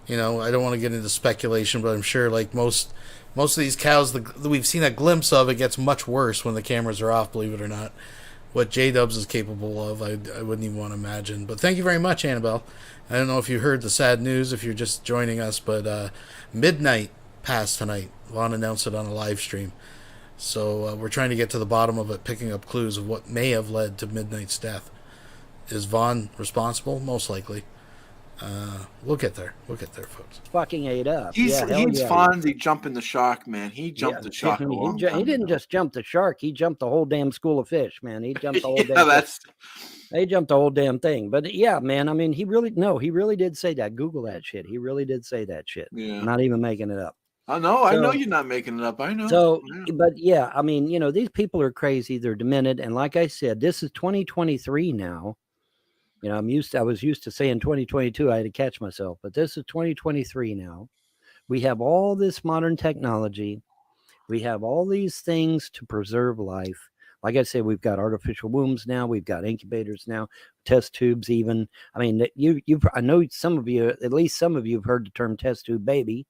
don't want to get into speculation, but I'm sure, like most of these cows that we've seen a glimpse of, it gets much worse when the cameras are off. Believe it or not, what J-Dubs is capable of, I wouldn't even want to imagine. But thank you very much, Annabelle. I don't know if you heard the sad news, if you're just joining us, but midnight passed tonight. Vaughn announced it on a live stream. So we're trying to get to the bottom of it, picking up clues of what may have led to Midnight's death. Is Vaughn responsible? Most likely. We'll get there. We'll get there, folks. Fucking ate up. He's yeah. Fonzie jumping the shark, man. He jumped the shark. He didn't just jump the shark. He jumped the whole damn school of fish, man. He jumped the whole They jumped the whole damn thing. But yeah, man, I mean, he really did say that. Google that shit. He really did say that shit. Yeah. I'm not even making it up. I know you're not making it up. I know. So, but yeah, I mean, these people are crazy. They're demented. And like I said, this is 2023 now. I was used to saying 2022. I had to catch myself, but this is 2023 now. We have all this modern technology. We have all these things to preserve life. Like I said, we've got artificial wombs now. We've got incubators now, test tubes even. I mean, I know some of you, at least some of you have heard the term test tube baby.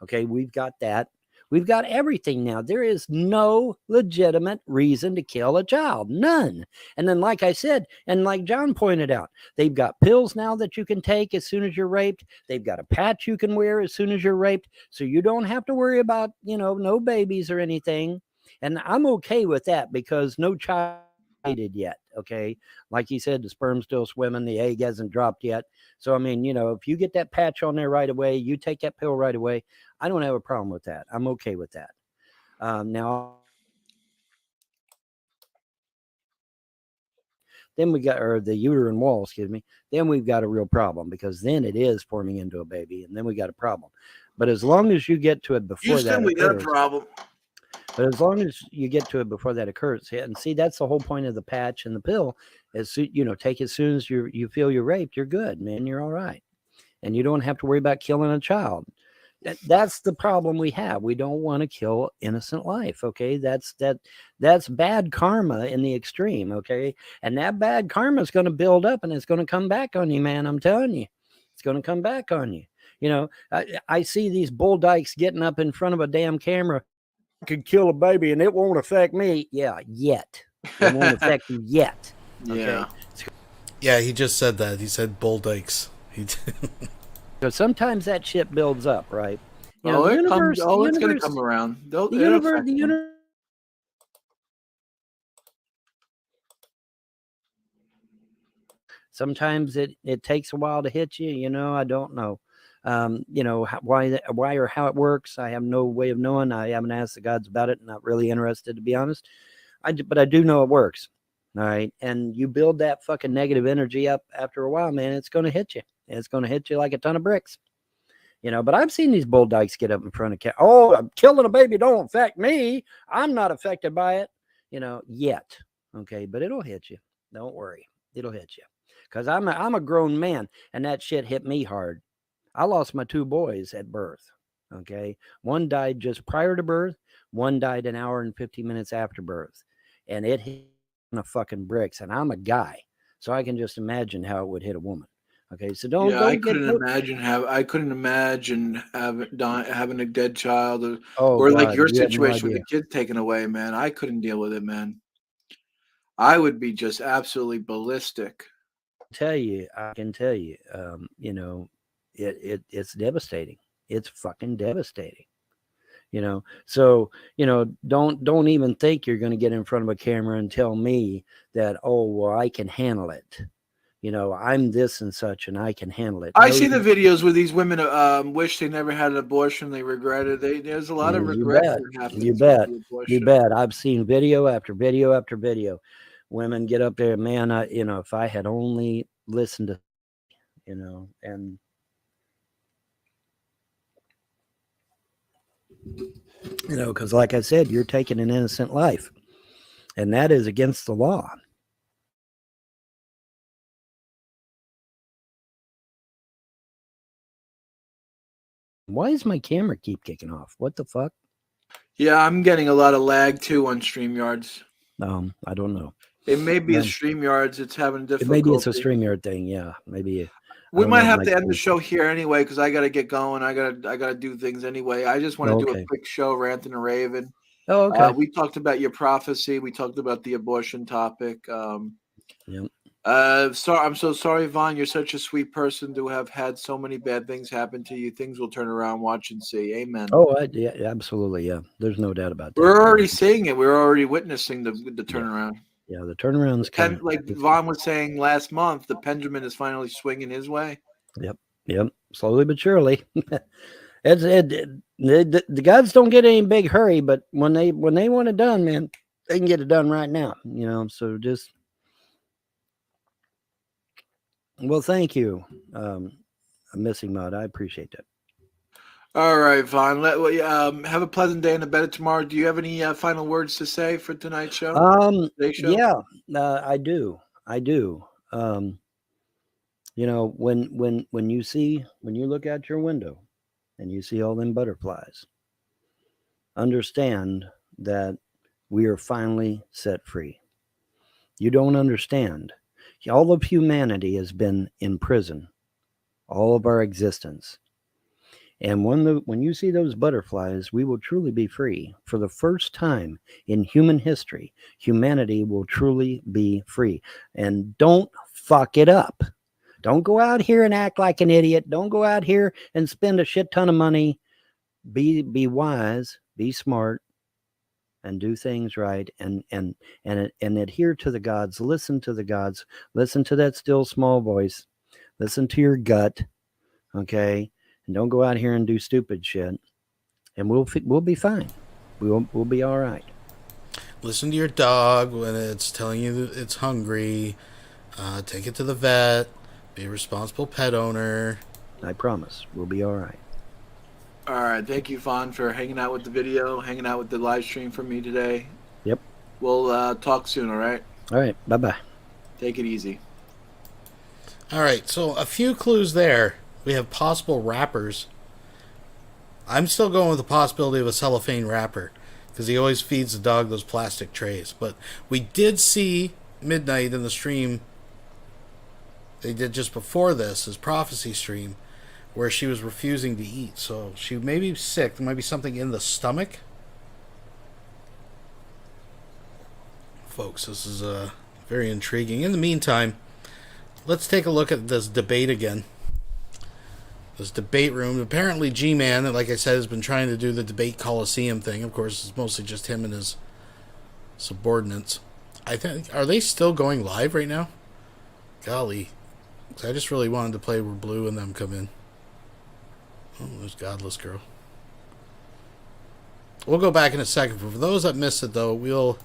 Okay, we've got that. We've got everything now. There is no legitimate reason to kill a child. None. And then, like I said, and like John pointed out, they've got pills now that you can take as soon as you're raped. They've got a patch you can wear as soon as you're raped. So you don't have to worry about, no babies or anything. And I'm okay with that because no child did yet. Okay. Like he said, the sperm's still swimming. The egg hasn't dropped yet. So, I mean, if you get that patch on there right away, you take that pill right away. I don't have a problem with that. I'm okay with that. Now, then we got, or the uterine wall, excuse me. Then we've got a real problem because then it is forming into a baby, and then we got a problem. But as long as you get to it before that we got a occurs, problem. but as long as you get to it before that occurs, and see, that's the whole point of the patch and the pill is, take as soon as you feel you're raped, you're good, man, you're all right, and you don't have to worry about killing a child. That's the problem we have. We don't want to kill innocent life. Okay, that's bad karma in the extreme. Okay, and that bad karma is going to build up and it's going to come back on you, man. I'm telling you, it's going to come back on you. I see these bull dykes getting up in front of a damn camera. I could kill a baby and it won't affect me. Yeah, yet it won't affect you yet. Okay? Yeah, he just said that. He said bull dykes. So sometimes that shit builds up, right? It's going to come around. The universe. Sometimes it takes a while to hit you. I don't know. Why or how it works. I have no way of knowing. I haven't asked the gods about it. Not really interested, to be honest. But I do know it works. All right. And you build that fucking negative energy up after a while, man, it's going to hit you. It's going to hit you like a ton of bricks. But I've seen these bull dykes get up in front of oh, I'm killing a baby don't affect me. I'm not affected by it, yet. Okay, but it'll hit you. Don't worry. It'll hit you. Because I'm a grown man, and that shit hit me hard. I lost my two boys at birth. Okay. One died just prior to birth. One died an hour and 50 minutes after birth. And it hit on a fucking bricks. And I'm a guy, so I can just imagine how it would hit a woman. Okay. So don't I get couldn't imagine having a dead child or, Oh, like God, your you have no situation with idea. the kid taken away, man. I couldn't deal with it, man. I would be just absolutely ballistic. I can tell you, you know, it's devastating. It's fucking devastating. You know, so, you know, don't even think you're going to get in front of a camera and tell me that, oh, well, I can handle it. You know, I'm this and such and I can handle it. I No, see the videos where these women wish they never had an abortion. They regret it. There's a lot of regret that happens. You with bet. the You abortion. bet. I've seen video after video after video. Women get up there, man, you know, if I had only listened to, you know, and you know, because like I said, you're taking an innocent life, and that is against the law. Why does my camera keep kicking off? What the fuck? Yeah, I'm getting a lot of lag too on StreamYards. I don't know. It may be a Man, StreamYards. It's having difficulty. maybe it's a StreamYard thing. Yeah, maybe. We might have to end the show here anyway because I got to get going. I gotta do things anyway. I just want to do a Okay. quick show, ranting and raving. Oh, okay. We talked about your prophecy. We talked about the abortion topic. Yep. I'm so sorry, Vaughn. You're such a sweet person to have had so many bad things happen to you. Things will turn around. Watch and see. Amen. Oh, yeah, absolutely. Yeah, there's no doubt about that. We're already seeing it. We're already witnessing the turnaround. Yeah, the turnaround's coming. Like Vaughn was saying last month, the pendulum is finally swinging his way. Yep. Slowly but surely. The gods don't get any big hurry, but when they want it done, man, they can get it done right now. You know, so just. Well, thank you, Missing Mod. I appreciate that. All right, Vaughn. Have a pleasant day and a better tomorrow. Do you have any final words to say for tonight's show? Today's show? Yeah, I do. You know, when you look out your window and you see all them butterflies, understand that we are finally set free. You don't understand. All of humanity has been in prison, all of our existence. And when you see those butterflies, we will truly be free. For the first time in human history, humanity will truly be free. And don't fuck it up. Don't go out here and act like an idiot. Don't go out here and spend a shit ton of money. Be wise, be smart, and do things right, and adhere to the gods. Listen to the gods. Listen to that still small voice. Listen to your gut, okay? And don't go out here and do stupid shit. And we'll be fine. We'll be all right. Listen to your dog when it's telling you that it's hungry. Take it to the vet. Be a responsible pet owner. I promise. We'll be all right. All right. Thank you, Vaughn, for hanging out with the video, hanging out with the live stream for me today. Yep. We'll talk soon, all right? All right. Bye-bye. Take it easy. All right. So a few clues there. We have possible wrappers. I'm still going with the possibility of a cellophane wrapper because he always feeds the dog those plastic trays. But we did see Midnight in the stream they did just before this, his prophecy stream, where she was refusing to eat. So she may be sick. There might be something in the stomach. Folks, this is very intriguing. In the meantime, let's take a look at this debate again. This debate room. Apparently G-Man, like I said, has been trying to do the debate coliseum thing. Of course, it's mostly just him and his subordinates. I think, are they still going live right now? Golly. I just really wanted to play where Blue and them come in. Oh, there's Godless Girl. We'll go back in a second. For those that missed it, though,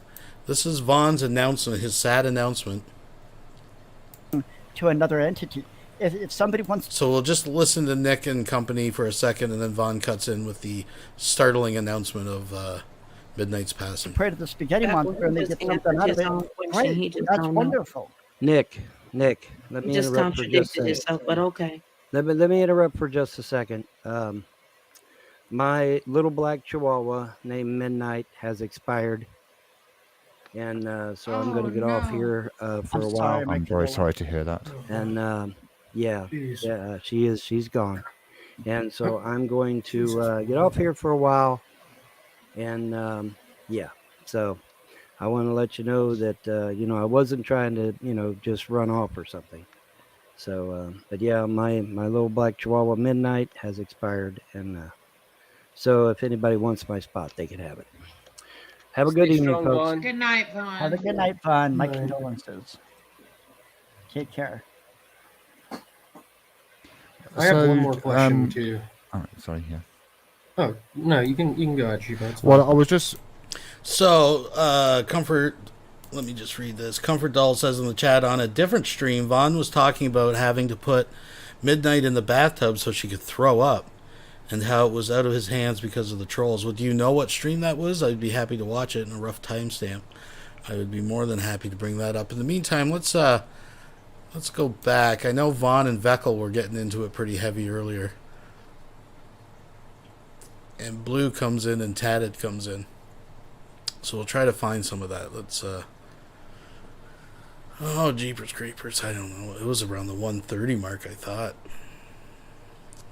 this is Vaughn's announcement, his sad announcement. To another entity. If somebody wants... So we'll just listen to Nick and company for a second, and then Vaughn cuts in with the startling announcement of Midnight's passing. Pray to the spaghetti monster and they get something out of it. Great. That's wonderful. Nick, let me just interrupt for just a contradicted second. yourself, but okay. Let me interrupt for just a second. My little black chihuahua named Midnight has expired. And so I'm going to get off here for a while. I'm very sorry to hear that. And yeah, she's gone. And so I'm going to get off here for a while. And yeah, so I want to let you know that, I wasn't trying to, just run off or something. So, but yeah, my little black chihuahua Midnight has expired. And so if anybody wants my spot, they can have it. Have a good evening, folks. Good night, Vaughn. Have a good night, Vaughn. My condolences. Take care. I have one more question too. All right, sorry, yeah. Oh no, you can go ahead, Chief. Well, I was just. So, Comfort. Let me just read this. Comfort Doll says in the chat, on a different stream, Vaughn was talking about having to put Midnight in the bathtub so she could throw up, and how it was out of his hands because of the trolls. Well, do you know what stream that was? I'd be happy to watch it in a rough timestamp. I would be more than happy to bring that up. In the meantime, let's go back. I know Vaughn and Veckel were getting into it pretty heavy earlier. And Blue comes in and Tatted comes in. So we'll try to find some of that. Let's oh, Jeepers Creepers, I don't know. It was around the 1:30 mark, I thought.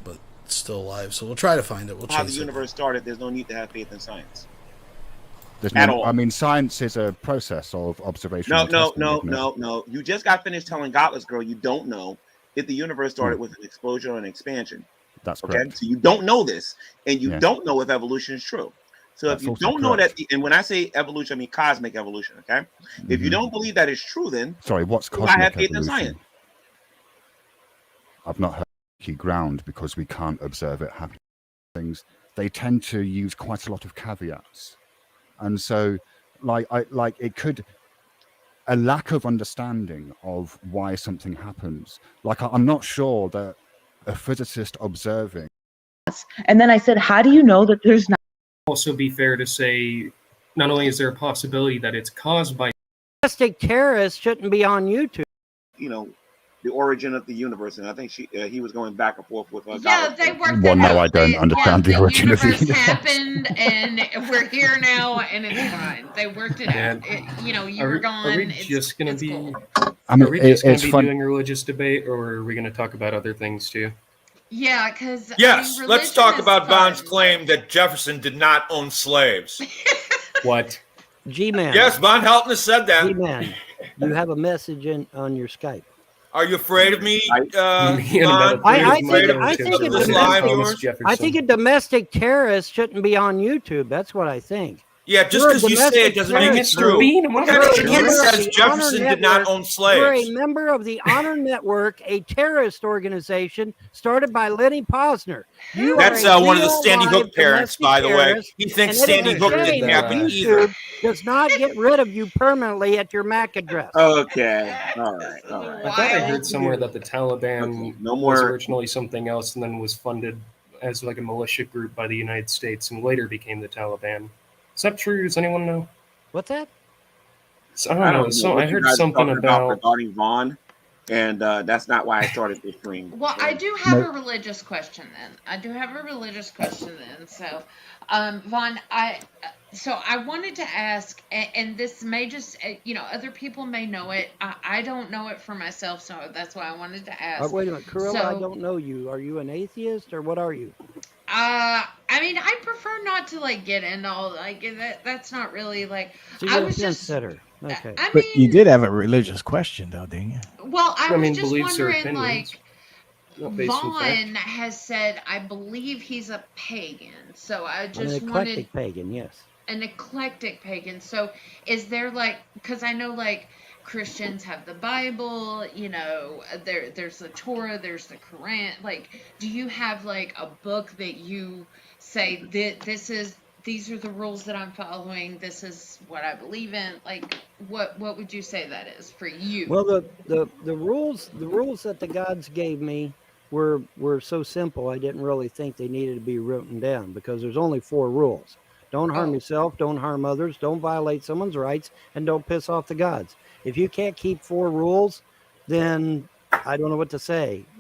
But it's still alive, so we'll try to find it. We'll How the chase it. universe started, there's no need to have faith in science. At all. I mean, science is a process of observation. No. You just got finished telling Godless Girl you don't know if the universe started with an explosion or an expansion. That's okay. correct. So you don't know this, and you don't know if evolution is true. So if you don't know that, and when I say evolution, I mean cosmic evolution. Okay. If you don't believe that is true, then sorry, what's why cosmic have faith in evolution? science? I've not heard key ground because we can't observe it happening. Things they tend to use quite a lot of caveats, and so it could a lack of understanding of why something happens. Like I'm not sure that a physicist observing. And then I said, how do you know that there's not? Also be fair to say, not only is there a possibility that it's caused by Domestic terrorists shouldn't be on YouTube. You know, the origin of the universe, and I think he was going back and forth with Yeah, they worked Well, it no, out. I don't understand the origin of the universe universe. happened, and we're here now, and it's fine. They worked it out. You were gone. Are we just going to be? Cool. I mean, are we just going it's to be fun. doing a religious debate, or are we going to talk about other things too? Yeah, because yes, let's talk about Vaughn's claim that Jefferson did not own slaves. What? G-Man. Yes, Vaughn Helton has said that. G-Man, you have a message on your Skype. Are you afraid of me, Vaughn? I think a domestic terrorist shouldn't be on YouTube. That's what I think. Yeah, just because you say it doesn't mean it's true. What kind of kid says Jefferson did not own slaves? You're a member of the Honor Network, a terrorist organization started by Lenny Posner. That's one of the Sandy Hook parents, by the way. He thinks Sandy Hook didn't happen either. Does not get rid of you permanently at your MAC address. Okay. All right. I thought I heard somewhere that the Taliban was originally something else and then was funded as like a militia group by the United States and later became the Taliban. Is that true? Does anyone know? What's that? I don't know. So I heard something about regarding Vaughn, and that's not why I started this stream. Well, I do have a religious question then. So, Vaughn, I wanted to ask, and this may just, other people may know it. I don't know it for myself, so that's why I wanted to ask. Wait a minute, Kurilla, I don't know you. Are you an atheist or what are you? I mean, I prefer not to get into all that. That's not really So I was just. Okay. I But mean, you did have a religious question, though, didn't you? well, I was just beliefs or wondering, opinions. Not based on fact. Vaughn has said, I believe he's a pagan. So I just An eclectic pagan, yes. An eclectic pagan. So is there because I know Christians have the Bible, there's the Torah, there's the Quran. Do you have a book that you say that these are the rules that I'm following, this is what I believe in? What would you say that is for you? Well, the rules that the gods gave me were so simple. I didn't really think they needed to be written down because there's only 4 rules. Don't harm yourself, don't harm others, don't violate someone's rights, and don't piss off the gods. If you can't keep 4 rules, then I don't know what to say.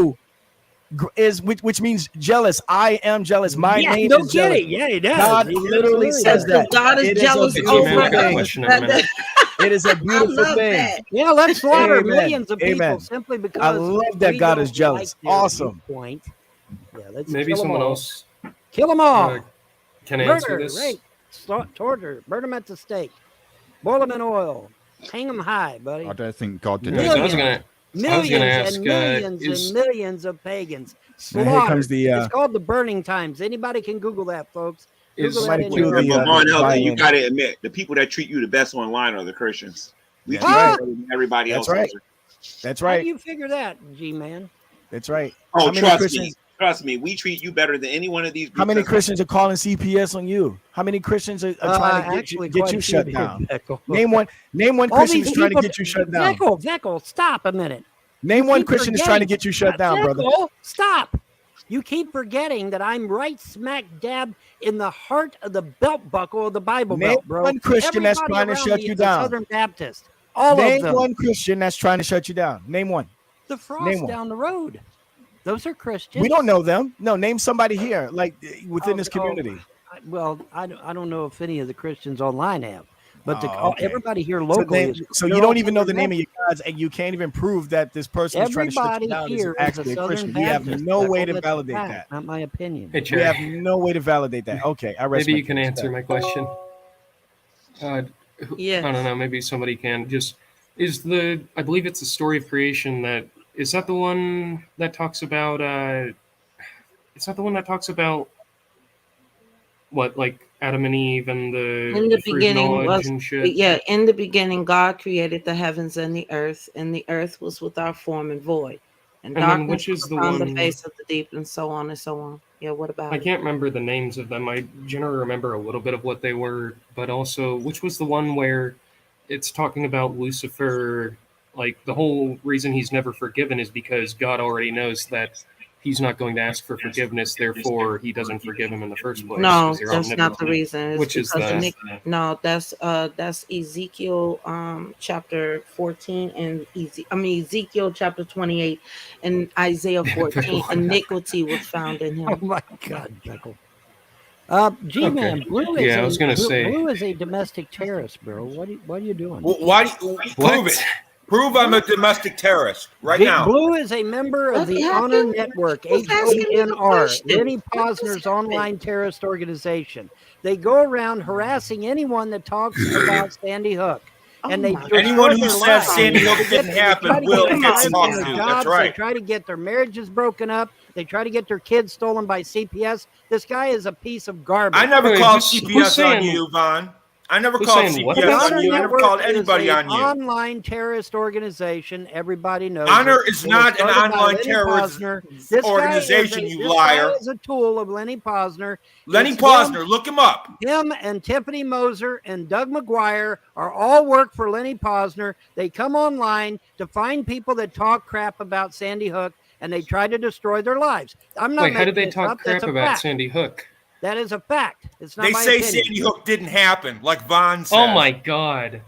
you is which means jealous. I am jealous. My name is jealous. Yeah, he does. God literally says that. God is jealous over us. It is a beautiful thing. That. Yeah, let's slaughter millions of people simply because I love that God is jealous. Awesome. Point. Yeah, let's maybe someone else. Kill them all. Can answer this. Right. torture, burn them at the stake, boil them in oil, hang them high, buddy. I don't think God did Millions, that. millions and millions and millions of pagans Now here comes slaughtered. the, It's called the burning times. Anybody can Google that, folks. Google that. Vaughn Helton, you got to admit, the people that treat you the best online are the Christians. We treat you better than everybody else. That's right. That's right. How do you figure that, G-Man? That's right. Oh, trust me. We treat you better than any one of these. How many Christians are calling CPS on you? How many Christians are trying to get you shut down? Name one Christian who's trying to get you shut down. Veckel, stop a minute. Name one Christian who's trying to get you shut down, brother. Stop. You keep forgetting that I'm right smack dab in the heart of the belt buckle of the Bible Belt, bro. Name one Christian that's trying to shut you down. Southern Baptist. All Name of them. one Christian that's trying to shut you down. Name one. The Frost down the road. Those are Christians. We don't know them. No, name somebody here, like within this community. I don't know if any of the Christians online have, but okay. everybody here locally. So you don't even know the name of your gods, and you can't even prove that this person is trying to shut you down is actually a Christian. We have no way to validate that. Not my opinion. We have no way to validate that. Okay, I rest. Maybe you can answer my question. Yeah. I don't know. Maybe somebody can. I believe it's the story of creation that. Is that the one that talks about? Is that the one that talks about what, like Adam and Eve and the beginning was and shit? Yeah. In the beginning, God created the heavens and the earth was without form and void, and darkness which is the on one the face of the deep, and so on and so on. Yeah. What about? I can't remember the names of them. I generally remember a little bit of what they were, but also which was the one where it's talking about Lucifer. Like, the whole reason he's never forgiven is because God already knows that he's not going to ask for forgiveness, therefore he doesn't forgive him in the first place. No, that's not the reason. Which is that? No, that's Ezekiel chapter 14 and Ezekiel chapter 28 and Isaiah 14. Iniquity was found in him. Oh my God, Jekyll. G-Man, Blue is a domestic terrorist, bro. What are you doing? Well, prove it? Prove I'm a domestic terrorist right now. Blue is a member of the Honor Network, HONR, Lenny Posner's online terrorist organization. They go around harassing anyone that talks about Sandy Hook. And anyone who says Sandy Hook didn't happen will get talked to. That's right. They try to get their marriages broken up. They try to get their kids stolen by CPS. This guy is a piece of garbage. I never called CPS on you, Vaughn. I never called CPS on you. I never called anybody on you. Online terrorist organization. Everybody knows. Honor is not an online terrorist organization, you liar. This guy is a tool of Lenny Posner. Lenny Posner, look him up. Him and Tiffany Moser and Doug McGuire are all work for Lenny Posner. They come online to find people that talk crap about Sandy Hook, and they try to destroy their lives. I'm not. Wait, how did they talk crap about Sandy Hook? That is a fact. It's not. They my say opinion. Sandy Hook didn't happen, like Vaughn said. Oh my God!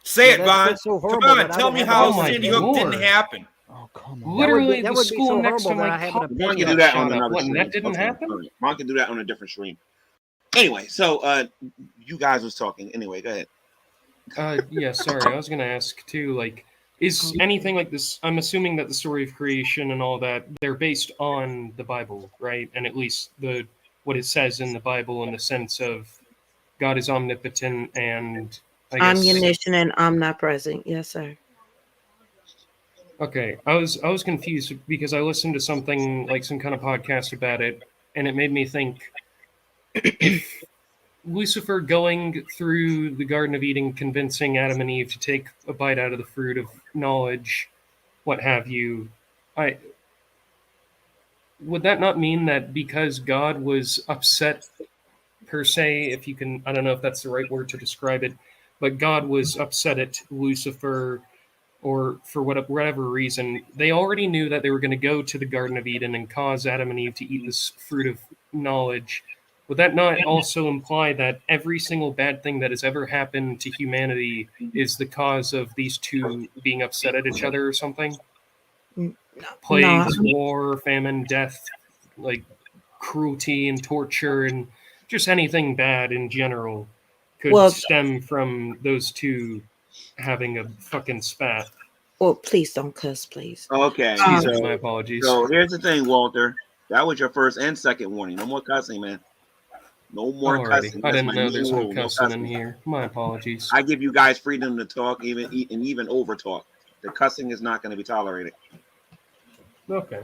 Say it, Vaughn. So come on, tell me how Sandy Hook didn't happen. Oh, come on. Literally, the school next to my One can do that on another stream. That didn't happen. One can do that on a different stream. Anyway, so you guys was talking. Anyway, go ahead. Yeah, sorry. I was gonna ask too. Like, is anything like this? I'm assuming that the story of creation and all that, they're based on the Bible, right? And at least what it says in the Bible, in the sense of God is omnipotent and omniscient and omnipresent. Yes, sir. Okay, I was confused because I listened to something like some kind of podcast about it, and it made me think if Lucifer going through the Garden of Eden, convincing Adam and Eve to take a bite out of the fruit of knowledge, what have you, would that not mean that because God was upset, per se, if you can, I don't know if that's the right word to describe it, but God was upset at Lucifer, or for whatever reason, they already knew that they were going to go to the Garden of Eden and cause Adam and Eve to eat this fruit of knowledge. Would that not also imply that every single bad thing that has ever happened to humanity is the cause of these two being upset at each other or something? Plagues, war, famine, death, like cruelty and torture, and just anything bad in general could stem from those two having a fucking spat. Well, please don't cuss, please. Okay. So, my apologies. So here's the thing, Walter. That was your first and second warning. No more cussing, man. No more cussing. I That's didn't my know new there's no rule. No cussing in cussing. here. My apologies. I give you guys freedom to talk, even over talk. The cussing is not going to be tolerated. Okay.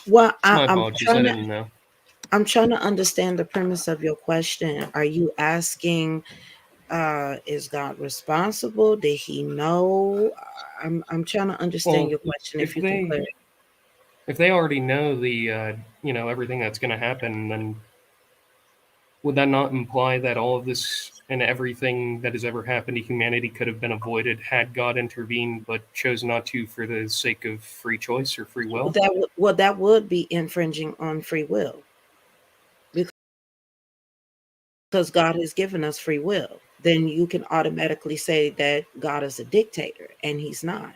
Well, My I'm apologies. I trying didn't to. know. I'm trying to understand the premise of your question. Are you asking, is God responsible? Did he know? I'm trying to understand Well, your question. If you can clear it. if they already know the everything that's going to happen, then would that not imply that all of this and everything that has ever happened to humanity could have been avoided had God intervened, but chose not to for the sake of free choice or free will? That would be infringing on free will, because God has given us free will. Then you can automatically say that God is a dictator, and he's not.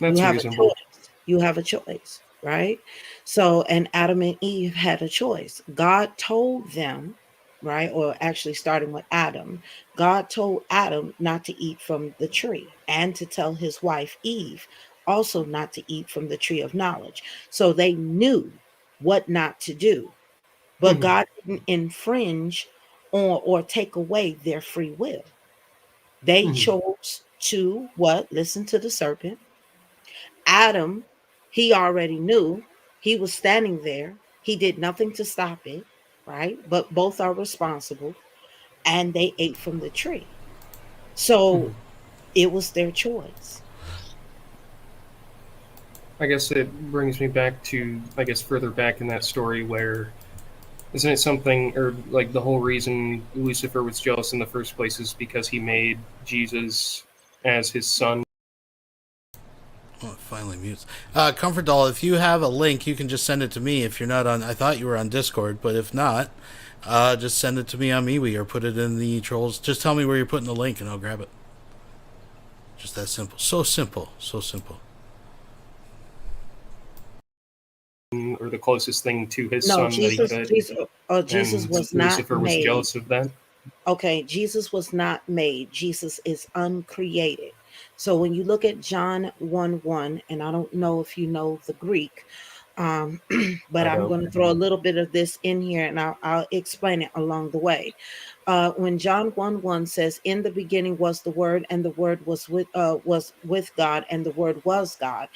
That's You have reasonable. a choice. You have a choice, right? So, and Adam and Eve had a choice. God told them, right? Or actually starting with Adam, God told Adam not to eat from the tree and to tell his wife Eve also not to eat from the tree of knowledge. So they knew what not to do, but God didn't infringe on or take away their free will. They chose to what? Listen to the serpent. Adam, he already knew. He was standing there. He did nothing to stop it, right? But both are responsible, and they ate from the tree. So it was their choice. I guess it brings me back to, further back in that story where, isn't it something, or like the whole reason Lucifer was jealous in the first place is because he made Jesus as his son? Oh, it finally mutes. Comfort Doll, if you have a link, you can just send it to me. If you're not on, I thought you were on Discord, but if not, just send it to me on MeWe or put it in the trolls. Just tell me where you're putting the link and I'll grab it. Just that simple. So simple. So simple. Or the closest thing to his No, son Jesus, that he could. Jesus And was not Lucifer was made. jealous of that. Okay, Jesus was not made. Jesus is uncreated. So when you look at John 1:1, and I don't know if you know the Greek, but I'm going to throw a little bit of this in here, and I'll explain it along the way. When John 1:1 says, "In the beginning was the Word, and the Word was with God, and the Word was God."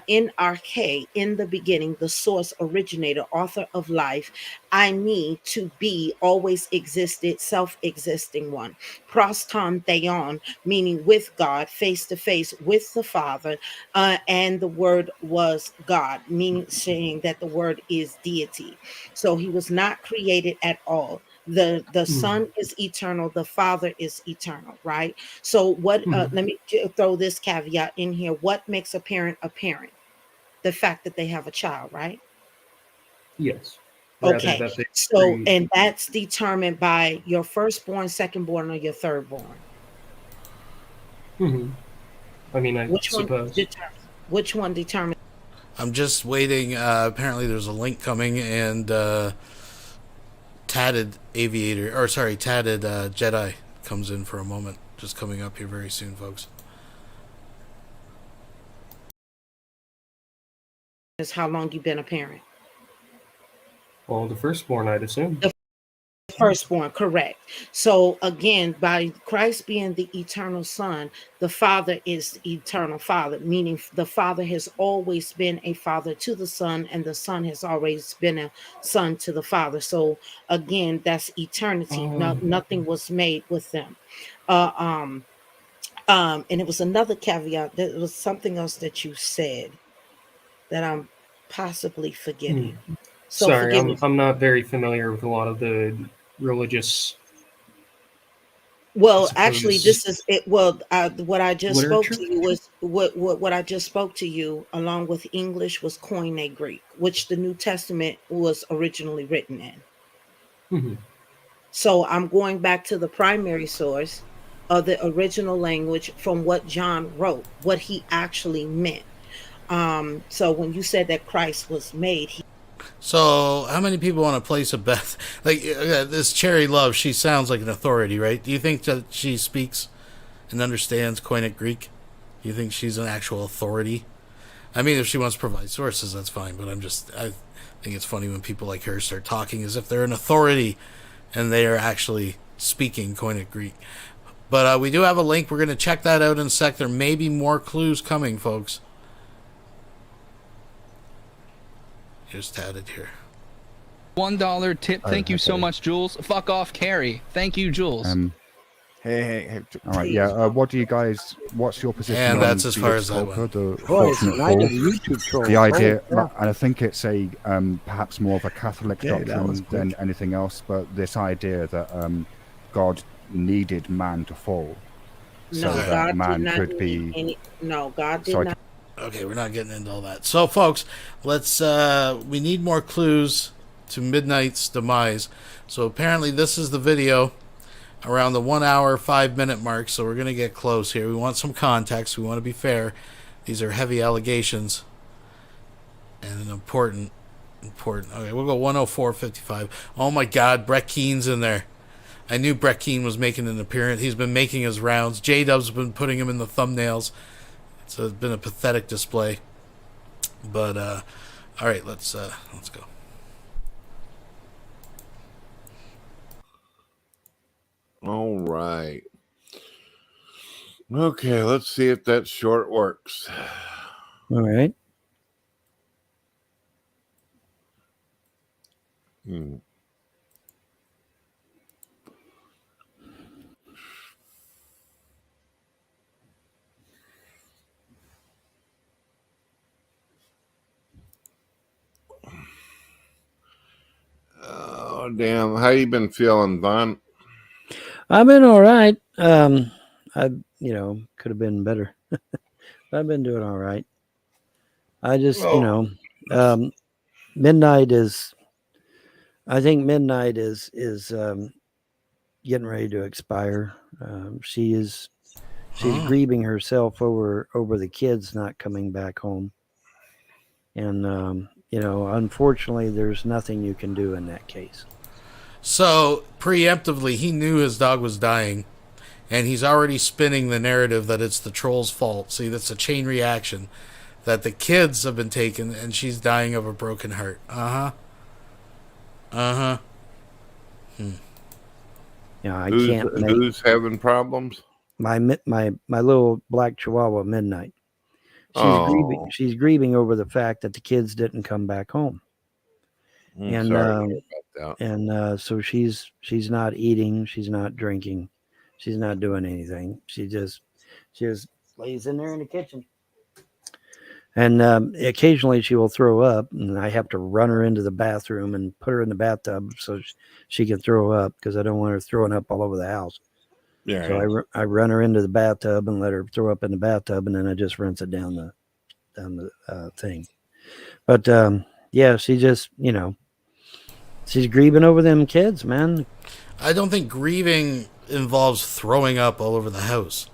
In arche, in the beginning, the source, originator, author of life, I need to be, always existed, self-existing one. Proston theon, meaning with God, face to face with the Father, and the Word was God, meaning saying that the Word is deity. So he was not created at all. The Son is eternal, the Father is eternal, right? So what let me throw this caveat in here. What makes a parent a parent? The fact that they have a child, right? Yes. Okay. So and that's determined by your firstborn, secondborn, or your thirdborn. I mean, I suppose. Which one determines? I'm just waiting. Apparently there's a link coming, and Tatted Jedi comes in for a moment. Just coming up here very soon, folks. Is how long you've been a parent? Well, the firstborn, I'd assume. The firstborn, correct. So again, by Christ being the eternal Son, the Father is the eternal Father, meaning the Father has always been a father to the Son, and the Son has always been a son to the Father. So again, that's eternity. Nothing was made with them. And it was another caveat. There was something else that you said that I'm possibly forgetting. So sorry, I'm not very familiar with a lot of the religious. Well, actually, this is it. Well, what I just spoke Literature? to you was what I just spoke to you, along with English, was Koine Greek, which the New Testament was originally written in. So I'm going back to the primary source of the original language from what John wrote, what he actually meant. So when you said that Christ was made, So, how many people want to place a bet? Like, this Cherry Love, she sounds like an authority, right? Do you think that she speaks and understands Koine Greek? Do you think she's an actual authority I mean, if she wants to provide sources, that's fine. But I think it's funny when people like her start talking as if they're an authority and they are actually speaking Koine Greek. But we do have a link. We're going to check that out in a sec. There may be more clues coming, folks. Just added here. $1 tip. Thank you so much, Jules. Fuck off, Carrie. Thank you, Jules. Hey. All right, yeah. What's your position? And on that's as far Felix as I Volker, went. the Boy, it's fortunate a night fall? of YouTube trolls. The idea, Oh, yeah. and I think it's a perhaps more of a Catholic doctrine than anything else, but this idea that God needed man to fall, so that God man did not could be. need God did Sorry, not. Okay, we're not getting into all that. So, folks, let's. We need more clues to Midnight's demise. So apparently, this is the video around the 1 hour 5 minute mark. So we're gonna get close here. We want some context. We want to be fair. These are heavy allegations and important. Okay, we'll go 104.55. Oh my God, Brett Keen's in there. I knew Brett Keen was making an appearance. He's been making his rounds. J-Dub's been putting him in the thumbnails. So it's been a pathetic display. But all right, let's go. All right. Okay, let's see if that short works. All right. Oh, damn. How you been feeling, Vaughn? I've been all right. I could have been better. I've been doing all right. I just, midnight is. I think midnight is getting ready to expire. She's grieving herself over the kids not coming back home, and unfortunately, there's nothing you can do in that case. So preemptively, he knew his dog was dying, and he's already spinning the narrative that it's the troll's fault. See, that's a chain reaction, that the kids have been taken, and she's dying of a broken heart. Yeah, Who's having problems? My little black Chihuahua Midnight. She's grieving over the fact that the kids didn't come back home. And so she's not eating, she's not drinking, she's not doing anything. She just lays in there in the kitchen. And occasionally she will throw up, and I have to run her into the bathroom and put her in the bathtub so she can throw up, because I don't want her throwing up all over the house. Yeah. So I run her into the bathtub and let her throw up in the bathtub, and then I just rinse it down the thing. But yeah, she just she's grieving over them kids, man. I don't think grieving involves throwing up all over the house.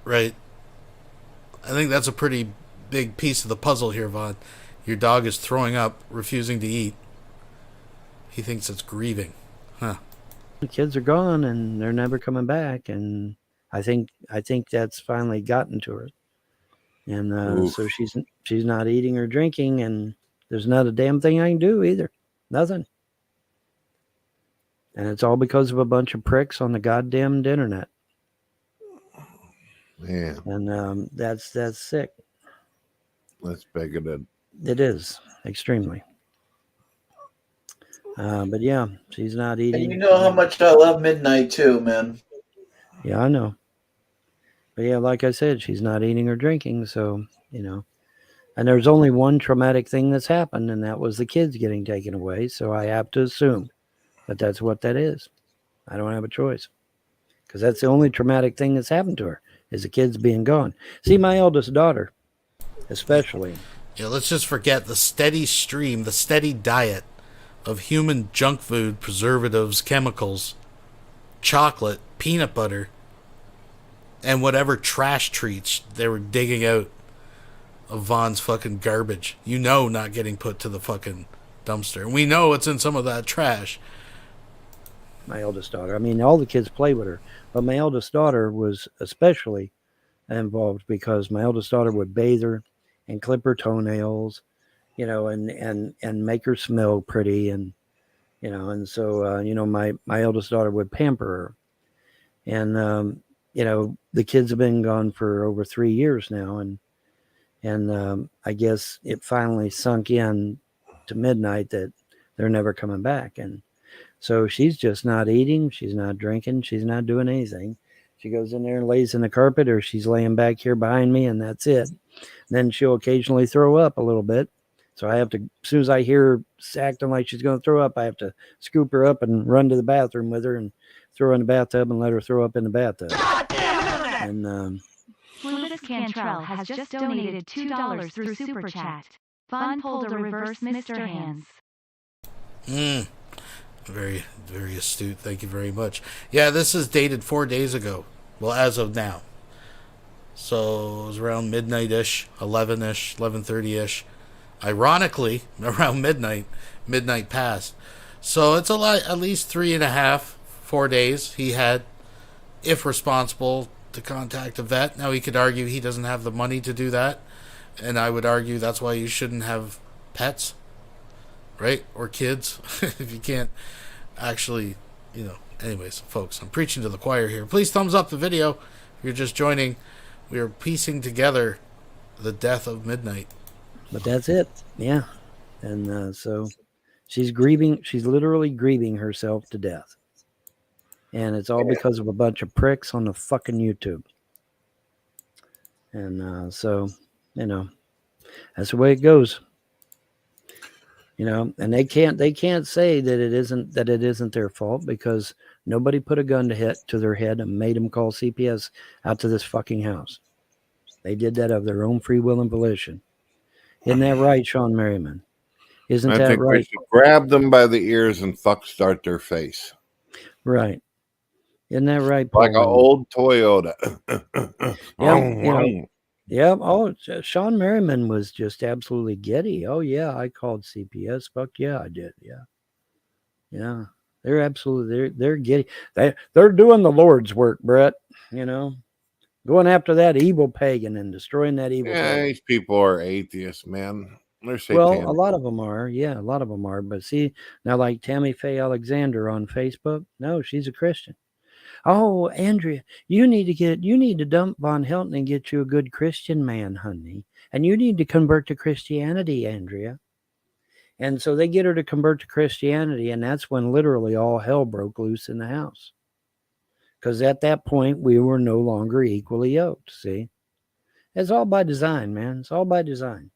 Right? I think that's a pretty big piece of the puzzle here, Vaughn. Your dog is throwing up, refusing to eat. He thinks it's grieving. Huh. The kids are gone and they're never coming back, and I think that's finally gotten to her. And so she's not eating or drinking, and there's not a damn thing I can do either. Nothing. And it's all because of a bunch of pricks on the goddamn internet. Yeah. And that's sick. That's bigoted. It is, extremely. But yeah, she's not eating. And you know how much I love Midnight too, man. Yeah, I know. But yeah, like I said, she's not eating or drinking, so, and there's only one traumatic thing that's happened, and that was the kids getting taken away. So I have to assume that that's what that is. I don't have a choice, because that's the only traumatic thing that's happened to her, is the kids being gone. See, my eldest daughter, especially. Yeah, let's just forget the steady stream, the steady diet of human junk food, preservatives, chemicals, chocolate, peanut butter, and whatever trash treats they were digging out of Vaughn's fucking garbage. Not getting put to the fucking dumpster. And we know it's in some of that trash. My eldest daughter. I mean, all the kids play with her, but my eldest daughter was especially involved because my eldest daughter would bathe her and clip her toenails, you know, and make her smell pretty, and you know, and so you know, my eldest daughter would pamper her, and you know, the kids have been gone for over 3 years now, and I guess it finally sunk in to midnight that they're never coming back, and so she's just not eating, she's not drinking, she's not doing anything. She goes in there and lays in the carpet, or she's laying back here behind me, and that's it. Then she'll occasionally throw up a little bit. So I have to, as soon as I hear her acting like she's going to throw up, I have to scoop her up and run to the bathroom with her and throw her in the bathtub and let her throw up in the bathtub. And Louis Cantrell has just donated $2 through Super Chat. Vaughn pulled a reverse Mr. Hands. Very, very astute. Thank you very much. Yeah, this is dated 4 days ago. Well, as of now. So it was around midnight-ish, 11-ish, 11:30-ish. Ironically, around midnight passed. So it's a lot, at least 3.5, 4 days he had, if responsible, to contact a vet. Now he could argue he doesn't have the money to do that, and I would argue that's why you shouldn't have pets, right? Or kids, if you can't actually, you know. Anyways, folks, I'm preaching to the choir here. Please thumbs up the video if you're just joining. We are piecing together the death of Midnight. but that's it. Yeah. And so she's grieving. She's literally grieving herself to death. And it's all because of a bunch of pricks on the fucking YouTube. And so, you know, that's the way it goes. You know, and they can't say that it isn't their fault, because nobody put a gun to their head and made them call CPS out to this fucking house. They did that of their own free will and volition. Isn't that right, Sean Merriman? Isn't I that think right? we should grab them by the ears and start their face. Right. Isn't that right, Paul? Like an old Toyota. Yeah. Yeah. Oh, Sean Merriman was just absolutely giddy. Oh, yeah, I called CPS. Fuck yeah, I did. Yeah. Yeah. They're absolutely, they're giddy. They're doing the Lord's work, Brett. You know, going after that evil pagan and destroying that evil pagan. These people are atheists, man. They're satanic. Well, a lot of them are. Yeah, a lot of them are. But see, now like Tammy Faye Alexander on Facebook, no, she's a Christian. Oh, Andrea, you need to dump Vaughn Helton and get you a good Christian man, honey. And you need to convert to Christianity, Andrea. And so they get her to convert to Christianity, and that's when literally all hell broke loose in the house. Because at that point, we were no longer equally yoked, see? It's all by design, man. It's all by design.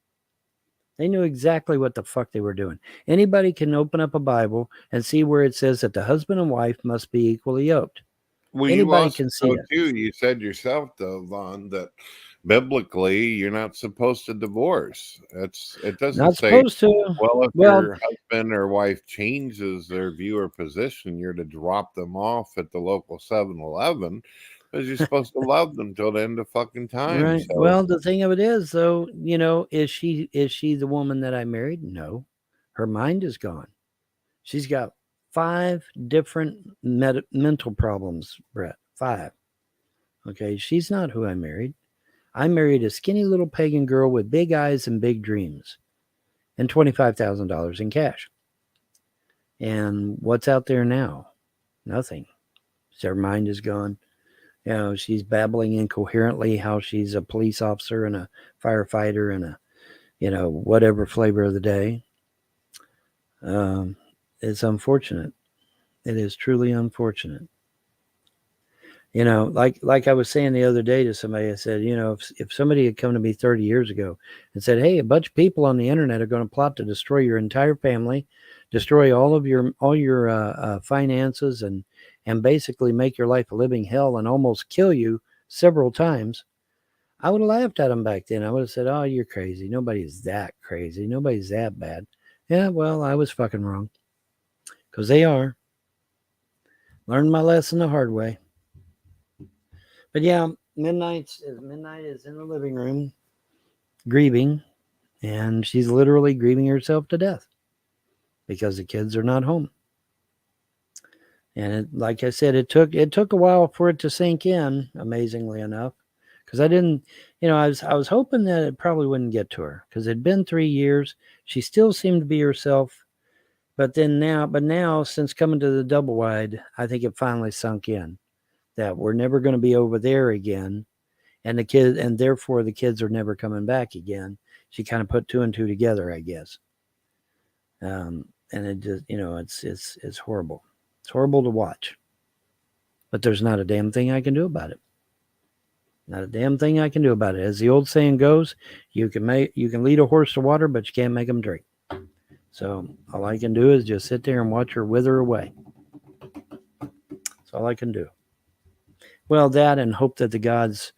They knew exactly what the fuck they were doing. Anybody can open up a Bible and see where it says that the husband and wife must be equally yoked. Well, anybody can see it. Too. You said yourself, though, Vaughn, that biblically you're not supposed to divorce. It doesn't not say. Supposed to. Well, if your husband or wife changes their view or position, you're to drop them off at the local 7-Eleven, because you're supposed to love them till the end of fucking time. Right. So. Well, the thing of it is, though, you know, is she the woman that I married? No, her mind is gone. She's got 5 different mental problems, Brett. 5. Okay, she's not who I married. I married a skinny little pagan girl with big eyes and big dreams, and $25,000 in cash. And what's out there now? Nothing. Her mind is gone. You know, she's babbling incoherently how she's a police officer and a firefighter and a, you know, whatever flavor of the day. It's unfortunate. It is truly unfortunate. You know, like I was saying the other day to somebody, I said, you know, if somebody had come to me 30 years ago and said, hey, a bunch of people on the internet are going to plot to destroy your entire family, destroy all your finances, and basically make your life a living hell and almost kill you several times, I would have laughed at them back then. I would have said, oh, you're crazy. Nobody's that crazy. Nobody's that bad. Yeah, well, I was fucking wrong. Because they are. Learned my lesson the hard way. But yeah, Midnight is in the living room grieving, and she's literally grieving herself to death because the kids are not home. And like I said, it took a while for it to sink in, amazingly enough, because I didn't, I was hoping that it probably wouldn't get to her because it'd been 3 years. She still seemed to be herself, but now since coming to the double wide, I think it finally sunk in that we're never going to be over there again, and therefore the kids are never coming back again. She kind of put 2 and 2 together, I guess. And it just, it's horrible. It's horrible to watch. But there's not a damn thing I can do about it. Not a damn thing I can do about it. As the old saying goes, you can lead a horse to water, but you can't make him drink. So all I can do is just sit there and watch her wither away. That's all I can do. Well, that and hope that the gods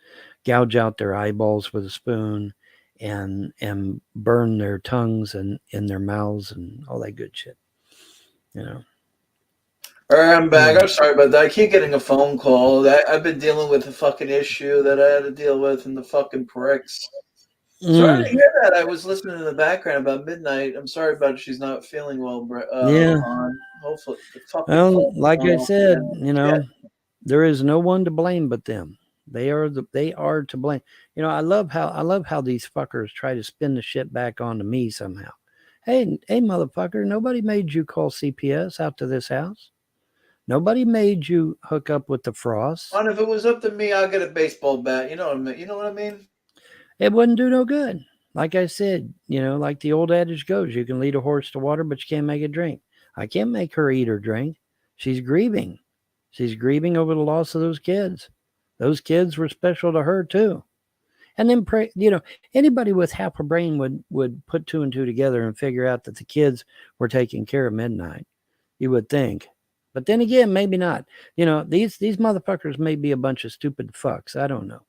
gouge out their eyeballs with a spoon and burn their tongues and in their mouths and all that good shit. All right, I'm back. I'm sorry about that. I keep getting a phone call. I've been dealing with a fucking issue that I had to deal with in the fucking pricks. Sorry to hear that. I was listening in the background about midnight. I'm sorry about it. She's not feeling well. Yeah. Hopefully, the fucking Well, like I said, Yeah. there is no one to blame but them. They are to blame. I love how these fuckers try to spin the shit back onto me somehow. Hey, motherfucker! Nobody made you call CPS out to this house. Nobody made you hook up with the Frost. And if it was up to me, I'll get a baseball bat. You know what I mean? It wouldn't do no good. Like I said, like the old adage goes, you can lead a horse to water, but you can't make it drink. I can't make her eat or drink. She's grieving. She's grieving over the loss of those kids. Those kids were special to her too. And then, anybody with half a brain would put 2 and 2 together and figure out that the kids were taking care of midnight. You would think. But then again, maybe not. These motherfuckers may be a bunch of stupid fucks. I don't know.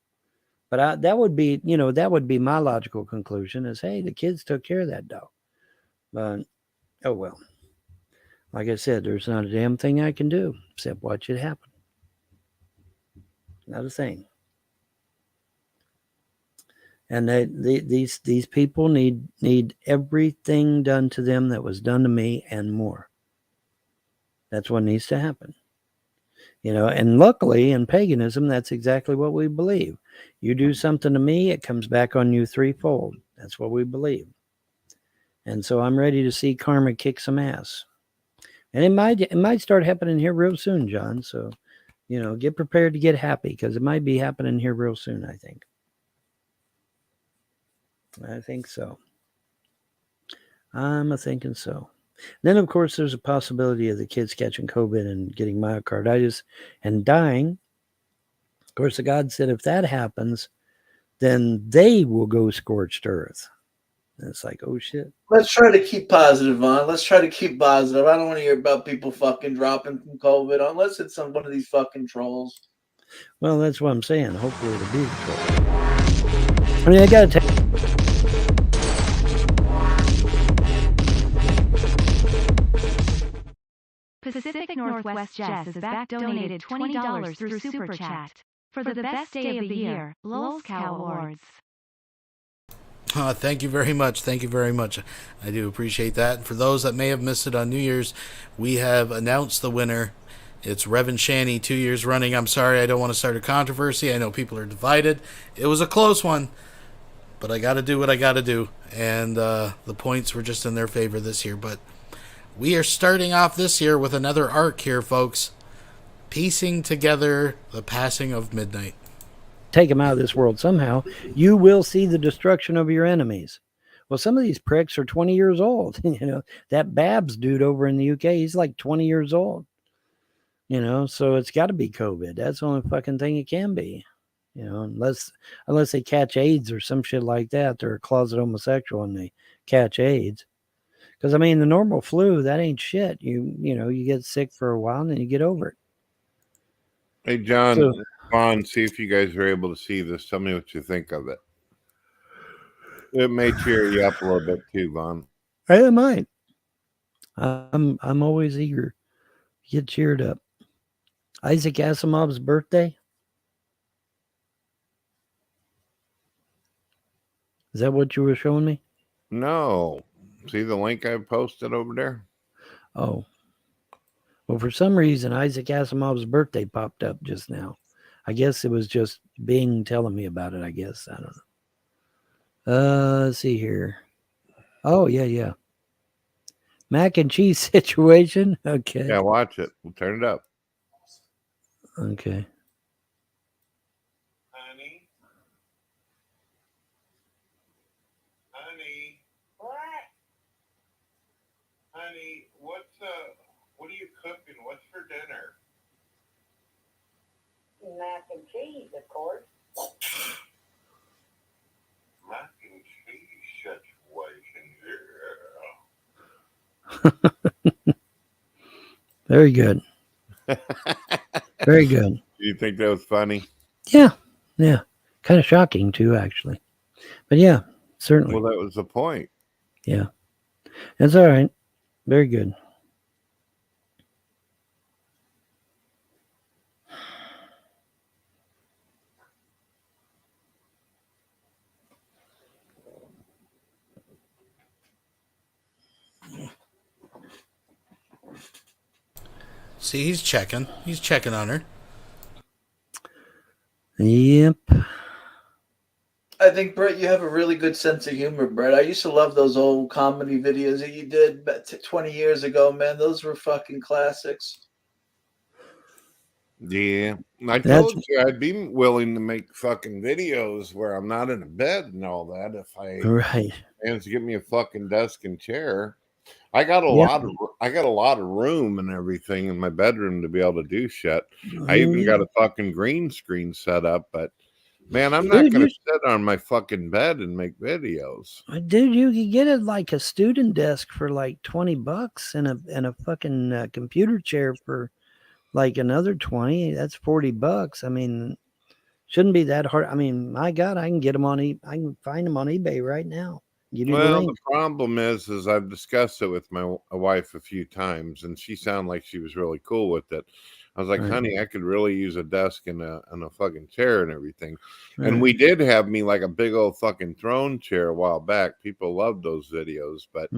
But that would be my logical conclusion is, hey, the kids took care of that dog. But, oh well. Like I said, there's not a damn thing I can do except watch it happen. Not a thing. And these people need everything done to them that was done to me and more. That's what needs to happen. And luckily in paganism, that's exactly what we believe. You do something to me, it comes back on you threefold. That's what we believe. And so I'm ready to see karma kick some ass. And it might start happening here real soon, John. So, get prepared to get happy because it might be happening here real soon, I think. I think so. I'm thinking so. Then, of course, there's a possibility of the kids catching COVID and getting myocarditis and dying. Of course, the God said if that happens, then they will go scorched earth. And it's like, oh, shit. Let's try to keep positive, Vaughn. Let's try to keep positive. I don't want to hear about people fucking dropping from COVID unless it's one of these fucking trolls. Well, that's what I'm saying. Hopefully it'll be the troll. I mean, I got to take... Pacific Northwest Jess is back donated $20 through Super Chat. For the best day of the year, Lulz Cow Awards. Thank you very much. Thank you very much. I do appreciate that. And for those that may have missed it on New Year's, we have announced the winner. It's Reverend Shanny, 2 years running. I'm sorry, I don't want to start a controversy. I know people are divided. It was a close one, but I got to do what I got to do. And the points were just in their favor this year. But we are starting off this year with another arc here, folks. Piecing together the passing of midnight. Take them out of this world somehow, you will see the destruction of your enemies. Well, some of these pricks are 20 years old. That Babs dude over in the UK, he's like 20 years old. So it's got to be COVID. That's the only fucking thing it can be. Unless they catch AIDS or some shit like that. They're a closet homosexual and they catch AIDS. Because, I mean, the normal flu, that ain't shit. You get sick for a while and then you get over it. Hey, John, Vaughn, see if you guys are able to see this. Tell me what you think of it. It may cheer you up a little bit too, Vaughn. It might. I'm always eager to get cheered up. Isaac Asimov's birthday. Is that what you were showing me? No. See the link I posted over there? Oh. Well, for some reason, Isaac Asimov's birthday popped up just now. I guess it was just Bing telling me about it, I guess. I don't know. Let's see here. Oh, yeah. Mac and cheese situation. Okay. Yeah, watch it. We'll turn it up. Okay. Honey, what are you cooking? What's for dinner? Mac and cheese, of course. Mac and cheese situation, girl. Very good. Very good. Do you think that was funny? Yeah. Kind of shocking too, actually. But yeah, certainly. Well, that was the point. Yeah. That's all right. Very good. See, he's checking. He's checking on her. Yep. I think, Brett, you have a really good sense of humor, Brett. I used to love those old comedy videos that you did 20 years ago, man. Those were fucking classics. Yeah. I told you I'd be willing to make fucking videos where I'm not in a bed and all that if I managed to get me a fucking desk and chair. I got a lot of room and everything in my bedroom to be able to do shit. I even got a fucking green screen set up, but man, I'm not going to sit on my fucking bed and make videos. Dude, you could get it like a student desk for like $20 and a fucking computer chair for like another 20. That's $40. I mean, shouldn't be that hard. I mean, my God, I can get them I can find them on eBay right now. Well, the problem is I've discussed it with my wife a few times, and she sounded like she was really cool with it. I was like, honey, I could really use a desk and a fucking chair and everything. And we did have me like a big old fucking throne chair a while back. People loved those videos, but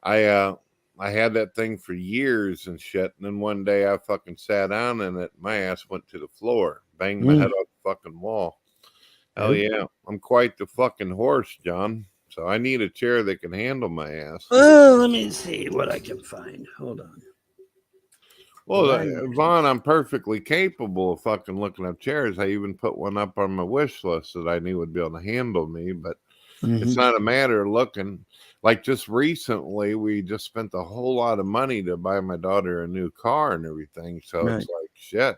I had that thing for years and shit. And then one day I fucking sat down in it. My ass went to the floor, banged my head off the fucking wall. Hell yeah. I'm quite the fucking horse, John. So I need a chair that can handle my ass. Let me see what I can find. Hold on. Well, Vaughn, I'm perfectly capable of fucking looking up chairs. I even put one up on my wish list that I knew would be able to handle me, but it's not a matter of looking. Like just recently, we just spent a whole lot of money to buy my daughter a new car and everything. So it's like, shit.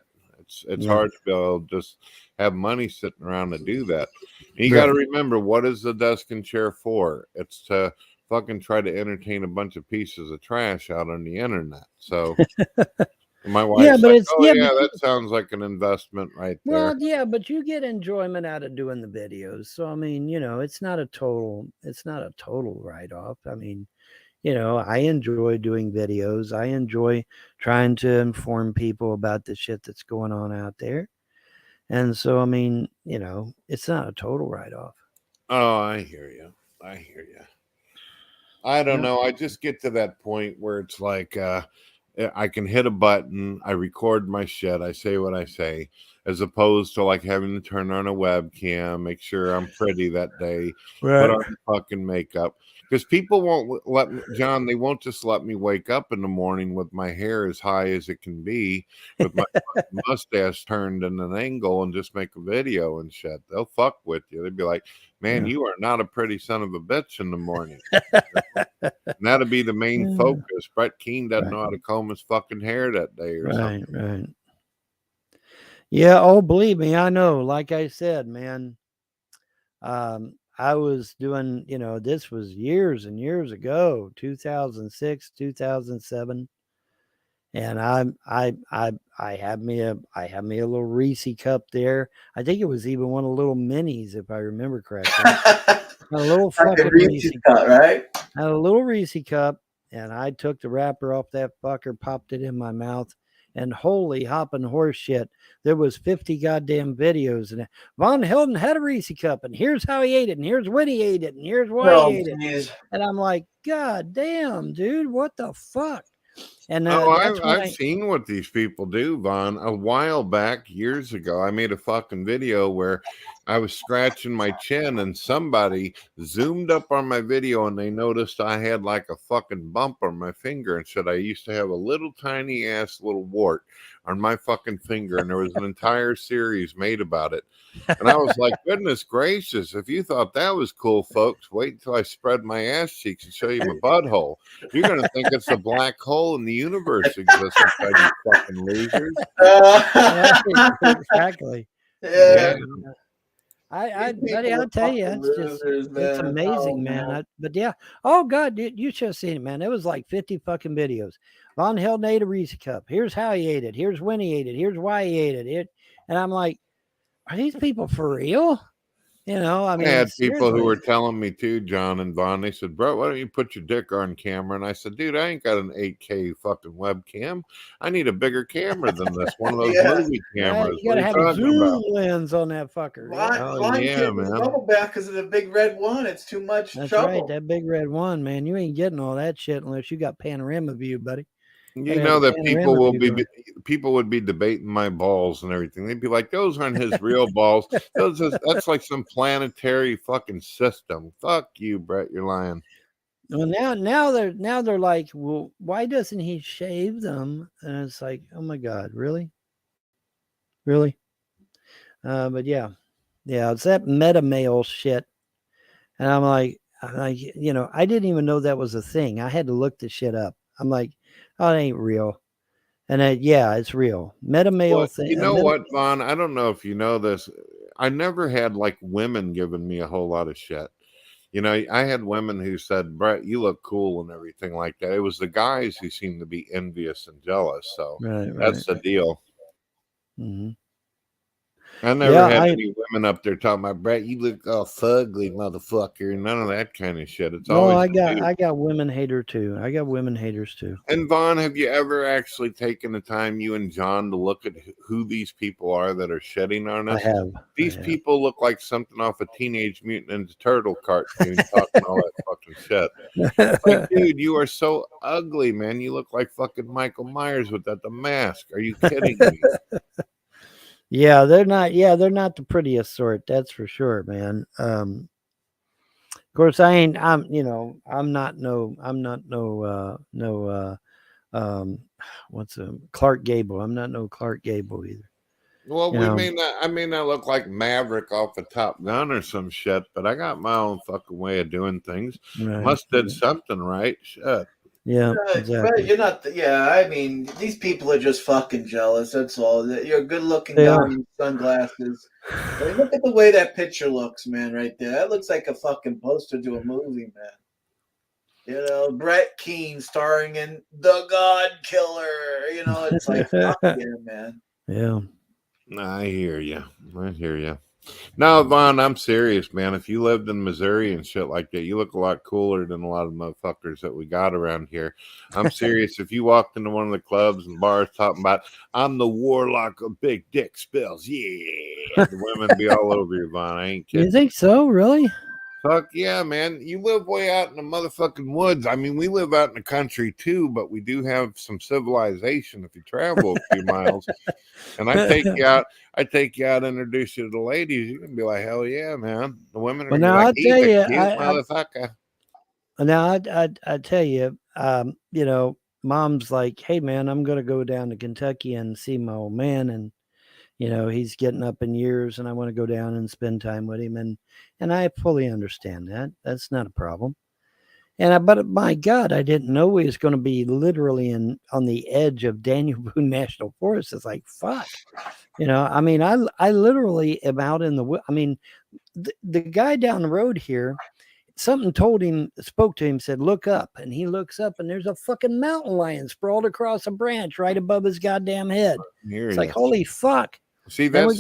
It's hard to be able to just have money sitting around to do that. And you got to remember, what is the desk and chair for? It's to fucking try to entertain a bunch of pieces of trash out on the internet. So my wife's that sounds like an investment right there. Well, yeah, but you get enjoyment out of doing the videos. So I mean, it's not a total write-off. I mean, I enjoy doing videos. I enjoy trying to inform people about the shit that's going on out there. And so, I mean, it's not a total write-off. Oh, I hear you. I don't know. I just get to that point where it's like I can hit a button, I record my shit, I say what I say, as opposed to like having to turn on a webcam, make sure I'm pretty that day, put on fucking makeup. Because people won't let me, John, they won't just let me wake up in the morning with my hair as high as it can be, with my mustache turned in an angle and just make a video and shit. They'll fuck with you. They'd be like, man, you are not a pretty son of a bitch in the morning. And that'll be the main focus. Brett Keane doesn't know how to comb his fucking hair that day or something. Right. Yeah, oh, believe me, I know. Like I said, man, I was doing, this was years and years ago, 2006, 2007. And I had me a little Reese cup there. I think it was even one of the little minis, if I remember correctly. A little fucking Reese cup, right? I had a little Reese cup, and I took the wrapper off that fucker, popped it in my mouth, and holy hopping horse shit, there was 50 goddamn videos. And Vaughn Helton had a Reese cup, and here's how he ate it, and here's when he ate it, and here's why he ate it. And I'm like, God damn, dude, what the fuck? And I've seen what these people do, Vaughn. A while back, years ago, I made a fucking video where I was scratching my chin, and somebody zoomed up on my video, and they noticed I had like a fucking bump on my finger, and said I used to have a little tiny ass little wart on my fucking finger, and there was an entire series made about it. And I was like, goodness gracious, if you thought that was cool, folks, wait until I spread my ass cheeks and show you my butthole. You're going to think it's a black hole in the universe exists inside you fucking losers. Exactly. Yeah. Buddy, I'll tell you, it's amazing, man. But yeah, oh God, you should have seen it, man. It was like 50 fucking videos. Vaughn Helton ate a Reese cup. Here's how he ate it. Here's when he ate it. Here's why he ate it. And I'm like, are these people for real? You know, I mean, I had people who seriously. were telling me too, John and Vaughn. They said, "Bro, why don't you put your dick on camera?" And I said, "Dude, I ain't got an 8K fucking webcam. I need a bigger camera than this. One of those movie cameras. You gotta have a zoom lens on that fucker. Yeah, man. Double back because of the big red one. It's too much That's trouble. right. That big red one, man. You ain't getting all that shit unless you got panorama view, buddy. You know that people would be debating my balls and everything. They'd be like, "Those aren't his real balls. That's like some planetary fucking system." Fuck you, Brett. You're lying. Well, now they're like, well, why doesn't he shave them? And it's like, oh my God, really? But yeah, it's that meta male shit. And I'm like, you know, I didn't even know that was a thing. I had to look the shit up. I'm like, oh, it ain't real. And it's real. Meta male thing. You know what, Vaughn? I don't know if you know this. I never had like women giving me a whole lot of shit. You know, I had women who said, "Brett, you look cool," and everything like that. It was the guys who seemed to be envious and jealous. So that's the deal. Mm-hmm. I never had any women up there talking about, "Brett, you look all fugly, motherfucker." None of that kind of shit. It's always I got women haters too. And Vaughn, have you ever actually taken the time, you and John, to look at who these people are that are shedding on us? I have. These people look like something off a Teenage Mutant Ninja Turtle cartoon talking all that fucking shit. Like, dude, you are so ugly, man. You look like fucking Michael Myers without the mask. Are you kidding me? Yeah, they're not the prettiest sort, that's for sure, man. Of course I'm not Clark Gable. I'm not no Clark Gable either. Well, I may not look like Maverick off the Top Gun or some shit, but I got my own fucking way of doing things. Right. Must did something right. Shit. Yeah, exactly. You're not. I mean, these people are just fucking jealous. That's all. You're a good-looking guy with sunglasses. I mean, look at the way that picture looks, man. Right there, that looks like a fucking poster to a movie, man. You know, Brett Keane starring in The God Killer. You know, it's like, fuck yeah, man. Yeah. I hear you. No, Vaughn, I'm serious, man. If you lived in Missouri and shit like that, you look a lot cooler than a lot of motherfuckers that we got around here. I'm serious. If you walked into one of the clubs and bars talking about, "I'm the warlock of big dick spills," the women be all over you, Vaughn. I ain't kidding. You think so? Really? Fuck yeah, man. You live way out in the motherfucking woods. I mean, we live out in the country too, but we do have some civilization if you travel a few miles. And I take you out, introduce you to the ladies. You can be like, hell yeah, man. The women are Well, now like, I'll tell you, motherfucker. Now I tell you, you know, mom's like, "Hey man, I'm gonna go down to Kentucky and see my old man, and you know, he's getting up in years, and I want to go down and spend time with him." And I fully understand that. That's not a problem. But my God, I didn't know he was going to be literally on the edge of Daniel Boone National Forest. It's like, fuck. You know, I mean, I literally am out in the, I mean, the guy down the road here, something spoke to him, said, "Look up." And he looks up and there's a fucking mountain lion sprawled across a branch right above his goddamn head. It's like, holy fuck. See, that's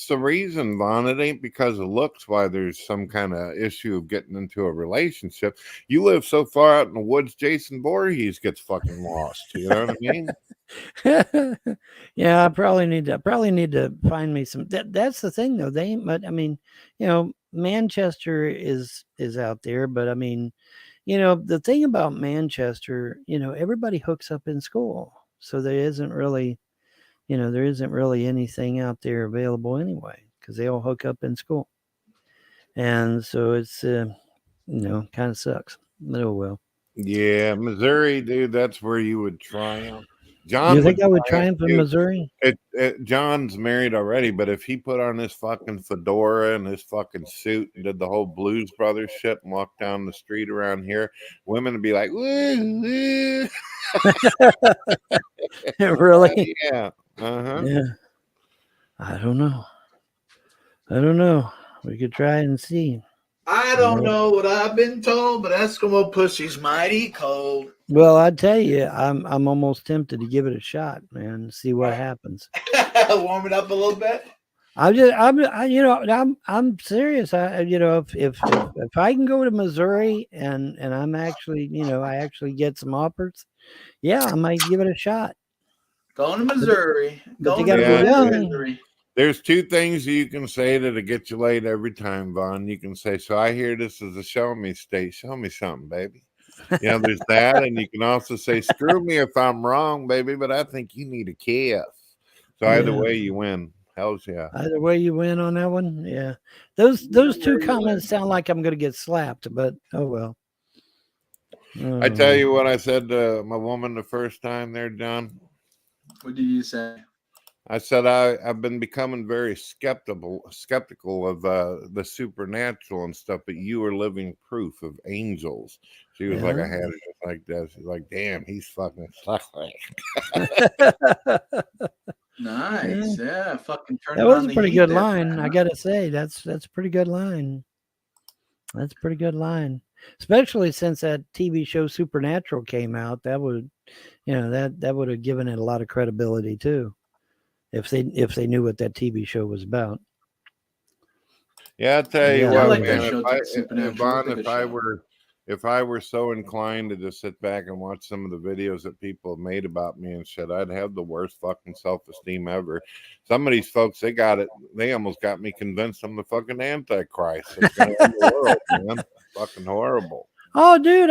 the reason, Vaughn. It ain't because of looks why there's some kind of issue of getting into a relationship. You live so far out in the woods, Jason Voorhees gets fucking lost. You know what I mean? Yeah, I probably need to find me some. That's the thing, though. They ain't. But I mean, you know, Manchester is out there, but I mean, the thing about Manchester, everybody hooks up in school. So there isn't really anything out there available anyway, because they all hook up in school. And so it's, kind of sucks. But oh well. Yeah, Missouri, dude, that's where you would triumph. You think I would triumph in Missouri? John's married already, but if he put on his fucking fedora and his fucking suit and did the whole Blues Brothers shit and walked down the street around here, women would be like, woo, woo. Really? Yeah. Uh-huh. Yeah. I don't know. We could try and see. I don't know what I've been told, but Eskimo pussy's mighty cold. Well, I tell you, I'm almost tempted to give it a shot, man. See what happens. Warm it up a little bit. I'm serious. If I can go to Missouri and I'm actually, I actually get some offers, yeah, I might give it a shot. Going to Missouri. Missouri. There's two things you can say that'll get you laid every time, Vaughn. You can say, so I hear this is a show me state. Show me something, baby. There's that. And you can also say, screw me if I'm wrong, baby, but I think you need a kiss. So either way you win. Hells yeah. Either way you win on that one. Yeah. Those two comments sound like I'm going to get slapped, but oh well. I tell you what I said to my woman the first time there, John. What did you say? I said I've been becoming very skeptical of the supernatural and stuff, but you are living proof of angels. She was like, I had it like that. She's like, damn, he's fucking sucking. Nice, yeah. Fucking turn. That was a pretty good line. Man. I gotta say, that's a pretty good line. That's a pretty good line, especially since that TV show Supernatural came out. That would, that would have given it a lot of credibility too. If they knew what that TV show was about. Yeah, I'll tell you what, like man. If I were so inclined to just sit back and watch some of the videos that people have made about me and shit, I'd have the worst fucking self-esteem ever. Some of these folks, they almost got me convinced I'm the fucking Antichrist. It's gonna end the world, man. Fucking horrible. Oh, dude,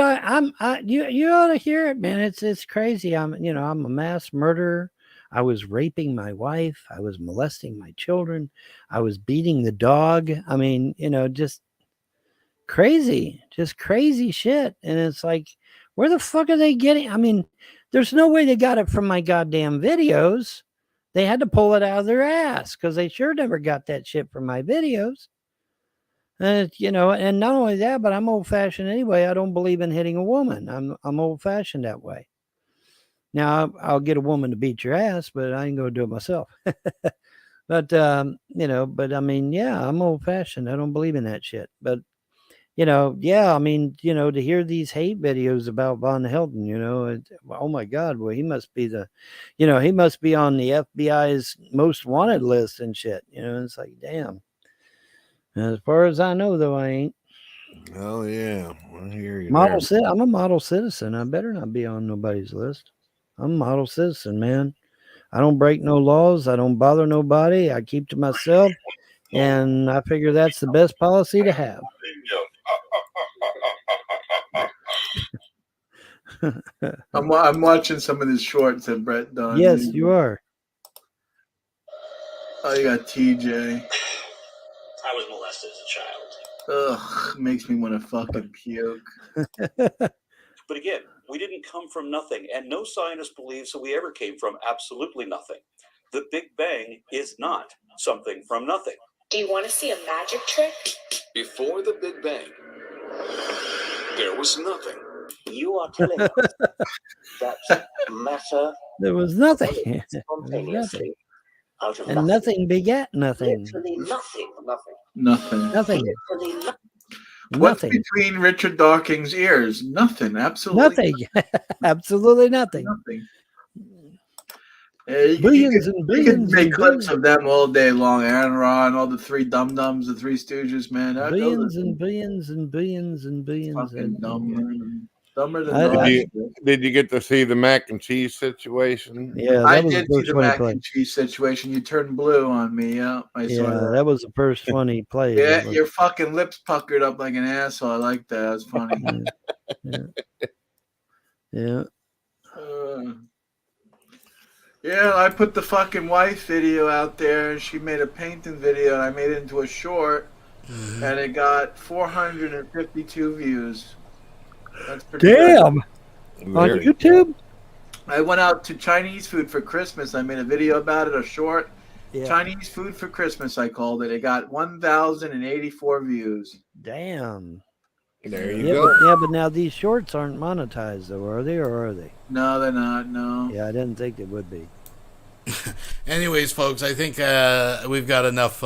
you ought to hear it, man. It's crazy. I'm a mass murderer. I was raping my wife. I was molesting my children. I was beating the dog. I mean, just crazy shit. And it's like, where the fuck are they getting? I mean, there's no way they got it from my goddamn videos. They had to pull it out of their ass because they sure never got that shit from my videos. And and not only that, but I'm old fashioned anyway. I don't believe in hitting a woman. I'm old fashioned that way. Now I'll get a woman to beat your ass, but I ain't gonna do it myself. But but I mean, yeah, I'm old fashioned. I don't believe in that shit. But yeah, I mean, to hear these hate videos about Vaughn Helton, oh my God, well, he must be he must be on the FBI's most wanted list and shit. It's like, damn. As far as I know, though, I ain't. Oh yeah, I hear you. I'm a model citizen. I better not be on nobody's list. I'm a model citizen, man. I don't break no laws. I don't bother nobody. I keep to myself, and I figure that's the best policy to have. I'm watching some of his shorts that Brett done. Yes, you are. Oh, you got TJ. I was molested as a child. Ugh, makes me want to fucking puke. But again, we didn't come from nothing, and no scientist believes that we ever came from absolutely nothing. The Big Bang is not something from nothing. Do you want to see a magic trick? Before the Big Bang, there was nothing. You are telling us that matter... There was nothing. Spontaneously. Out of and nothing begat nothing. Literally nothing. Nothing. Nothing. What's Nothing. between Richard Dawkins' ears? Nothing. Absolutely nothing. Absolutely nothing. Nothing. Billions and billions. You can make clips of them all day long. Aaron Ron, all the three dum-dums, the Three Stooges, man. Billions and billions and billions and billions. Fucking dumb. Dumber than dogs. Did you get to see the mac and cheese situation? Yeah, I that was did the see first the funny mac play. and cheese situation. You turned blue on me. Yeah, I saw Yeah, that. that was the first funny play. Yeah, That was- your fucking lips puckered up like an asshole. I like that. That's funny. Yeah. Yeah, I put the fucking wife video out there, and she made a painting video, and I made it into a short, and it got 452 views. That's pretty Damn. good. On YouTube? I went out to Chinese food for Christmas. I made a video about it, a short. Yeah. Chinese food for Christmas, I called it. It got 1,084 views. Damn. There you go. But now these shorts aren't monetized, though, are they, or are they? No, they're not. No. Yeah, I didn't think they would be. Anyways, folks, I think we've got enough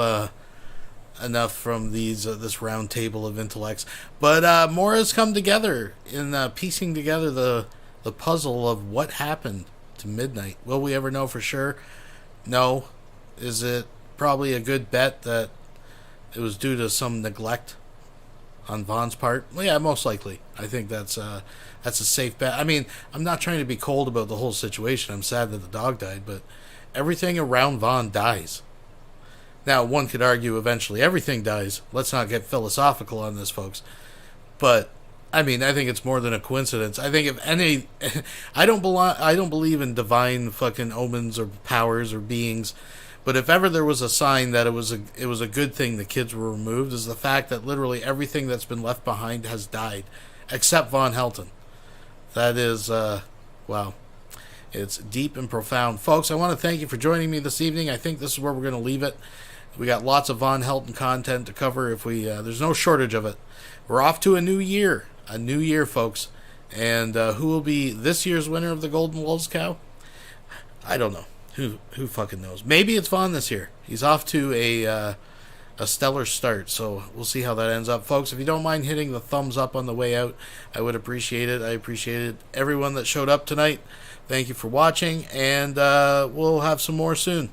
from these this round table of intellects. But more has come together in piecing together the puzzle of what happened to Midnight. Will we ever know for sure? No. Is it probably a good bet that it was due to some neglect on Vaughn's part? Well, yeah, most likely. I think that's a safe bet. I mean, I'm not trying to be cold about the whole situation. I'm sad that the dog died, but everything around Vaughn dies. Now, one could argue eventually everything dies. Let's not get philosophical on this, folks. But I mean, I think it's more than a coincidence. I think if any, I don't believe in divine fucking omens or powers or beings. But if ever there was a sign that it was a good thing the kids were removed, is the fact that literally everything that's been left behind has died, except Vaughn Helton. That is, wow. It's deep and profound. Folks, I want to thank you for joining me this evening. I think this is where we're going to leave it. We got lots of Vaughn Helton content to cover. If we there's no shortage of it. We're off to a new year. A new year, folks. And who will be this year's winner of the Golden Wolves cow? I don't know. Who fucking knows? Maybe it's Vaughn this year. He's off to a stellar start, so we'll see how that ends up. Folks, if you don't mind hitting the thumbs up on the way out, I would appreciate it. I appreciated everyone that showed up tonight. Thank you for watching, and we'll have some more soon.